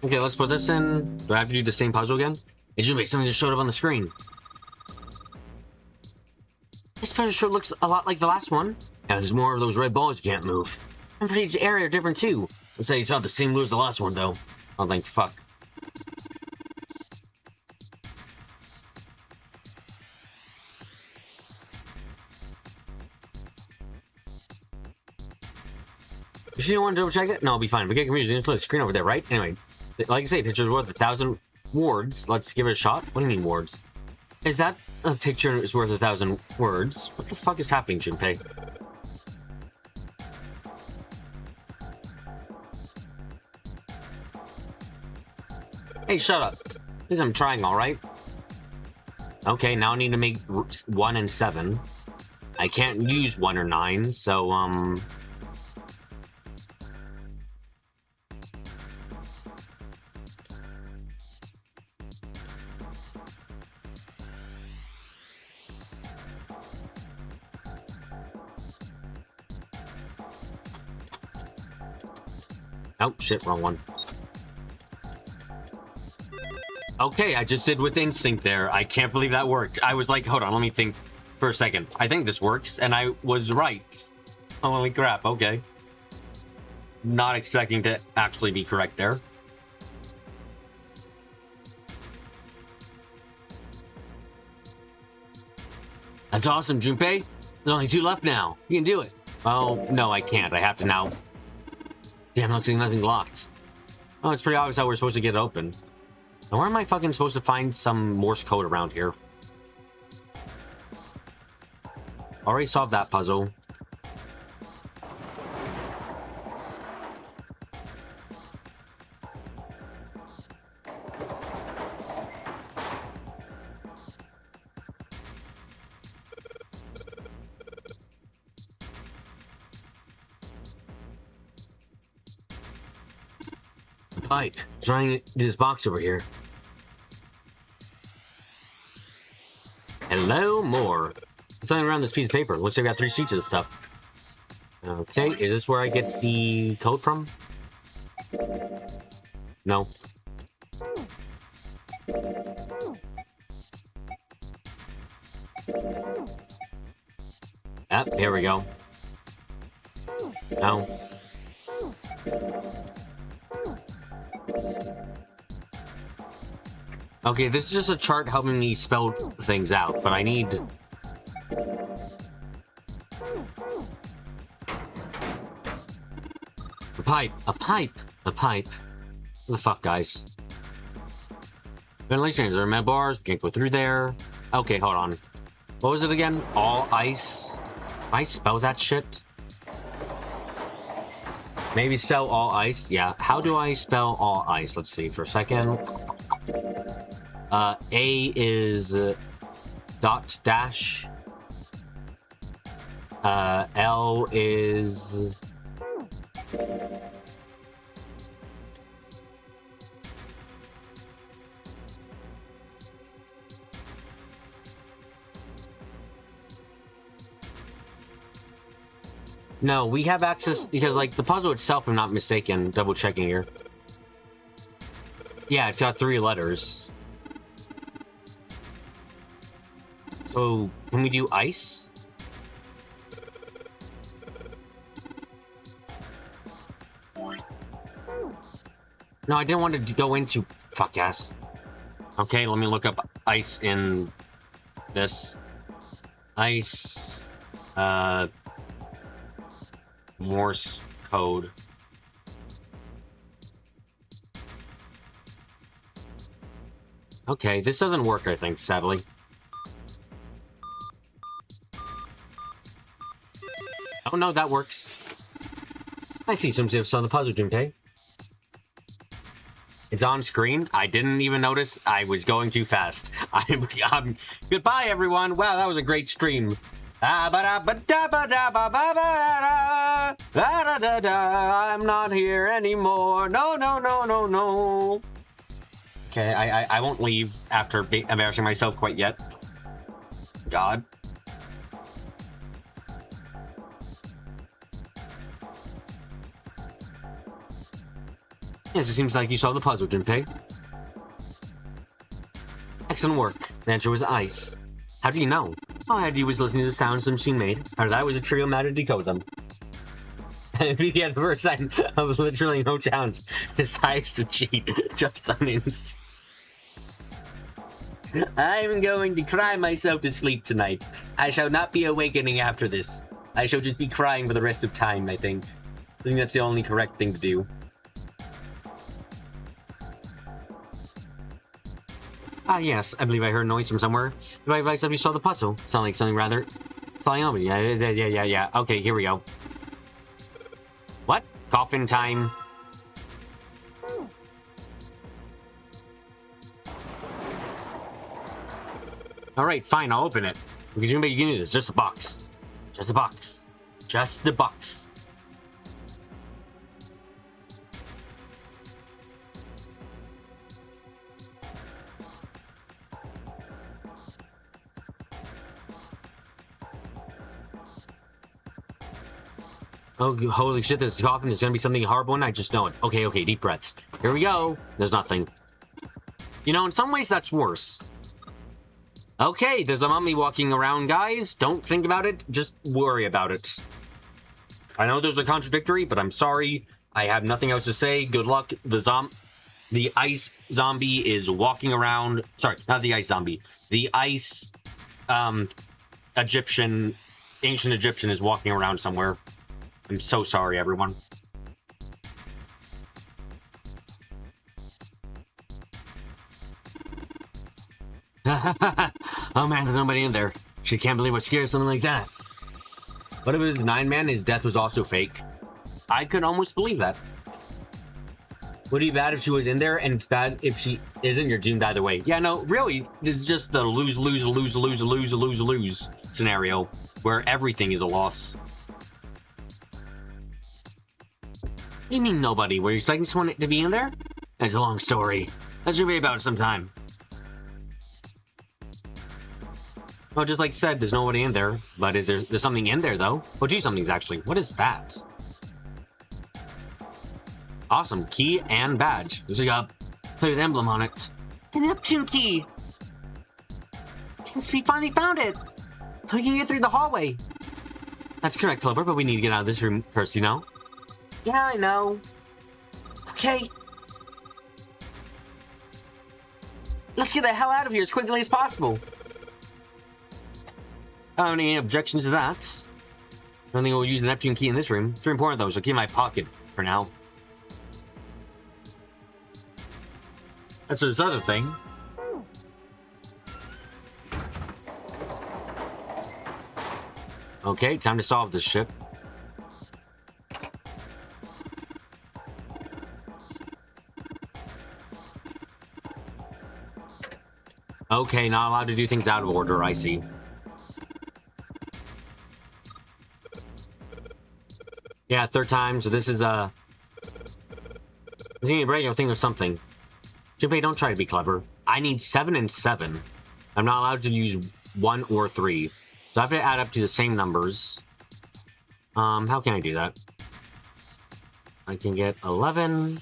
Okay, let's put this in. Do I have to do the same puzzle again? It should be something just showed up on the screen. This puzzle sure looks a lot like the last one. Now there's more of those red balls you can't move. And for each area are different too. Let's say it's not the same blue as the last one though. I'll think fuck. If you don't want to double check it, no, I'll be fine. We get confused. Just look at the screen over there, right? Anyway, like I say, pictures worth 1,000 words. Let's give it a shot. What do you mean words? Is that a picture is worth 1,000 words? What the fuck is happening, Junpei? Hey, shut up. At least I'm trying, alright? Okay, now I need to make 1 and 7. I can't use 1 or 9, so, Oh, shit, wrong one. Okay, I just did with instinct there. I can't believe that worked. I was like, hold on, let me think for a second. I think this works, and I was right. Holy crap, okay. Not expecting to actually be correct there. That's awesome, Junpei. There's only 2 left now. You can do it. Oh, no, I can't. I have to now. Damn, looks like nothing locked. Oh, it's pretty obvious how we're supposed to get it open. Now, where am I fucking supposed to find some Morse code around here? Already solved that puzzle. Pipe. Trying this box over here. Hello, more. Something around this piece of paper. Looks like I got 3 sheets of this stuff. Okay, is this where I get the code from? No. Yep, here we go. No. Okay, this is just a chart helping me spell things out, but I need... A pipe! A pipe! A pipe! What the fuck, guys? Ventilation, there are med bars, we can't go through there. Okay, hold on. What was it again? All ice? Can I spell that shit? Maybe spell all ice? Yeah, how do I spell all ice? Let's see for a second. A is dot dash. L is... No, we have access because, like, the puzzle itself, if I'm not mistaken, double checking here. Yeah, it's got 3 letters. So, can we do ice? No, I didn't want to go into... Fuck ass. Okay, let me look up ice in this. Ice... Morse code. Okay, this doesn't work, I think, sadly. Oh no, that works. I see some tips on the puzzle, Junpei. It's on screen. I didn't even notice. I was going too fast. Goodbye, everyone. Wow, that was a great stream. I'm not here anymore. No, no, no, no, no. Okay, I won't leave after embarrassing myself quite yet. God. Yes, it seems like you solved the puzzle, Junpei. Excellent work. The answer was ice. How do you know? All I had to do was listen to the sounds the machine made. Or that was a trivial matter to decode them. Yeah, the first time, I was literally no challenge. Decides to cheat. Just unhinged. I'm going to cry myself to sleep tonight. I shall not be awakening after this. I shall just be crying for the rest of time, I think. I think that's the only correct thing to do. Ah, yes, I believe I heard a noise from somewhere. Do I advise if you saw the puzzle? Sound like something rather... flying over. Yeah. Okay, here we go. What? Coffin time. Alright, fine, I'll open it. You can do this. Just a box. Just a box. Just a box. Oh, holy shit, this coffin is gonna be something horrible, and I just know it. Okay, deep breaths. Here we go. There's nothing. You know, in some ways, that's worse. Okay, there's a mummy walking around, guys. Don't think about it. Just worry about it. I know there's a contradictory, but I'm sorry. I have nothing else to say. Good luck. The ice zombie is walking around. Sorry, not the ice zombie. The ice, ancient Egyptian is walking around somewhere. I'm so sorry, everyone. Oh man, there's nobody in there. She can't believe what scares something like that. What if it was 9-man, his death was also fake? I could almost believe that. Would it be bad if she was in there, and it's bad if she isn't? You're doomed either way. Yeah, no, really, this is just the lose scenario where everything is a loss. What do you mean nobody? Were you expecting someone to be in there? It's a long story. That should be about sometime. Well, just like I said, there's nobody in there. But there's something in there, though? Oh, gee, something's actually. What is that? Awesome. Key and badge. There's like a with emblem on it. The Neptune key! We finally found it! We can get through the hallway. That's correct, Clover, but we need to get out of this room first, you know? Yeah, I know. Okay. Let's get the hell out of here as quickly as possible. I don't have any objections to that. I don't think we'll use the Neptune key in this room. It's very important, though, so keep it in my pocket for now. That's this other thing. Okay, time to solve this ship. Okay, not allowed to do things out of order, I see. Yeah, third time, so this is a... Is he break? I think there's something. Junpei, don't try to be clever. I need 7 and 7. I'm not allowed to use 1 or 3. So I have to add up to the same numbers. How can I do that? I can get 11.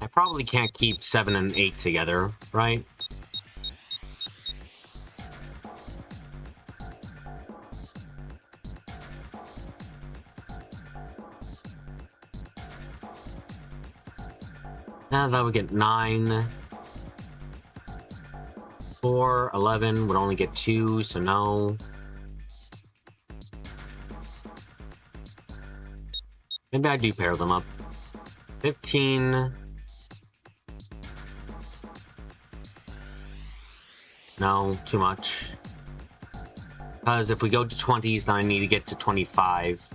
I probably can't keep 7 and 8 together, right? Now that would get 9. 4, 11 would only get 2, so no. Maybe I do pair them up. 15. No, too much. Because if we go to 20s, then I need to get to 25.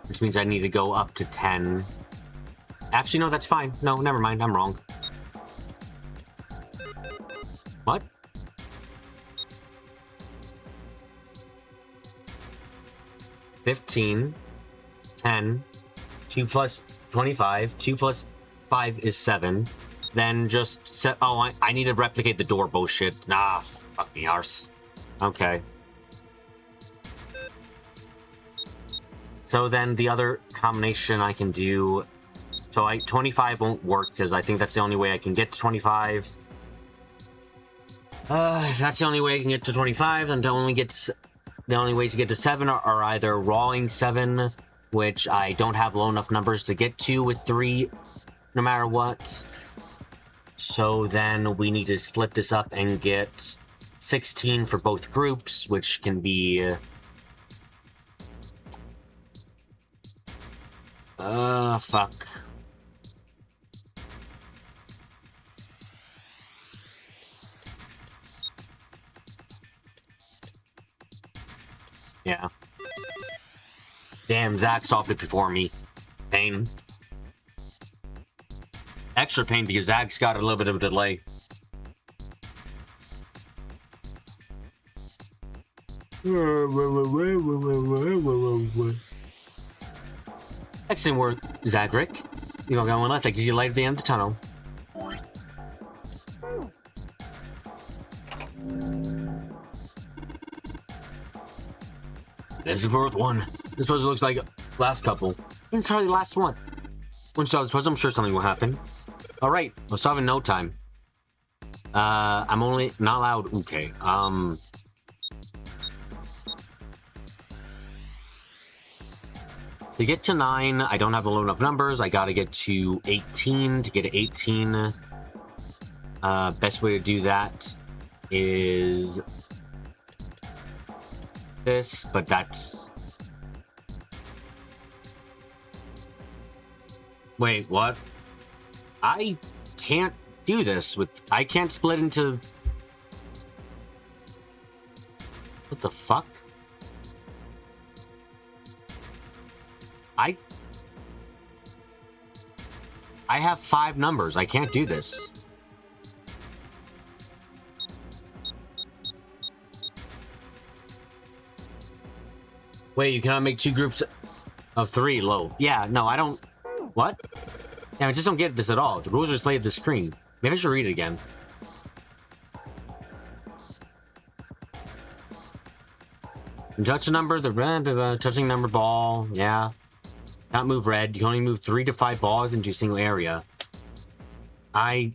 Which means I need to go up to 10. Actually, no, that's fine. No, never mind. I'm wrong. What? $15, 10, 2 plus 25, 2 plus 5 is 7. Then just set. Oh, I need to replicate the door bullshit. Nah, fuck me, arse. Okay. So then the other combination I can do. So 25 won't work because I think that's the only way I can get to 25. If that's the only way I can get to 25, then the only ways to get to 7 are either rawing 7, which I don't have low enough numbers to get to with 3, no matter what. So then we need to split this up and get 16 for both groups, which can be... fuck. Yeah. Damn, Zach solved it before me. Pain. Extra pain because Zach's got a little bit of a delay. Excellent work, Zagric. You don't got one left. That gives you light at the end of the tunnel. This is the fourth one. This puzzle looks like last couple. It's probably the last one. Once you solve this puzzle, I'm sure something will happen. Alright, we'll solve in no time. I'm only not allowed. Okay. To get to 9, I don't have low enough numbers. I gotta get to 18. To get to 18, best way to do that is this, but that's Wait, what? I can't do this with... I can't split into... What the fuck? I have 5 numbers. I can't do this. Wait, you cannot make 2 groups of 3 low. Yeah, no, I don't... What? Yeah, I just don't get this at all. The rules are displayed at the screen. Maybe I should read it again. You touch a number, the touching number ball. Yeah. Not move red. You can only move 3 to 5 balls into a single area. Huh?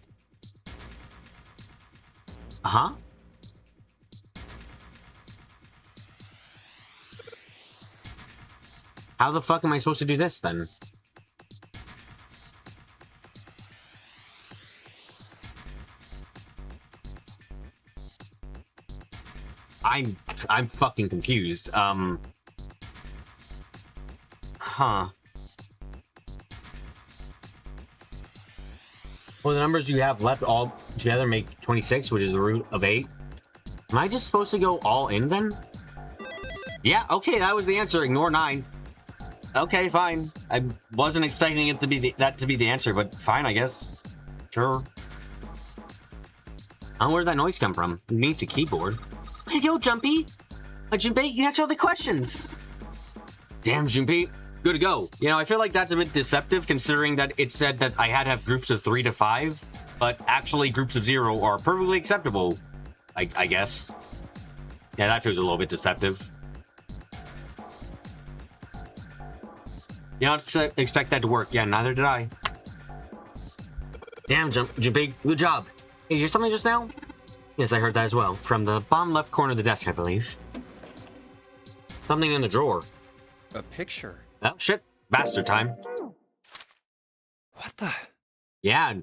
How the fuck am I supposed to do this then? I'm fucking confused. Huh. Well, the numbers you have left all together make 26, which is the root of 8. Am I just supposed to go all in then? Yeah, okay, that was the answer. Ignore 9. Okay, fine. I wasn't expecting it to be that to be the answer, but fine, I guess. Sure. I don't know where that noise come from. It needs a keyboard. Way to go, Jumpy! Junpei, you answered all the questions! Damn, Junpei. Good to go. You know, I feel like that's a bit deceptive considering that it said that I had to have groups of 3 to 5, but actually groups of 0 are perfectly acceptable, I guess. Yeah, that feels a little bit deceptive. You don't expect that to work. Yeah, neither did I. Damn, Junpei, good job. Hey, you hear something just now? Yes, I heard that as well. From the bottom left corner of the desk, I believe. Something in the drawer. A picture. Oh, shit. Bastard time. What the? Yeah.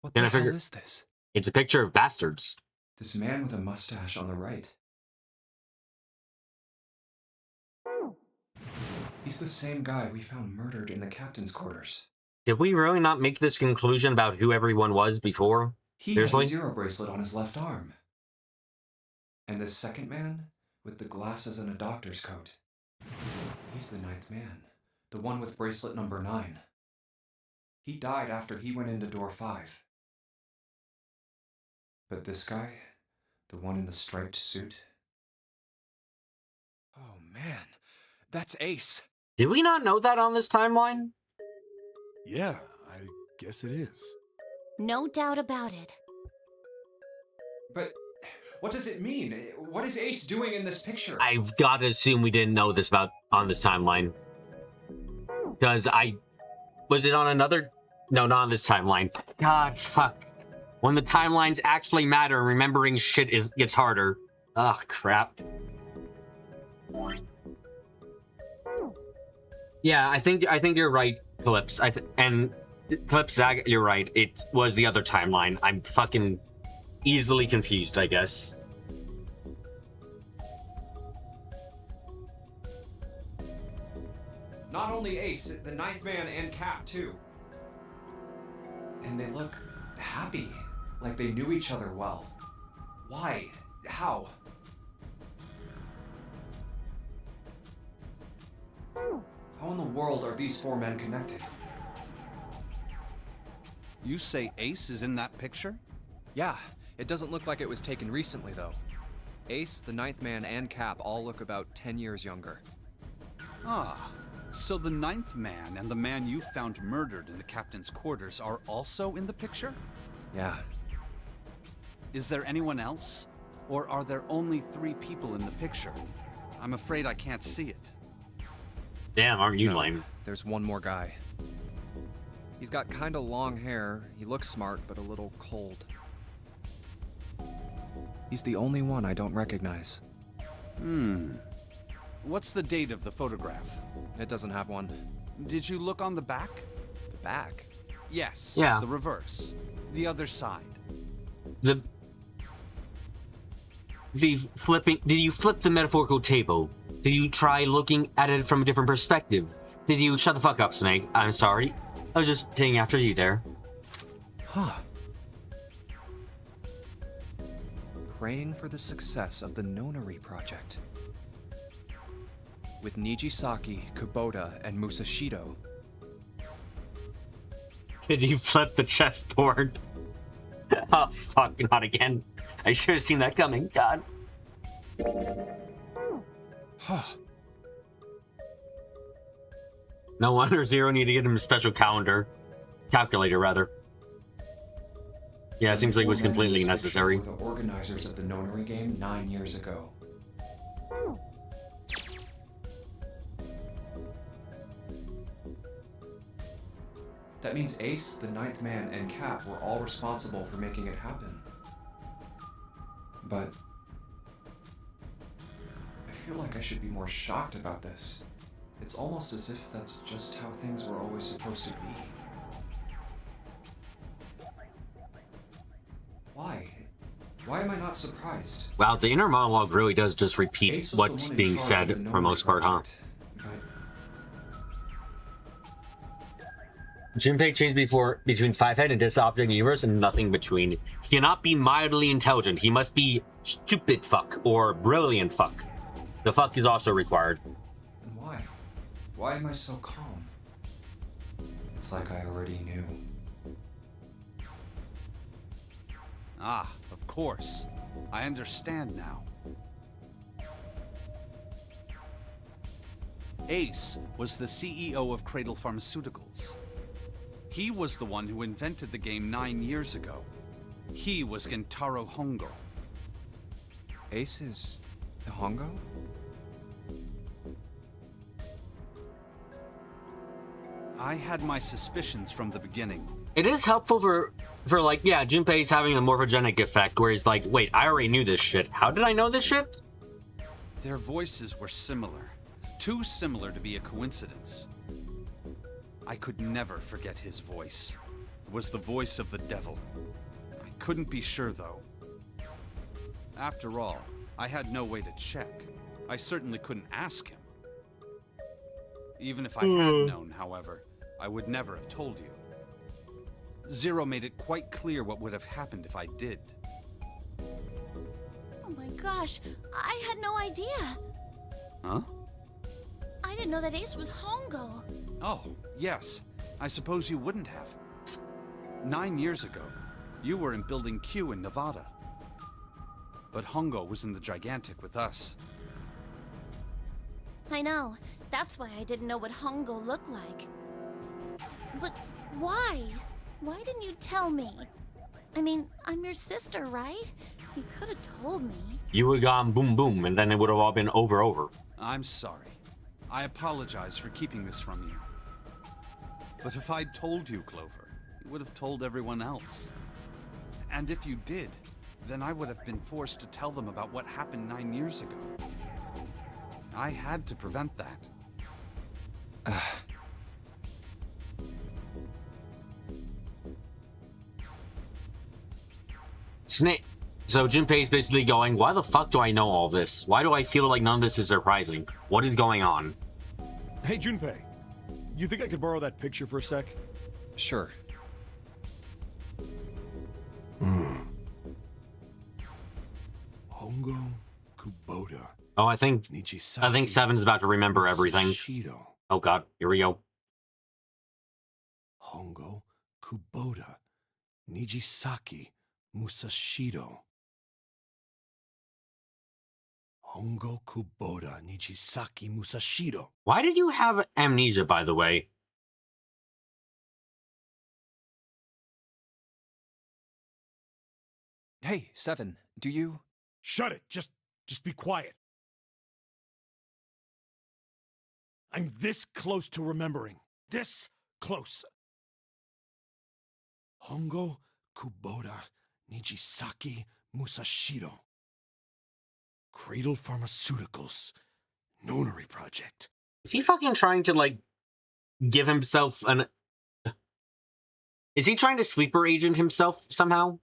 What Then the I figure- hell is this? It's a picture of bastards. This man with a mustache on the right. He's the same guy we found murdered in the captain's quarters. Did we really not make this conclusion about who everyone was before? He Seriously? has a 0 bracelet on his left arm. And this second man, with the glasses and a doctor's coat. He's the 9th man. The one with bracelet number 9. He died after he went into door 5. But this guy, the one in the striped suit... Oh man, that's Ace. Did we not know that on this timeline? Yeah, I guess it is. No doubt about it. But what does it mean? What is Ace doing in this picture? I've got to assume we didn't know this about on this timeline. Because was it on another? No, not on this timeline. God, fuck. When the timelines actually matter, remembering shit gets harder. Ugh, crap. Yeah, I think you're right, Clips. And Clips, Zag, you're right. It was the other timeline. I'm fucking easily confused, I guess. Not only Ace, the 9th man and Cap too. And they look happy, like they knew each other well. Why? How? How in the world are these 4 men connected? You say Ace is in that picture? Yeah, it doesn't look like it was taken recently though. Ace, the 9th man, and Cap all look about 10 years younger. Ah, so the 9th man and the man you found murdered in the captain's quarters are also in the picture? Yeah. Is there anyone else? Or are there only 3 people in the picture? I'm afraid I can't see it. Damn, aren't you No, lame? There's one more guy. He's got kinda long hair, he looks smart, but a little cold. He's the only one I don't recognize. What's the date of the photograph? It doesn't have one. Did you look on the back? The back? Yes. Yeah. The reverse. The other side. The flipping. Did you flip the metaphorical table? Did you try looking at it from a different perspective? Did you shut the fuck up, Snake? I'm sorry. I was just taking after you there. Huh. Praying for the success of the Nonary project. With Nijisaki, Kubota, and Musashido. Did you flip the chessboard? Oh, fuck, not again. I should have seen that coming. God. No wonder Zero need to get him a special calculator, rather. Yeah, it seems like it was completely necessary. The organizers of the Nonary game 9 years ago. That means Ace, the Ninth Man, and Cap were all responsible for making it happen. But I feel like I should be more shocked about this. It's almost as if that's just how things were always supposed to be. Why? Why am I not surprised? Wow, the inner monologue really does just repeat what's being said for the most part, huh? Junpei changed between Five-Head and this object universe and nothing between. He cannot be mildly intelligent. He must be stupid fuck or brilliant fuck. The fuck is also required. Why? Why am I so calm? It's like I already knew. Ah, of course. I understand now. Ace was the CEO of Cradle Pharmaceuticals. He was the one who invented the game 9 years ago. He was Gentaro Hongo. Ace is Hongo? I had my suspicions from the beginning. It is helpful for like, yeah, Junpei's having a morphogenic effect where he's like, wait, I already knew this shit. How did I know this shit? Their voices were similar. Too similar to be a coincidence. I could never forget his voice. It was the voice of the devil. I couldn't be sure, though. After all, I had no way to check. I certainly couldn't ask him. Even if I had known, however, I would never have told you. Zero made it quite clear what would have happened if I did. Oh my gosh, I had no idea. Huh? I didn't know that Ace was Hongo. Oh, yes. I suppose you wouldn't have. 9 years ago, you were in Building Q in Nevada. But Hongo was in the Gigantic with us. I know. That's why I didn't know what Hongo looked like. But why? Why didn't you tell me? I mean, I'm your sister, right? You could have told me. You would have gone boom boom, and then it would have all been over. I'm sorry. I apologize for keeping this from you. But if I'd told you, Clover, you would have told everyone else. And if you did, then I would have been forced to tell them about what happened 9 years ago. I had to prevent that. Snake. So Junpei's basically going, why the fuck do I know all this? Why do I feel like none of this is surprising? What is going on? Hey, Junpei. You think I could borrow that picture for a sec? Sure. Hongo Kubota. Oh, I think Nijisaki Seven's about to remember everything. Musashido. Oh god, here we go. Hongo Kubota. Nijisaki Musashido. Hongo Kubota Nijisaki Musashido. Why did you have amnesia, by the way? Hey, Seven, do you... Shut it. Just be quiet. I'm this close to remembering. This close. Hongo Kubota Nijisaki Musashido. Cradle Pharmaceuticals. Nonary project. Is he fucking trying to, like, give himself an... Is he trying to sleeper agent himself somehow?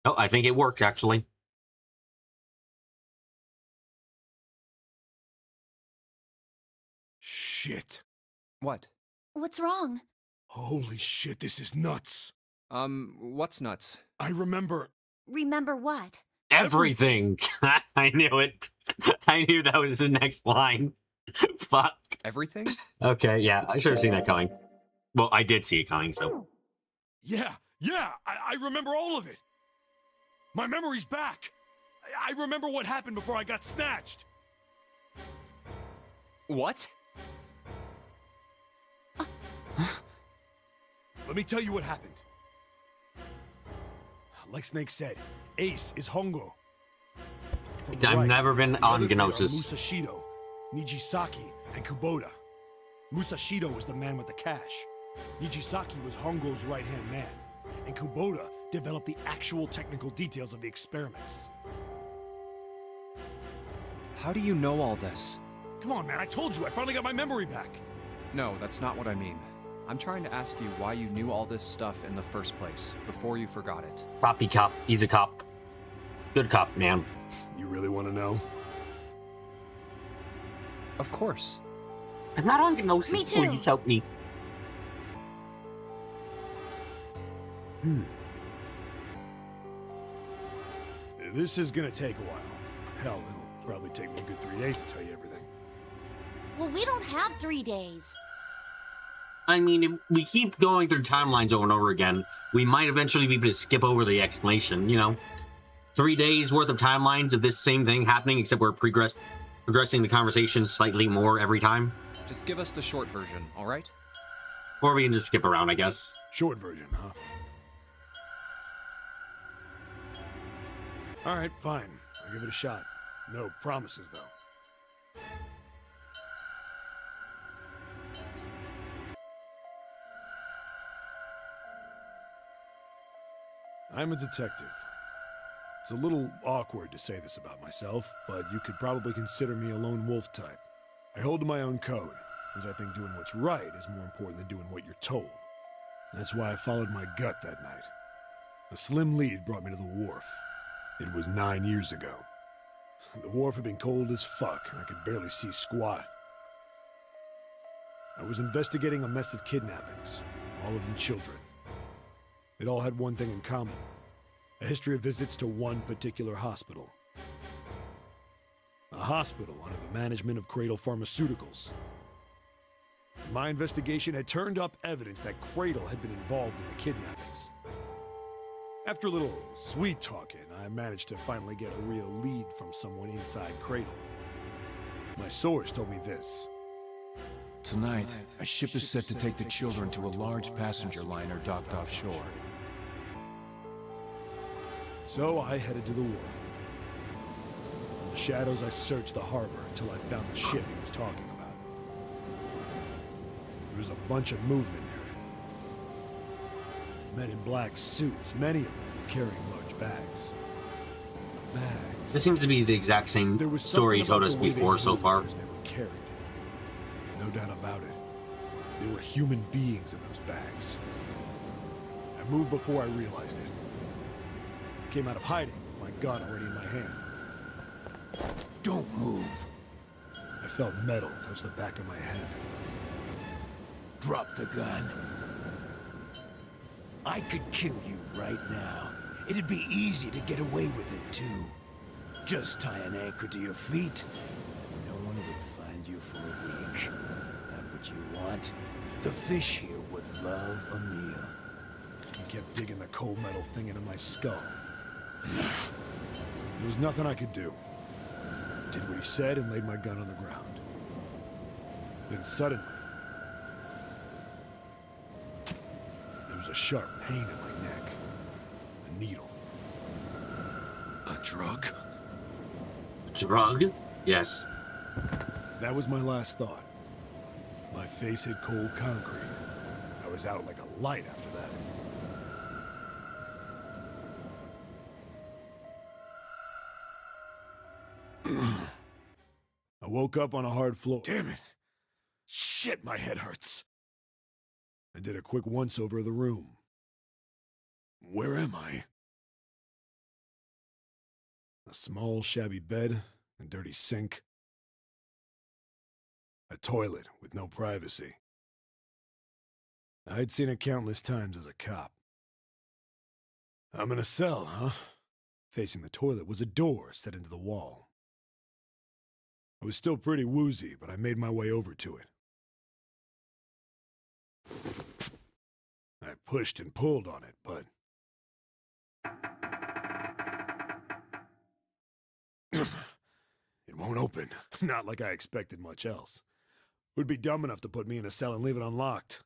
Oh, I think it worked, actually. Shit. What? What's wrong? Holy shit, this is nuts. What's nuts? I remember Remember what? Everything. I knew it. I knew that was the next line. Fuck. Everything? Okay, yeah, I should have seen that coming. Well, I did see it coming, so. Yeah, I remember all of it. My memory's back. I remember what happened before I got snatched. What? Let me tell you what happened. Like Snake said, Ace is Hongo. From the I've right, never been the on other three are Gnosis. Musashido, Nijisaki, and Kubota. Musashido was the man with the cash. Nijisaki was Hongo's right-hand man. And Kubota developed the actual technical details of the experiments. How do you know all this? Come on, man, I told you, I finally got my memory back. No, that's not what I mean. I'm trying to ask you why you knew all this stuff in the first place, before you forgot it. Poppy cop. He's a cop. Good cop, man. You really want to know? Of course. I'm not on Gnosis. Me too. Please help me. This is gonna take a while. Hell, it'll probably take me a good 3 days to tell you everything. Well, we don't have 3 days. I mean, if we keep going through timelines over and over again, we might eventually be able to skip over the explanation, you know? 3 days worth of timelines of this same thing happening, except we're progressing the conversation slightly more every time. Just give us the short version, all right? Or we can just skip around, I guess. Short version, huh? Alright, fine. I'll give it a shot. No promises, though. I'm a detective. It's a little awkward to say this about myself, but you could probably consider me a lone wolf type. I hold to my own code, as I think doing what's right is more important than doing what you're told. That's why I followed my gut that night. A slim lead brought me to the wharf. It was 9 years ago. The wharf had been cold as fuck, and I could barely see squat. I was investigating a mess of kidnappings, all of them children. It all had one thing in common: a history of visits to one particular hospital. A hospital under the management of Cradle Pharmaceuticals. My investigation had turned up evidence that Cradle had been involved in the kidnappings. After a little sweet talking, I managed to finally get a real lead from someone inside Cradle. My source told me this. Tonight, a ship is set to take the children to a large passenger liner docked offshore. So I headed to the wharf. In the shadows, I searched the harbor until I found the ship he was talking about. There was a bunch of movement near it. Men in black suits, many of them carrying large bags. Bags. This seems to be the exact same There was story you something told about us the way they before so moved far. as they were carried. No doubt about it. There were human beings in those bags. I moved before I realized it. I came out of hiding with my gun already in my hand. Don't move. I felt metal touch the back of my head. Drop the gun. I could kill you right now. It'd be easy to get away with it, too. Just tie an anchor to your feet, and no one would find you for a week. That what you want? The fish here would love a meal. He kept digging the cold metal thing into my skull. There was nothing I could do. I did what he said and laid my gun on the ground. Then suddenly, there was a sharp pain in my neck. A needle. A drug? Drug? Yes. That was my last thought. My face hit cold concrete. I was out like a light after that. I woke up on a hard floor. Damn it! Shit, my head hurts. I did a quick once-over of the room. Where am I? A small, shabby bed, a dirty sink. A toilet with no privacy. I'd seen it countless times as a cop. I'm in a cell, huh? Facing the toilet was a door set into the wall. I was still pretty woozy, but I made my way over to it. I pushed and pulled on it, but... it won't open. Not like I expected much else. Would be dumb enough to put me in a cell and leave it unlocked.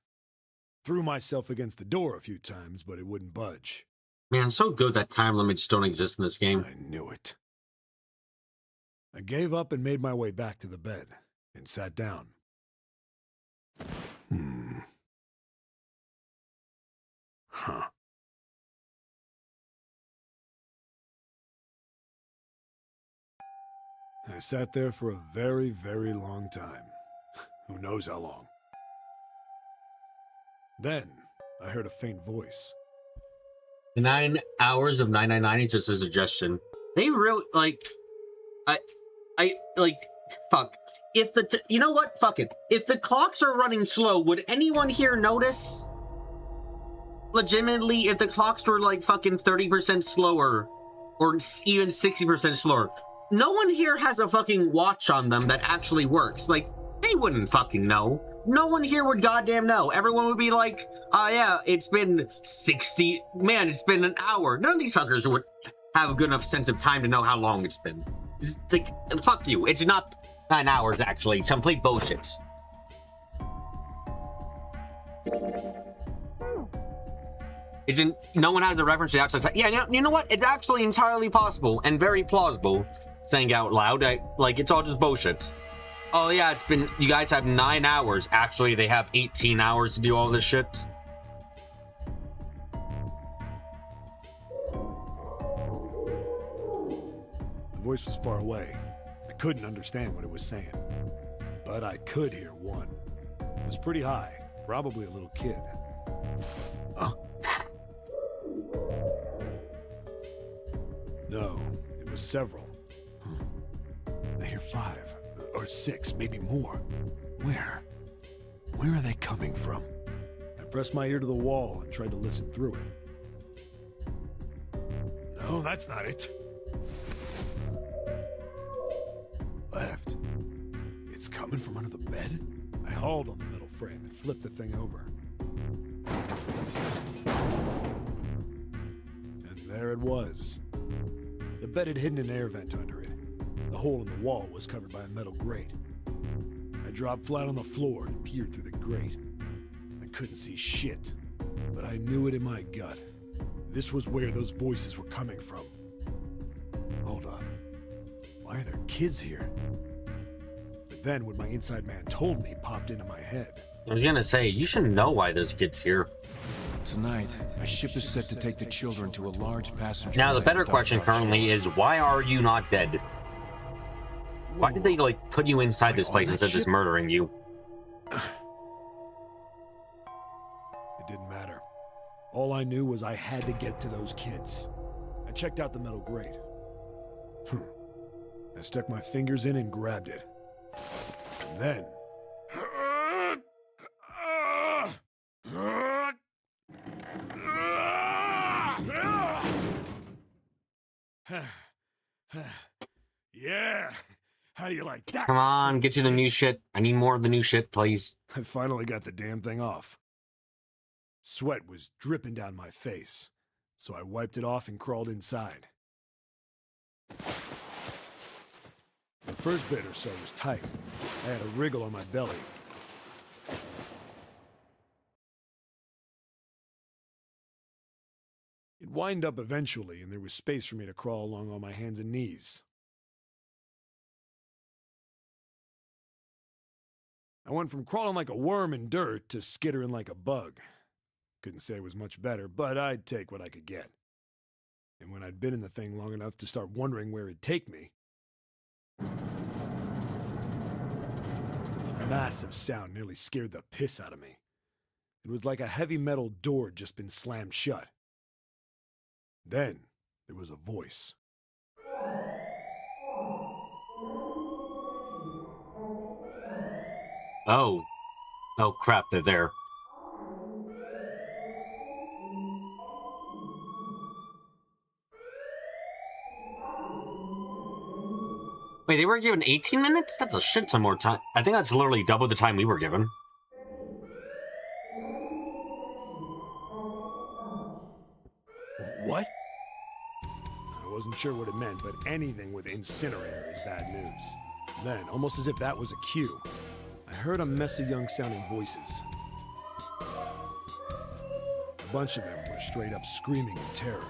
Threw myself against the door a few times, but it wouldn't budge. Man, so good that time limits don't exist in this game. I knew it. I gave up and made my way back to the bed and sat down. Huh. I sat there for a very, very long time. Who knows how long. Then, I heard a faint voice. The 9 hours of 999 is just a suggestion. They really, like... fuck. If you know what? Fuck it. If the clocks are running slow, would anyone here notice? Legitimately, if the clocks were like fucking 30% slower, or even 60% slower, no one here has a fucking watch on them that actually works. Like, they wouldn't fucking know. No one here would goddamn know. Everyone would be like, yeah, it's been 60... Man, it's been an hour. None of these fuckers would have a good enough sense of time to know how long it's been. It's like, fuck you. It's not 9 hours, actually. It's complete bullshit. No one has a reference to the outside side. Yeah, you know what? It's actually entirely possible and very plausible, saying out loud. It's all just bullshit. Oh yeah, you guys have 9 hours. Actually, they have 18 hours to do all this shit. The voice was far away. I couldn't understand what it was saying. But I could hear one. It was pretty high, probably a little kid. No, it was several. I hear 5 or 6, maybe more. Where? Where are they coming from? I pressed my ear to the wall and tried to listen through it. No, that's not it. Left. It's coming from under the bed? I hauled on the metal frame and flipped the thing over. And there it was. The bed had hidden an air vent under it. The hole in the wall was covered by a metal grate. I dropped flat on the floor and peered through the grate. I couldn't see shit, but I knew it in my gut. This was where those voices were coming from. Hold on. Why are there kids here? But then what my inside man told me popped into my head. I was gonna say, you should know why there's kids here. Tonight, a ship is set to take the children to a large passenger. Now, the better question currently is, why are you not dead? Why did they, put you inside this place instead of just murdering you? It didn't matter. All I knew was I had to get to those kids. I checked out the metal grate. I stuck my fingers in and grabbed it. And then... Yeah! How do you like that? Come on, get you the new shit. I need more of the new shit, please. I finally got the damn thing off. Sweat was dripping down my face, so I wiped it off and crawled inside. The first bit or so was tight. I had a wriggle on my belly. It wind up eventually, and there was space for me to crawl along on my hands and knees. I went from crawling like a worm in dirt to skittering like a bug. Couldn't say it was much better, but I'd take what I could get. And when I'd been in the thing long enough to start wondering where it'd take me, a massive sound nearly scared the piss out of me. It was like a heavy metal door had just been slammed shut. Then there was a voice. Oh. Oh crap, they're there. Wait, they were given 18 minutes? That's a shit ton more time. I think that's literally double the time we were given. What? I wasn't sure what it meant, but anything with incinerator is bad news. Then, almost as if that was a cue, I heard a mess of young-sounding voices. A bunch of them were straight up screaming in terror,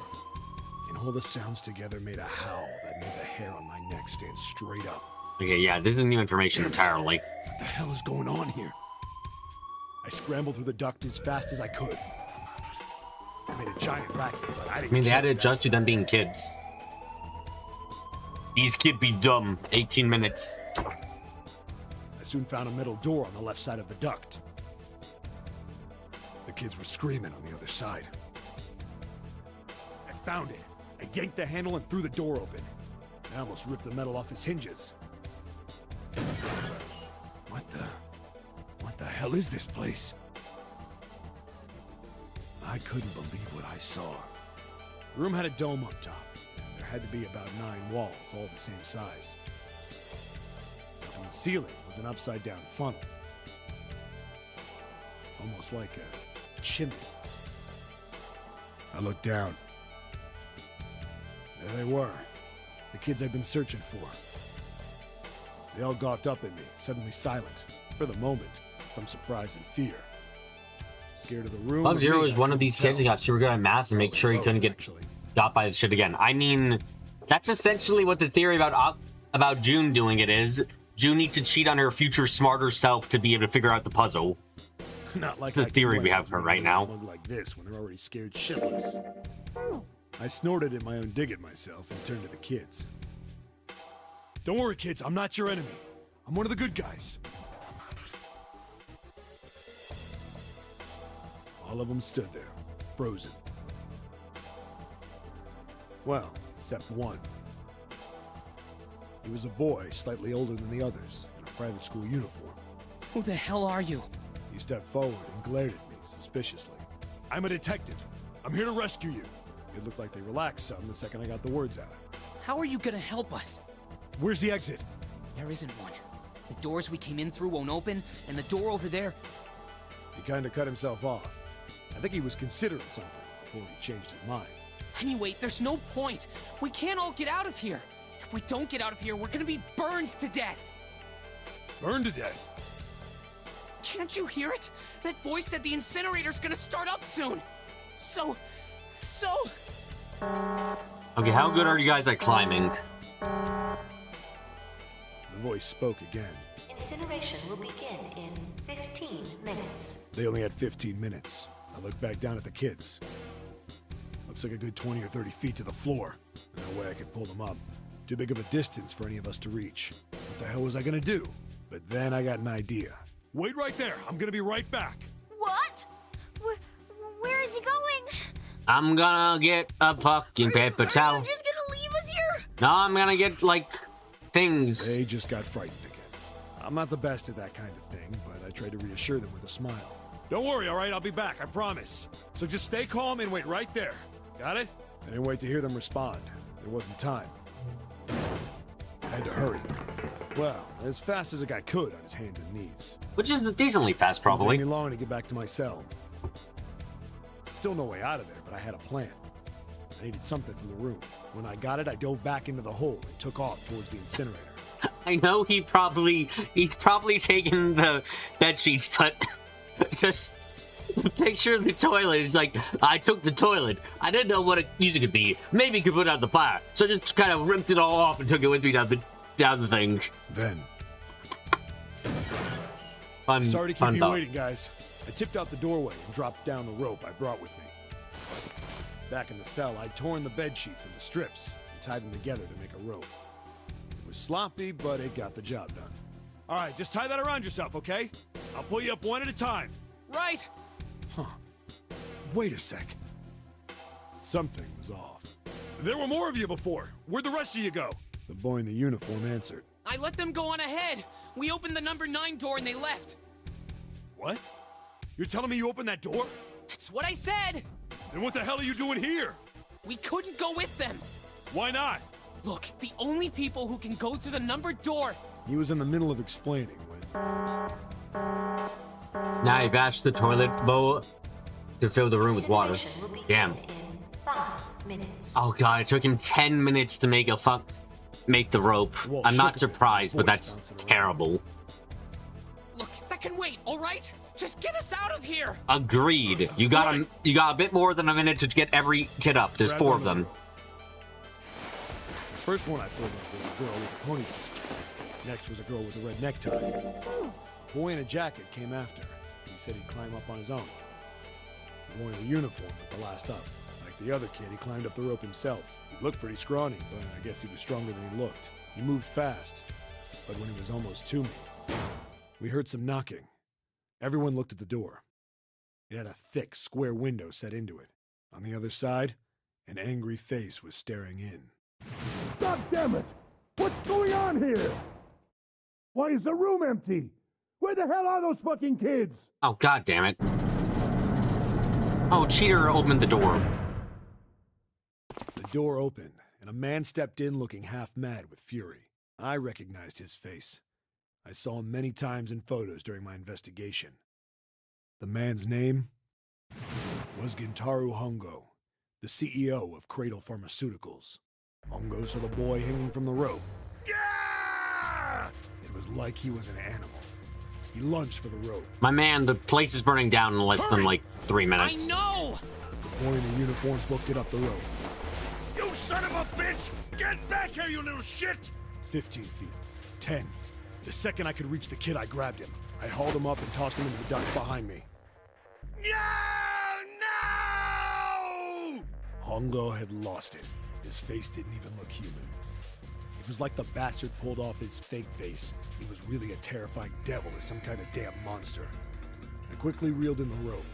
and all the sounds together made a howl that made the hair on my neck stand straight up. Okay, yeah, this is new information entirely. What the hell is going on here? I scrambled through the duct as fast as I could. I made a giant racket, but I didn't They had to care. adjust to them being kids. These kids be dumb. 18 minutes. I soon found a metal door on the left side of the duct. The kids were screaming on the other side. I found it. I yanked the handle and threw the door open. I almost ripped the metal off its hinges. What the hell is this place? I couldn't believe what I saw. The room had a dome up top, and there had to be about 9 walls, all the same size. On the ceiling was an upside-down funnel. Almost like a chimney. I looked down. There they were. The kids I'd been searching for. They all gawked up at me, suddenly silent. For the moment, from surprise and fear. Scared of the room. Love Zero or me, is I one of couldn't these kids that tell. got super good at math and make sure he couldn't get Actually. got by the shit again. I mean, that's essentially what the theory about June doing it is. June needs to cheat on her future smarter self to be able to figure out the puzzle. Not like The I can theory we blame have for them right now. a mug like this when they're already scared shitless. I snorted at my own dig at myself and turned to the kids. Don't worry, kids. I'm not your enemy. I'm one of the good guys. All of them stood there, frozen. Well, except one. He was a boy, slightly older than the others, in a private school uniform. Who the hell are you? He stepped forward and glared at me suspiciously. I'm a detective. I'm here to rescue you. It looked like they relaxed some the second I got the words out. How are you gonna help us? Where's the exit? There isn't one. The doors we came in through won't open, and the door over there... He kind of cut himself off. I think he was considering something before he changed his mind. Anyway, there's no point. We can't all get out of here. If we don't get out of here, we're gonna be burned to death. Burned to death? Can't you hear it? That voice said the incinerator's gonna start up soon. So... Okay, how good are you guys at climbing? The voice spoke again. Incineration will begin in 15 minutes. They only had 15 minutes. I looked back down at the kids. Looks like a good 20 or 30 feet to the floor. No way I could pull them up. Too big of a distance for any of us to reach. What the hell was I gonna do? But then I got an idea. Wait right there. I'm gonna be right back. What? Where is he going? I'm gonna get a fucking paper Are towel. you just gonna leave us here? No, I'm gonna get, like, things. They just got frightened again. I'm not the best at that kind of thing, but I tried to reassure them with a smile. Don't worry, all right? I'll be back, I promise. So just stay calm and wait right there. Got it? I didn't wait to hear them respond. There wasn't time. I had to hurry. Well, as fast as a guy could on his hands and knees. Which is decently fast, Didn't probably. take me long to get back to my cell. Still no way out of there, but I had a plan. I needed something from the room. When I got it, I dove back into the hole and took off towards the incinerator. I know he's probably taken the bed sheets, but just picture the toilet. It's like, I took the toilet. I didn't know what it could be. Maybe it could put out the fire. So I just kind of ripped it all off and took it with me down the thing. Then, Fun, sorry to keep fun you thought. waiting, guys. I tipped out the doorway and dropped down the rope I brought with me. Back in the cell, I'd torn the bed sheets into strips and tied them together to make a rope. It was sloppy, but it got the job done. All right, just tie that around yourself, okay? I'll pull you up one at a time. Right! Wait a sec. Something was off. There were more of you before. Where'd the rest of you go? The boy in the uniform answered. I let them go on ahead. We opened the number 9 door and they left. What? You're telling me you opened that door? That's what I said! Then what the hell are you doing here? We couldn't go with them. Why not? Look, the only people who can go through the numbered door. He was in the middle of explaining when... Now he bashed the toilet bowl to fill the room with water. Incineration will begin Damn. in 5 minutes. Oh god, it took him 10 minutes to make the rope. Well, I'm not shook him, surprised, but voice that's bouncing around. terrible. Look, that can wait, all right? Just get us out of here. Agreed. You got a bit more than a minute to get every kid up. There's Grab 4 one of them. The first one I pulled up was a girl with a ponytail. Next was a girl with a red necktie. A boy in a jacket came after. He said he'd climb up on his own. The boy in the uniform was the last up. Like the other kid, he climbed up the rope himself. He looked pretty scrawny, but I guess he was stronger than he looked. He moved fast, but when he was almost to me, we heard some knocking. Everyone looked at the door. It had a thick, square window set into it. On the other side, an angry face was staring in. God damn it! What's going on here? Why is the room empty? Where the hell are those fucking kids? Oh god damn it. Oh, cheater opened the door. The door opened, and a man stepped in looking half mad with fury. I recognized his face. I saw him many times in photos during my investigation. The man's name was Gintaro Hongo, the CEO of Cradle Pharmaceuticals. Hongo saw the boy hanging from the rope. Yeah! It was like he was an animal. He lunged for the rope. My man, the place is burning down in less than like 3 minutes. I know! The boy in the uniform booked it up the rope. You son of a bitch! Get back here, you little shit! 15 feet. 10. The second I could reach the kid, I grabbed him. I hauled him up and tossed him into the duct behind me. No! Hongo had lost it. His face didn't even look human. It was like the bastard pulled off his fake face. He was really a terrifying devil or some kind of damn monster. I quickly reeled in the rope,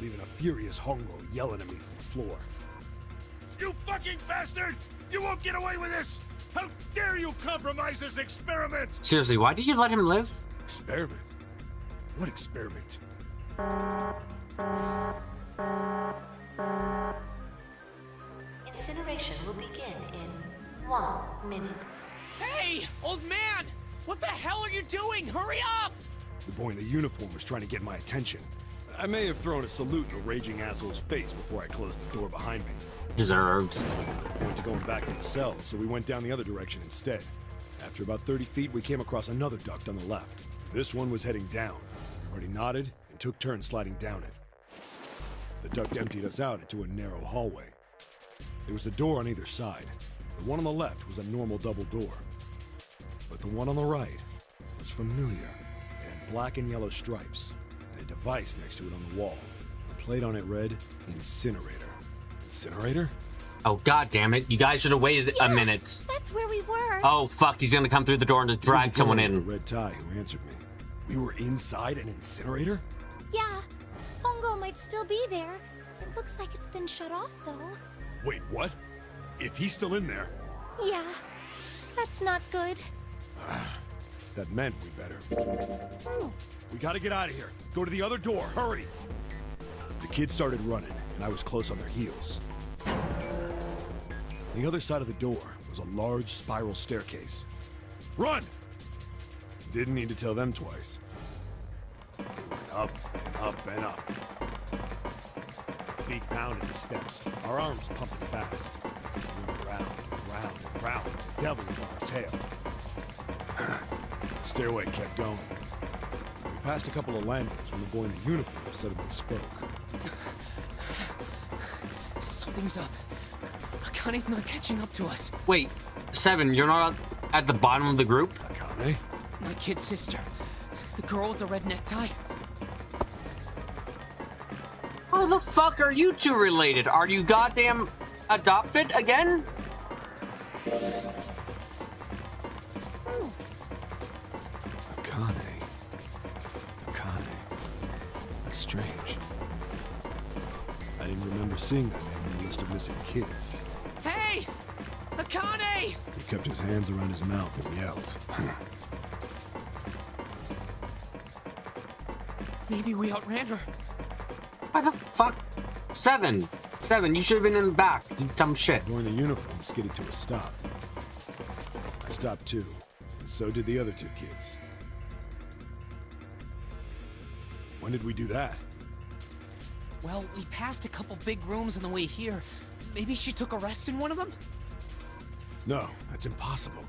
leaving a furious Hongo yelling at me from the floor. You fucking bastard! You won't get away with this! How dare you compromise this experiment! Seriously, why did you let him live? Experiment? What experiment? Incineration will begin in 1 minute. Hey, old man! What the hell are you doing? Hurry up! The boy in the uniform was trying to get my attention. I may have thrown a salute in a raging asshole's face before I closed the door behind me. Deserved. I went to going back to the cell, so we went down the other direction instead. After about 30 feet, we came across another duct on the left. This one was heading down. Everybody nodded and took turns sliding down it. The duct emptied us out into a narrow hallway. There was a door on either side. The one on the left was a normal double door. But the one on the right was familiar. It had black and yellow stripes, and a device next to it on the wall. The plate on it read, Incinerator. Incinerator? Oh god damn it. You guys should have waited a minute. That's where we were. Oh fuck, he's gonna come through the door and just drag It was the someone girl with in. the red tie who answered me. We were inside an incinerator? Yeah, Hongo might still be there. It looks like it's been shut off, though. Wait, what? If he's still in there, Yeah, that's not good. that meant we better. We gotta get out of here. Go to the other door, hurry! The kids started running, and I was close on their heels. On the other side of the door was a large spiral staircase. Run! Didn't need to tell them twice. We went up and up and up. Our feet pounded the steps, our arms pumping fast. We went round and round and round. The devil was on our tail. The stairway kept going. We passed a couple of landings when the boy in the uniform suddenly spoke. Something's up. Akane's not catching up to us. Wait, 7, you're not at the bottom of the group? Akane? My kid's sister. The girl with the red necktie. How the fuck are you two related? Are you goddamn adopted again? Akane. Akane. That's strange. I didn't remember seeing that name on the list of missing kids. Hey! Akane! He kept his hands around his mouth and yelled. Maybe we outran her. Why the fuck? 7, you should have been in the back, you dumb shit. The boy in the uniform skidded to a stop. stopped too, and so did the other 2 kids. When did we do that? Well, we passed a couple big rooms on the way here. Maybe she took a rest in one of them? No, that's impossible.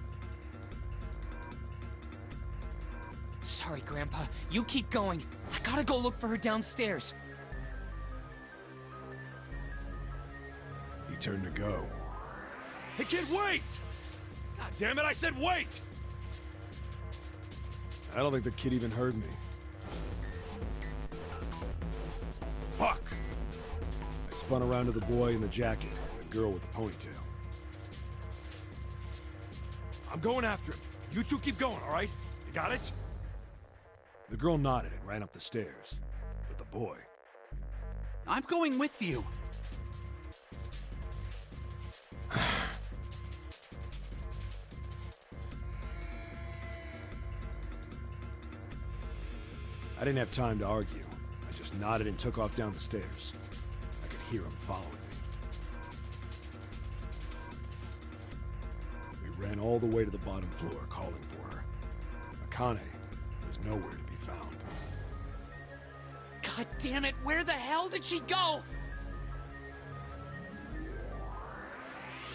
Sorry, Grandpa. You keep going. I gotta go look for her downstairs. He turned to go. Hey, kid, wait! God damn it, I said wait! I don't think the kid even heard me. Fuck! I spun around to the boy in the jacket, and the girl with the ponytail. I'm going after him. You 2 keep going, all right? You got it? The girl nodded and ran up the stairs, but the boy... I'm going with you. I didn't have time to argue. I just nodded and took off down the stairs. I could hear him following me. We ran all the way to the bottom floor, calling for her. Akane was nowhere to be found. God damn it, where the hell did she go?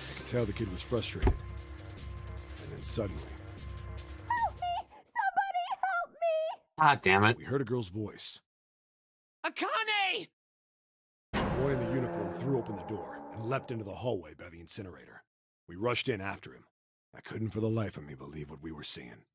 I could tell the kid was frustrated. And then suddenly, God damn it. we heard a girl's voice. Akane! The boy in the uniform threw open the door and leapt into the hallway by the incinerator. We rushed in after him. I couldn't for the life of me believe what we were seeing.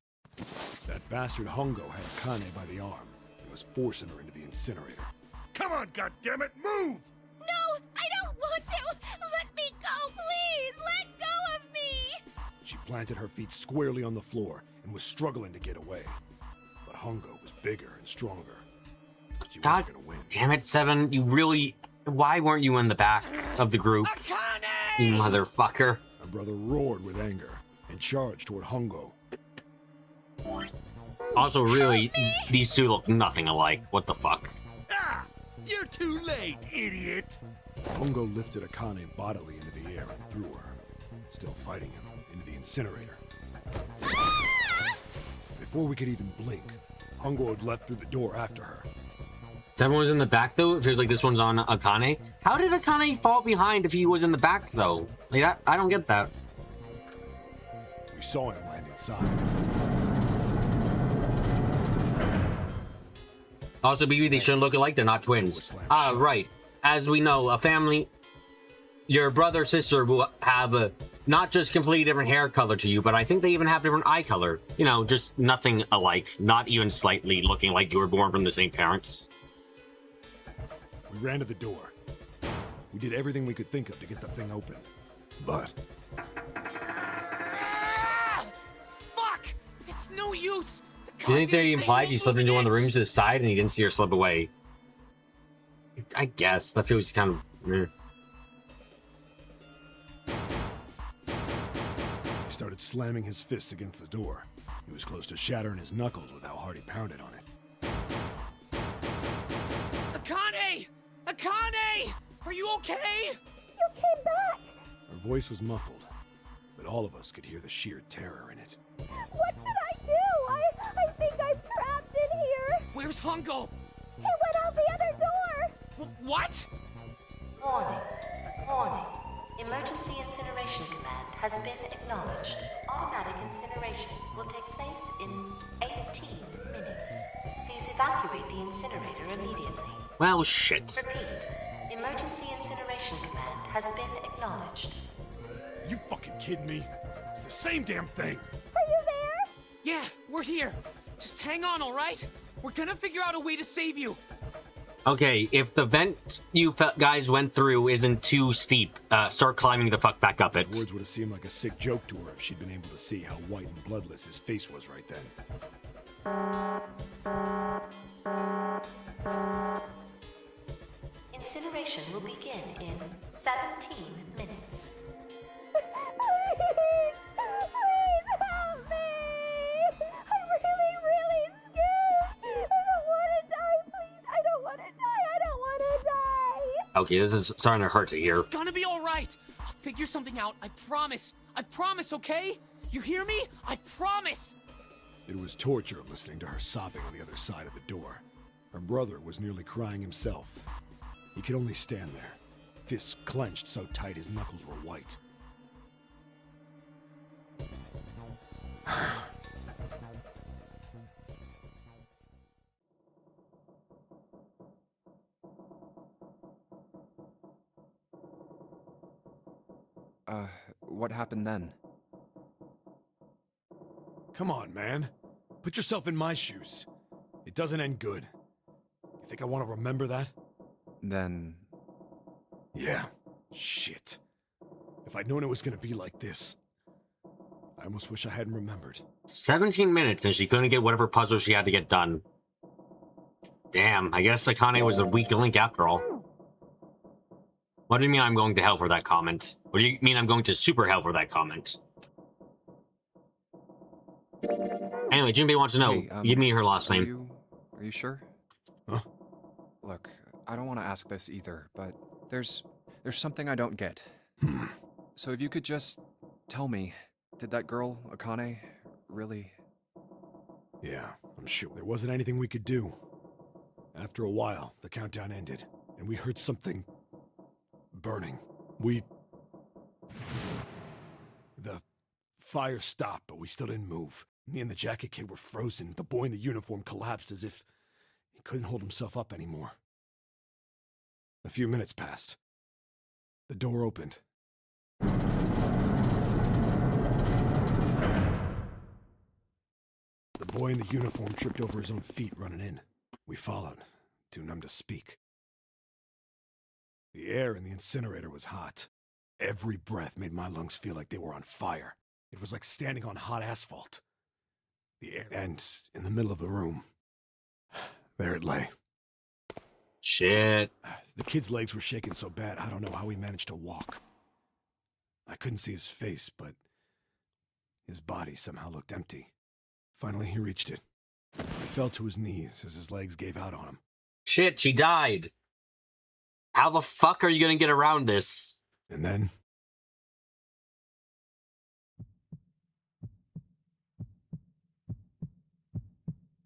That bastard Hongo had Akane by the arm and was forcing her into the incinerator. Come on, goddammit, move! No, I don't want to! Let me go, please! Let go of me! She planted her feet squarely on the floor and was struggling to get away. But Hongo was bigger and stronger. She God wasn't gonna win. damn it, Seven. You really... Why weren't you in the back of the group? Akane! You motherfucker. My brother roared with anger and charged toward Hongo. Also, really, these 2 look nothing alike. What the fuck? Ah! You're too late, idiot! Hongo lifted Akane bodily into the air and threw her, still fighting him, into the incinerator. Before we could even blink, Hongo had leapt through the door after her. Seven was in the back, though? It feels like this one's on Akane. How did Akane fall behind if he was in the back, though? Like, I don't get that. We saw him land inside. Also, maybe they shouldn't look alike. They're not twins. Ah, right. As we know, a family... Your brother, sister will have a... Not just completely different hair color to you, but I think they even have different eye color. You know, just nothing alike. Not even slightly looking like you were born from the same parents. We ran to the door. We did everything we could think of to get the thing open. But Fuck! It's no use! do you think they implied you slipped into one of the rooms to the side and you didn't see her slip away? I guess. That feels kind of... he started slamming his fists against the door. He was close to shattering his knuckles with how hard he pounded on it. Akane! Akane! Are you okay? You came back! Her voice was muffled, but all of us could hear the sheer terror in it. What should I do? I think I'm trapped in here! Where's Hongo? He went out the other door! What? Warning. Warning. Emergency incineration command has been acknowledged. Automatic incineration will take place in 18 minutes. Please evacuate the incinerator immediately. Well, shit. Repeat. Emergency incineration command has been acknowledged. You fucking kidding me? It's the same damn thing! Are you there? Yeah, we're here. Just hang on, all right? We're gonna figure out a way to save you. Okay, if the vent you guys went through isn't too steep, start climbing the fuck back up it. His words would have seemed like a sick joke to her if she'd been able to see how white and bloodless his face was right then. Incineration will begin in 17 minutes. Please! Please help me! I'm really scared! I don't want to die, please! I don't want to die! I don't want to die! Okay, this is starting to hurt to hear. It's gonna be all right. I'll figure something out. I promise. I promise, okay? You hear me? I promise! It was torture listening to her sobbing on the other side of the door. Her brother was nearly crying himself. He could only stand there, fists clenched so tight his knuckles were white. What happened then? Come on, man. Put yourself in my shoes. It doesn't end good. You think I want to remember that? Then... Yeah. Shit. If I'd known it was gonna be like this, I almost wish I hadn't remembered. 17 minutes and she couldn't get whatever puzzle she had to get done. Damn, I guess Akane was a weak link after all. What do you mean I'm going to hell for that comment? What do you mean I'm going to super hell for that comment? Anyway, Junpei wants to know, Hey, give me her last name. Are you sure? Huh? Look, I don't want to ask this either, but there's something I don't get. So if you could just tell me, did that girl, Akane, really... Yeah, I'm sure. There wasn't anything we could do. After a while, the countdown ended, and we heard something... burning. The fire stopped, but we still didn't move. Me and the jacket kid were frozen. The boy in the uniform collapsed as if he couldn't hold himself up anymore. A few minutes passed. The door opened. The boy in the uniform tripped over his own feet running in. We followed, too numb to speak. The air in the incinerator was hot. Every breath made my lungs feel like they were on fire. It was like standing on hot asphalt. The air, and in the middle of the room, there it lay. Shit. The kid's legs were shaking so bad, I don't know how he managed to walk. I couldn't see his face, but his body somehow looked empty. Finally, he reached it. He fell to his knees as his legs gave out on him. Shit, she died. How the fuck are you gonna get around this? And then...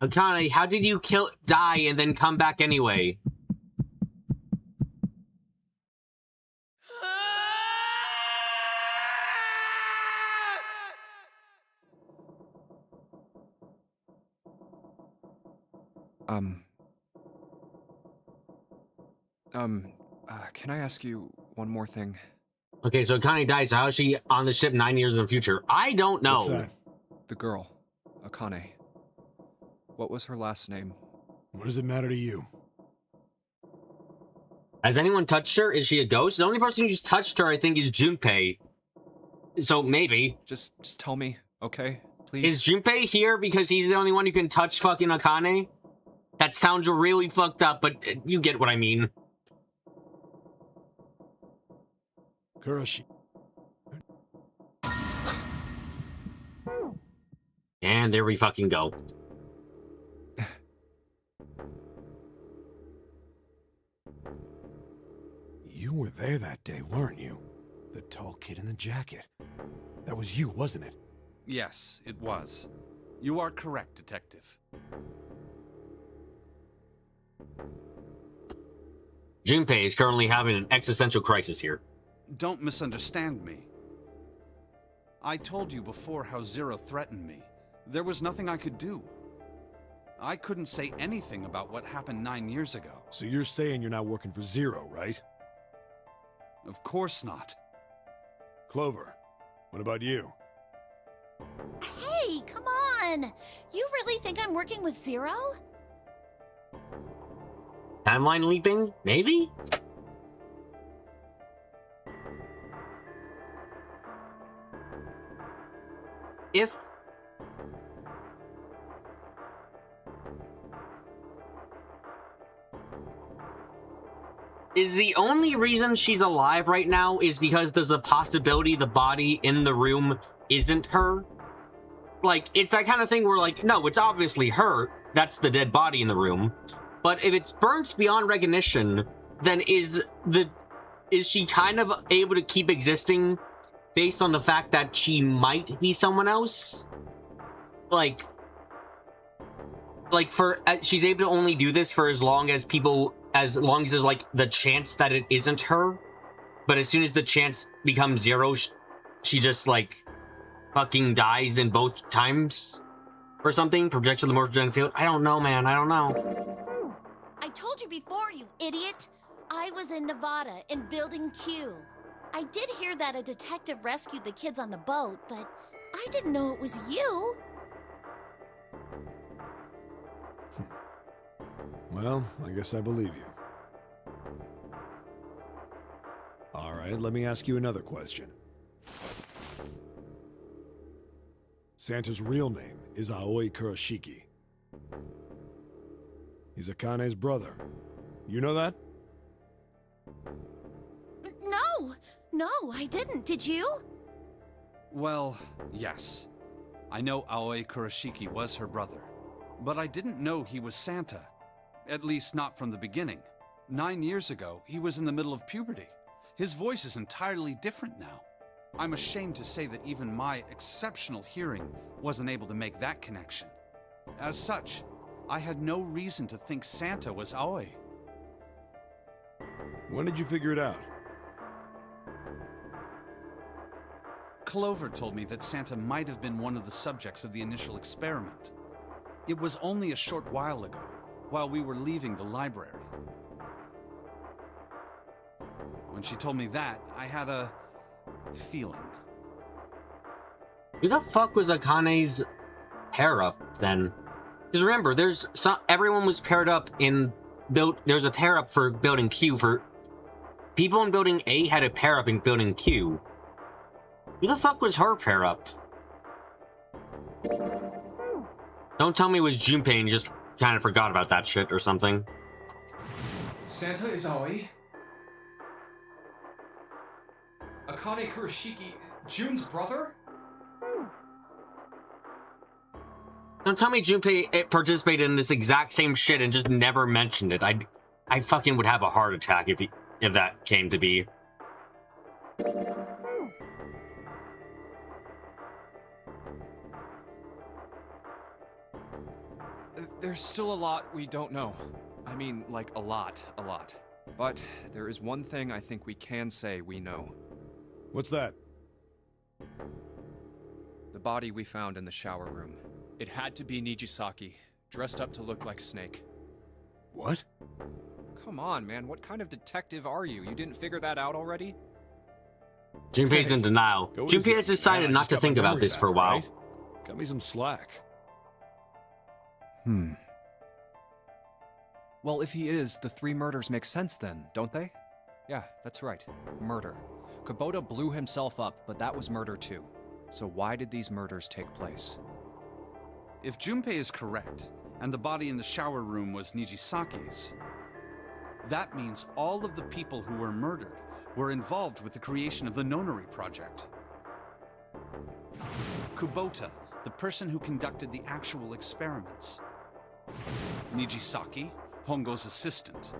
Akane, how did you die and then come back anyway? Can I ask you one more thing? Okay, so Akane died, so how is she on the ship 9 years in the future? I don't know. What's that? The girl, Akane. What was her last name? What does it matter to you? Has anyone touched her? Is she a ghost? The only person who's touched her, I think, is Junpei. So maybe. Just tell me, okay? Please? Is Junpei here because he's the only one who can touch fucking Akane? That sounds really fucked up, but you get what I mean. Kuroshi. And there we fucking go. You were there that day, weren't you? The tall kid in the jacket. That was you, wasn't it? Yes, it was. You are correct, Detective. Junpei is currently having an existential crisis here. Don't misunderstand me. I told you before how Zero threatened me. There was nothing I could do. I couldn't say anything about what happened 9 years ago. So you're saying you're not working for Zero, right? Of course not. Clover, what about you? Hey, come on! You really think I'm working with Zero? Timeline leaping? Maybe? If... Is the only reason she's alive right now is because there's a possibility the body in the room isn't her? Like, it's that kind of thing where, like, no, it's obviously her. That's the dead body in the room. But if it's burnt beyond recognition, then is she kind of able to keep existing based on the fact that she might be someone else. Like for she's able to only do this for as long as there's like the chance that it isn't her. But as soon as the chance becomes zero, she just like fucking dies in both times or something. Projects of the morphogenic field. I don't know, man. I don't know. I told you before, you idiot. I was in Nevada in Building Q. I did hear that a detective rescued the kids on the boat, but I didn't know it was you. Well, I guess I believe you. All right, let me ask you another question. Santa's real name is Aoi Kurashiki. He's Akane's brother. You know that? No, I didn't. Did you? Well, yes. I know Aoi Kurashiki was her brother, but I didn't know he was Santa. At least not from the beginning. 9 years ago, he was in the middle of puberty. His voice is entirely different now. I'm ashamed to say that even my exceptional hearing wasn't able to make that connection. As such, I had no reason to think Santa was Aoi. When did you figure it out? Clover told me that Santa might have been one of the subjects of the initial experiment. It was only a short while ago, while we were leaving the library. When she told me that, I had a feeling. Who the fuck was Akane's pair up then? Because remember, everyone was paired up in there's a pair up for Building Q. For people in Building A had a pair up in Building Q. Who the fuck was her pair up? Don't tell me it was Junpei and just kind of forgot about that shit or something. Santa is Aoi. Akane Kurashiki, Jun's brother? Don't tell me Junpei participated in this exact same shit and just never mentioned it. I fucking would have a heart attack if that came to be. There's still a lot we don't know. I mean, like, a lot. But there is one thing I think we can say we know. What's that? The body we found in the shower room. It had to be Nijisaki, dressed up to look like Snake. What? Come on, man. What kind of detective are you? You didn't figure that out already? Junpei's in denial. Junpei has decided not to think about this for a while. Right? Cut me some slack. Well, if he is, the 3 murders make sense then, don't they? Yeah, that's right. Murder. Kubota blew himself up, but that was murder too. So why did these murders take place? If Junpei is correct, and the body in the shower room was Nijisaki's, that means all of the people who were murdered were involved with the creation of the Nonary Project. Kubota, the person who conducted the actual experiments. Nijisaki, Hongo's assistant.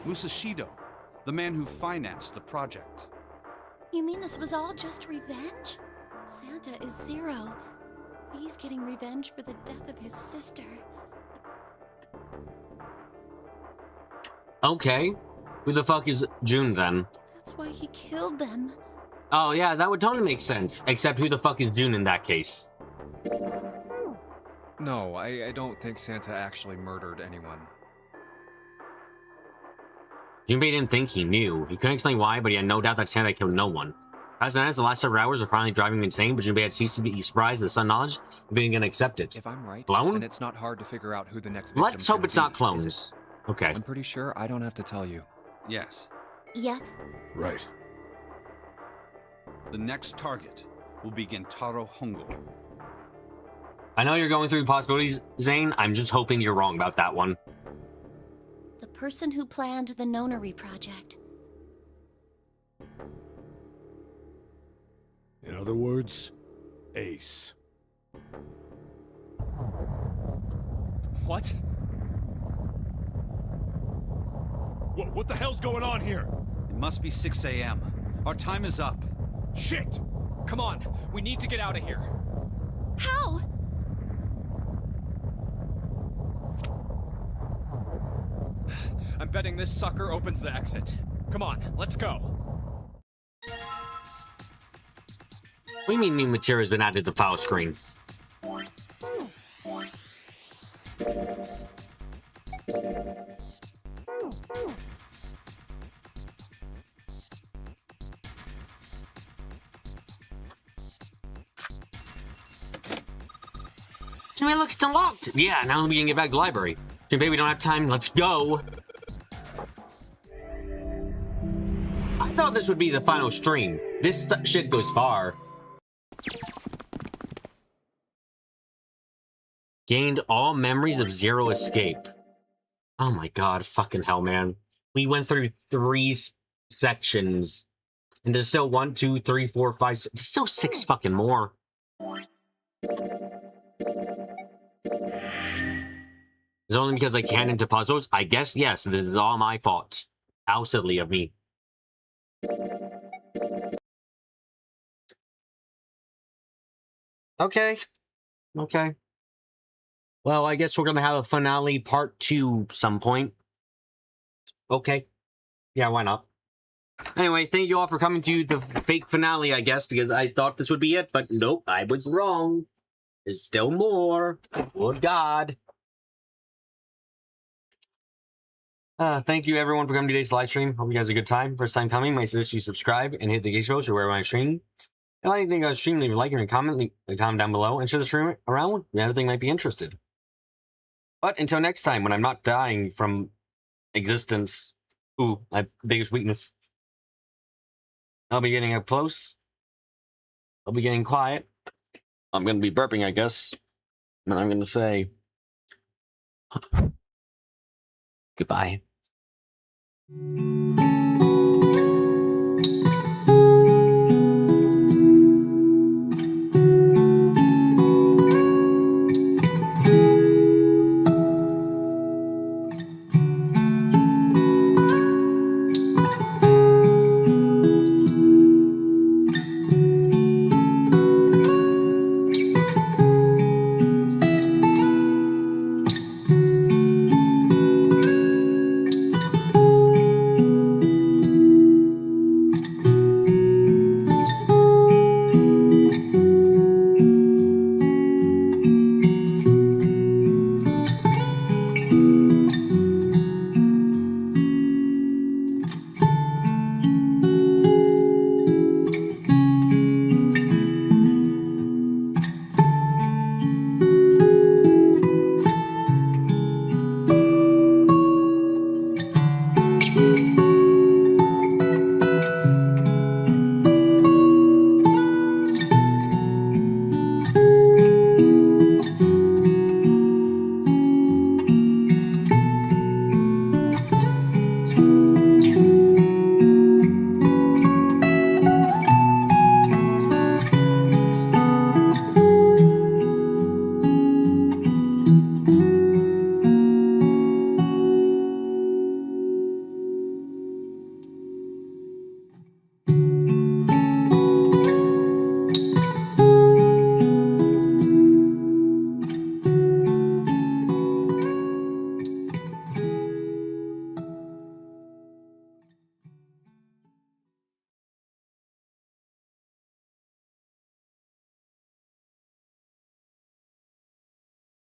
Musashido, the man who financed the project. You mean this was all just revenge? Santa is Zero. He's getting revenge for the death of his sister. Okay. Who the fuck is June then? That's why he killed them. Oh yeah, that would totally make sense. Except who the fuck is June in that case? No, I don't think Santa actually murdered anyone. Junpei didn't think he knew. He couldn't explain why, but he had no doubt that Santa killed no one. As bad as the last several hours were finally driving him insane, but Junpei had ceased to be surprised at the sudden knowledge and being gonna accept it. If I'm right, Clone? then it's not hard to figure out who the next victim's Let's hope gonna it's not be, clones. is it? Okay. I'm pretty sure I don't have to tell you. Yes. Yep. Right. The next target will be Gentaro Hongo. I know you're going through possibilities, Zane. I'm just hoping you're wrong about that one. The person who planned the Nonary Project. In other words, Ace. What? What the hell's going on here? It must be 6 a.m. Our time is up. Shit! Come on, we need to get out of here. How? I'm betting this sucker opens the exit. Come on, let's go. What do you mean new material has been added to the file screen? I mean, look, it's unlocked. Yeah, now we can get back to the library. Baby, we don't have time. Let's go. I thought this would be the final stream. This shit goes far. Gained all memories of Zero Escape. Oh my god, fucking hell, man. We went through 3 sections. And there's still 1, 2, 3, 4, 5, 6. There's still 6 fucking more. It's only because I can't into puzzles? I guess yes, this is all my fault. How silly of me. Okay. Okay. Well, I guess we're gonna have a finale part 2 some point. Okay. Yeah, why not? Anyway, thank you all for coming to the fake finale, I guess, because I thought this would be it, but nope, I was wrong. There's still more. Good God. Thank you everyone for coming to today's live stream. Hope you guys had a good time. First time coming, my suggest you subscribe and hit the notification bell so wherever I stream. If you think I was streaming, leave a like and a comment. Leave a comment down below and share the stream around. Maybe everything might be interested. But until next time, when I'm not dying from existence, ooh, my biggest weakness, I'll be getting up close. I'll be getting quiet. I'm gonna be burping, I guess. And I'm gonna say goodbye.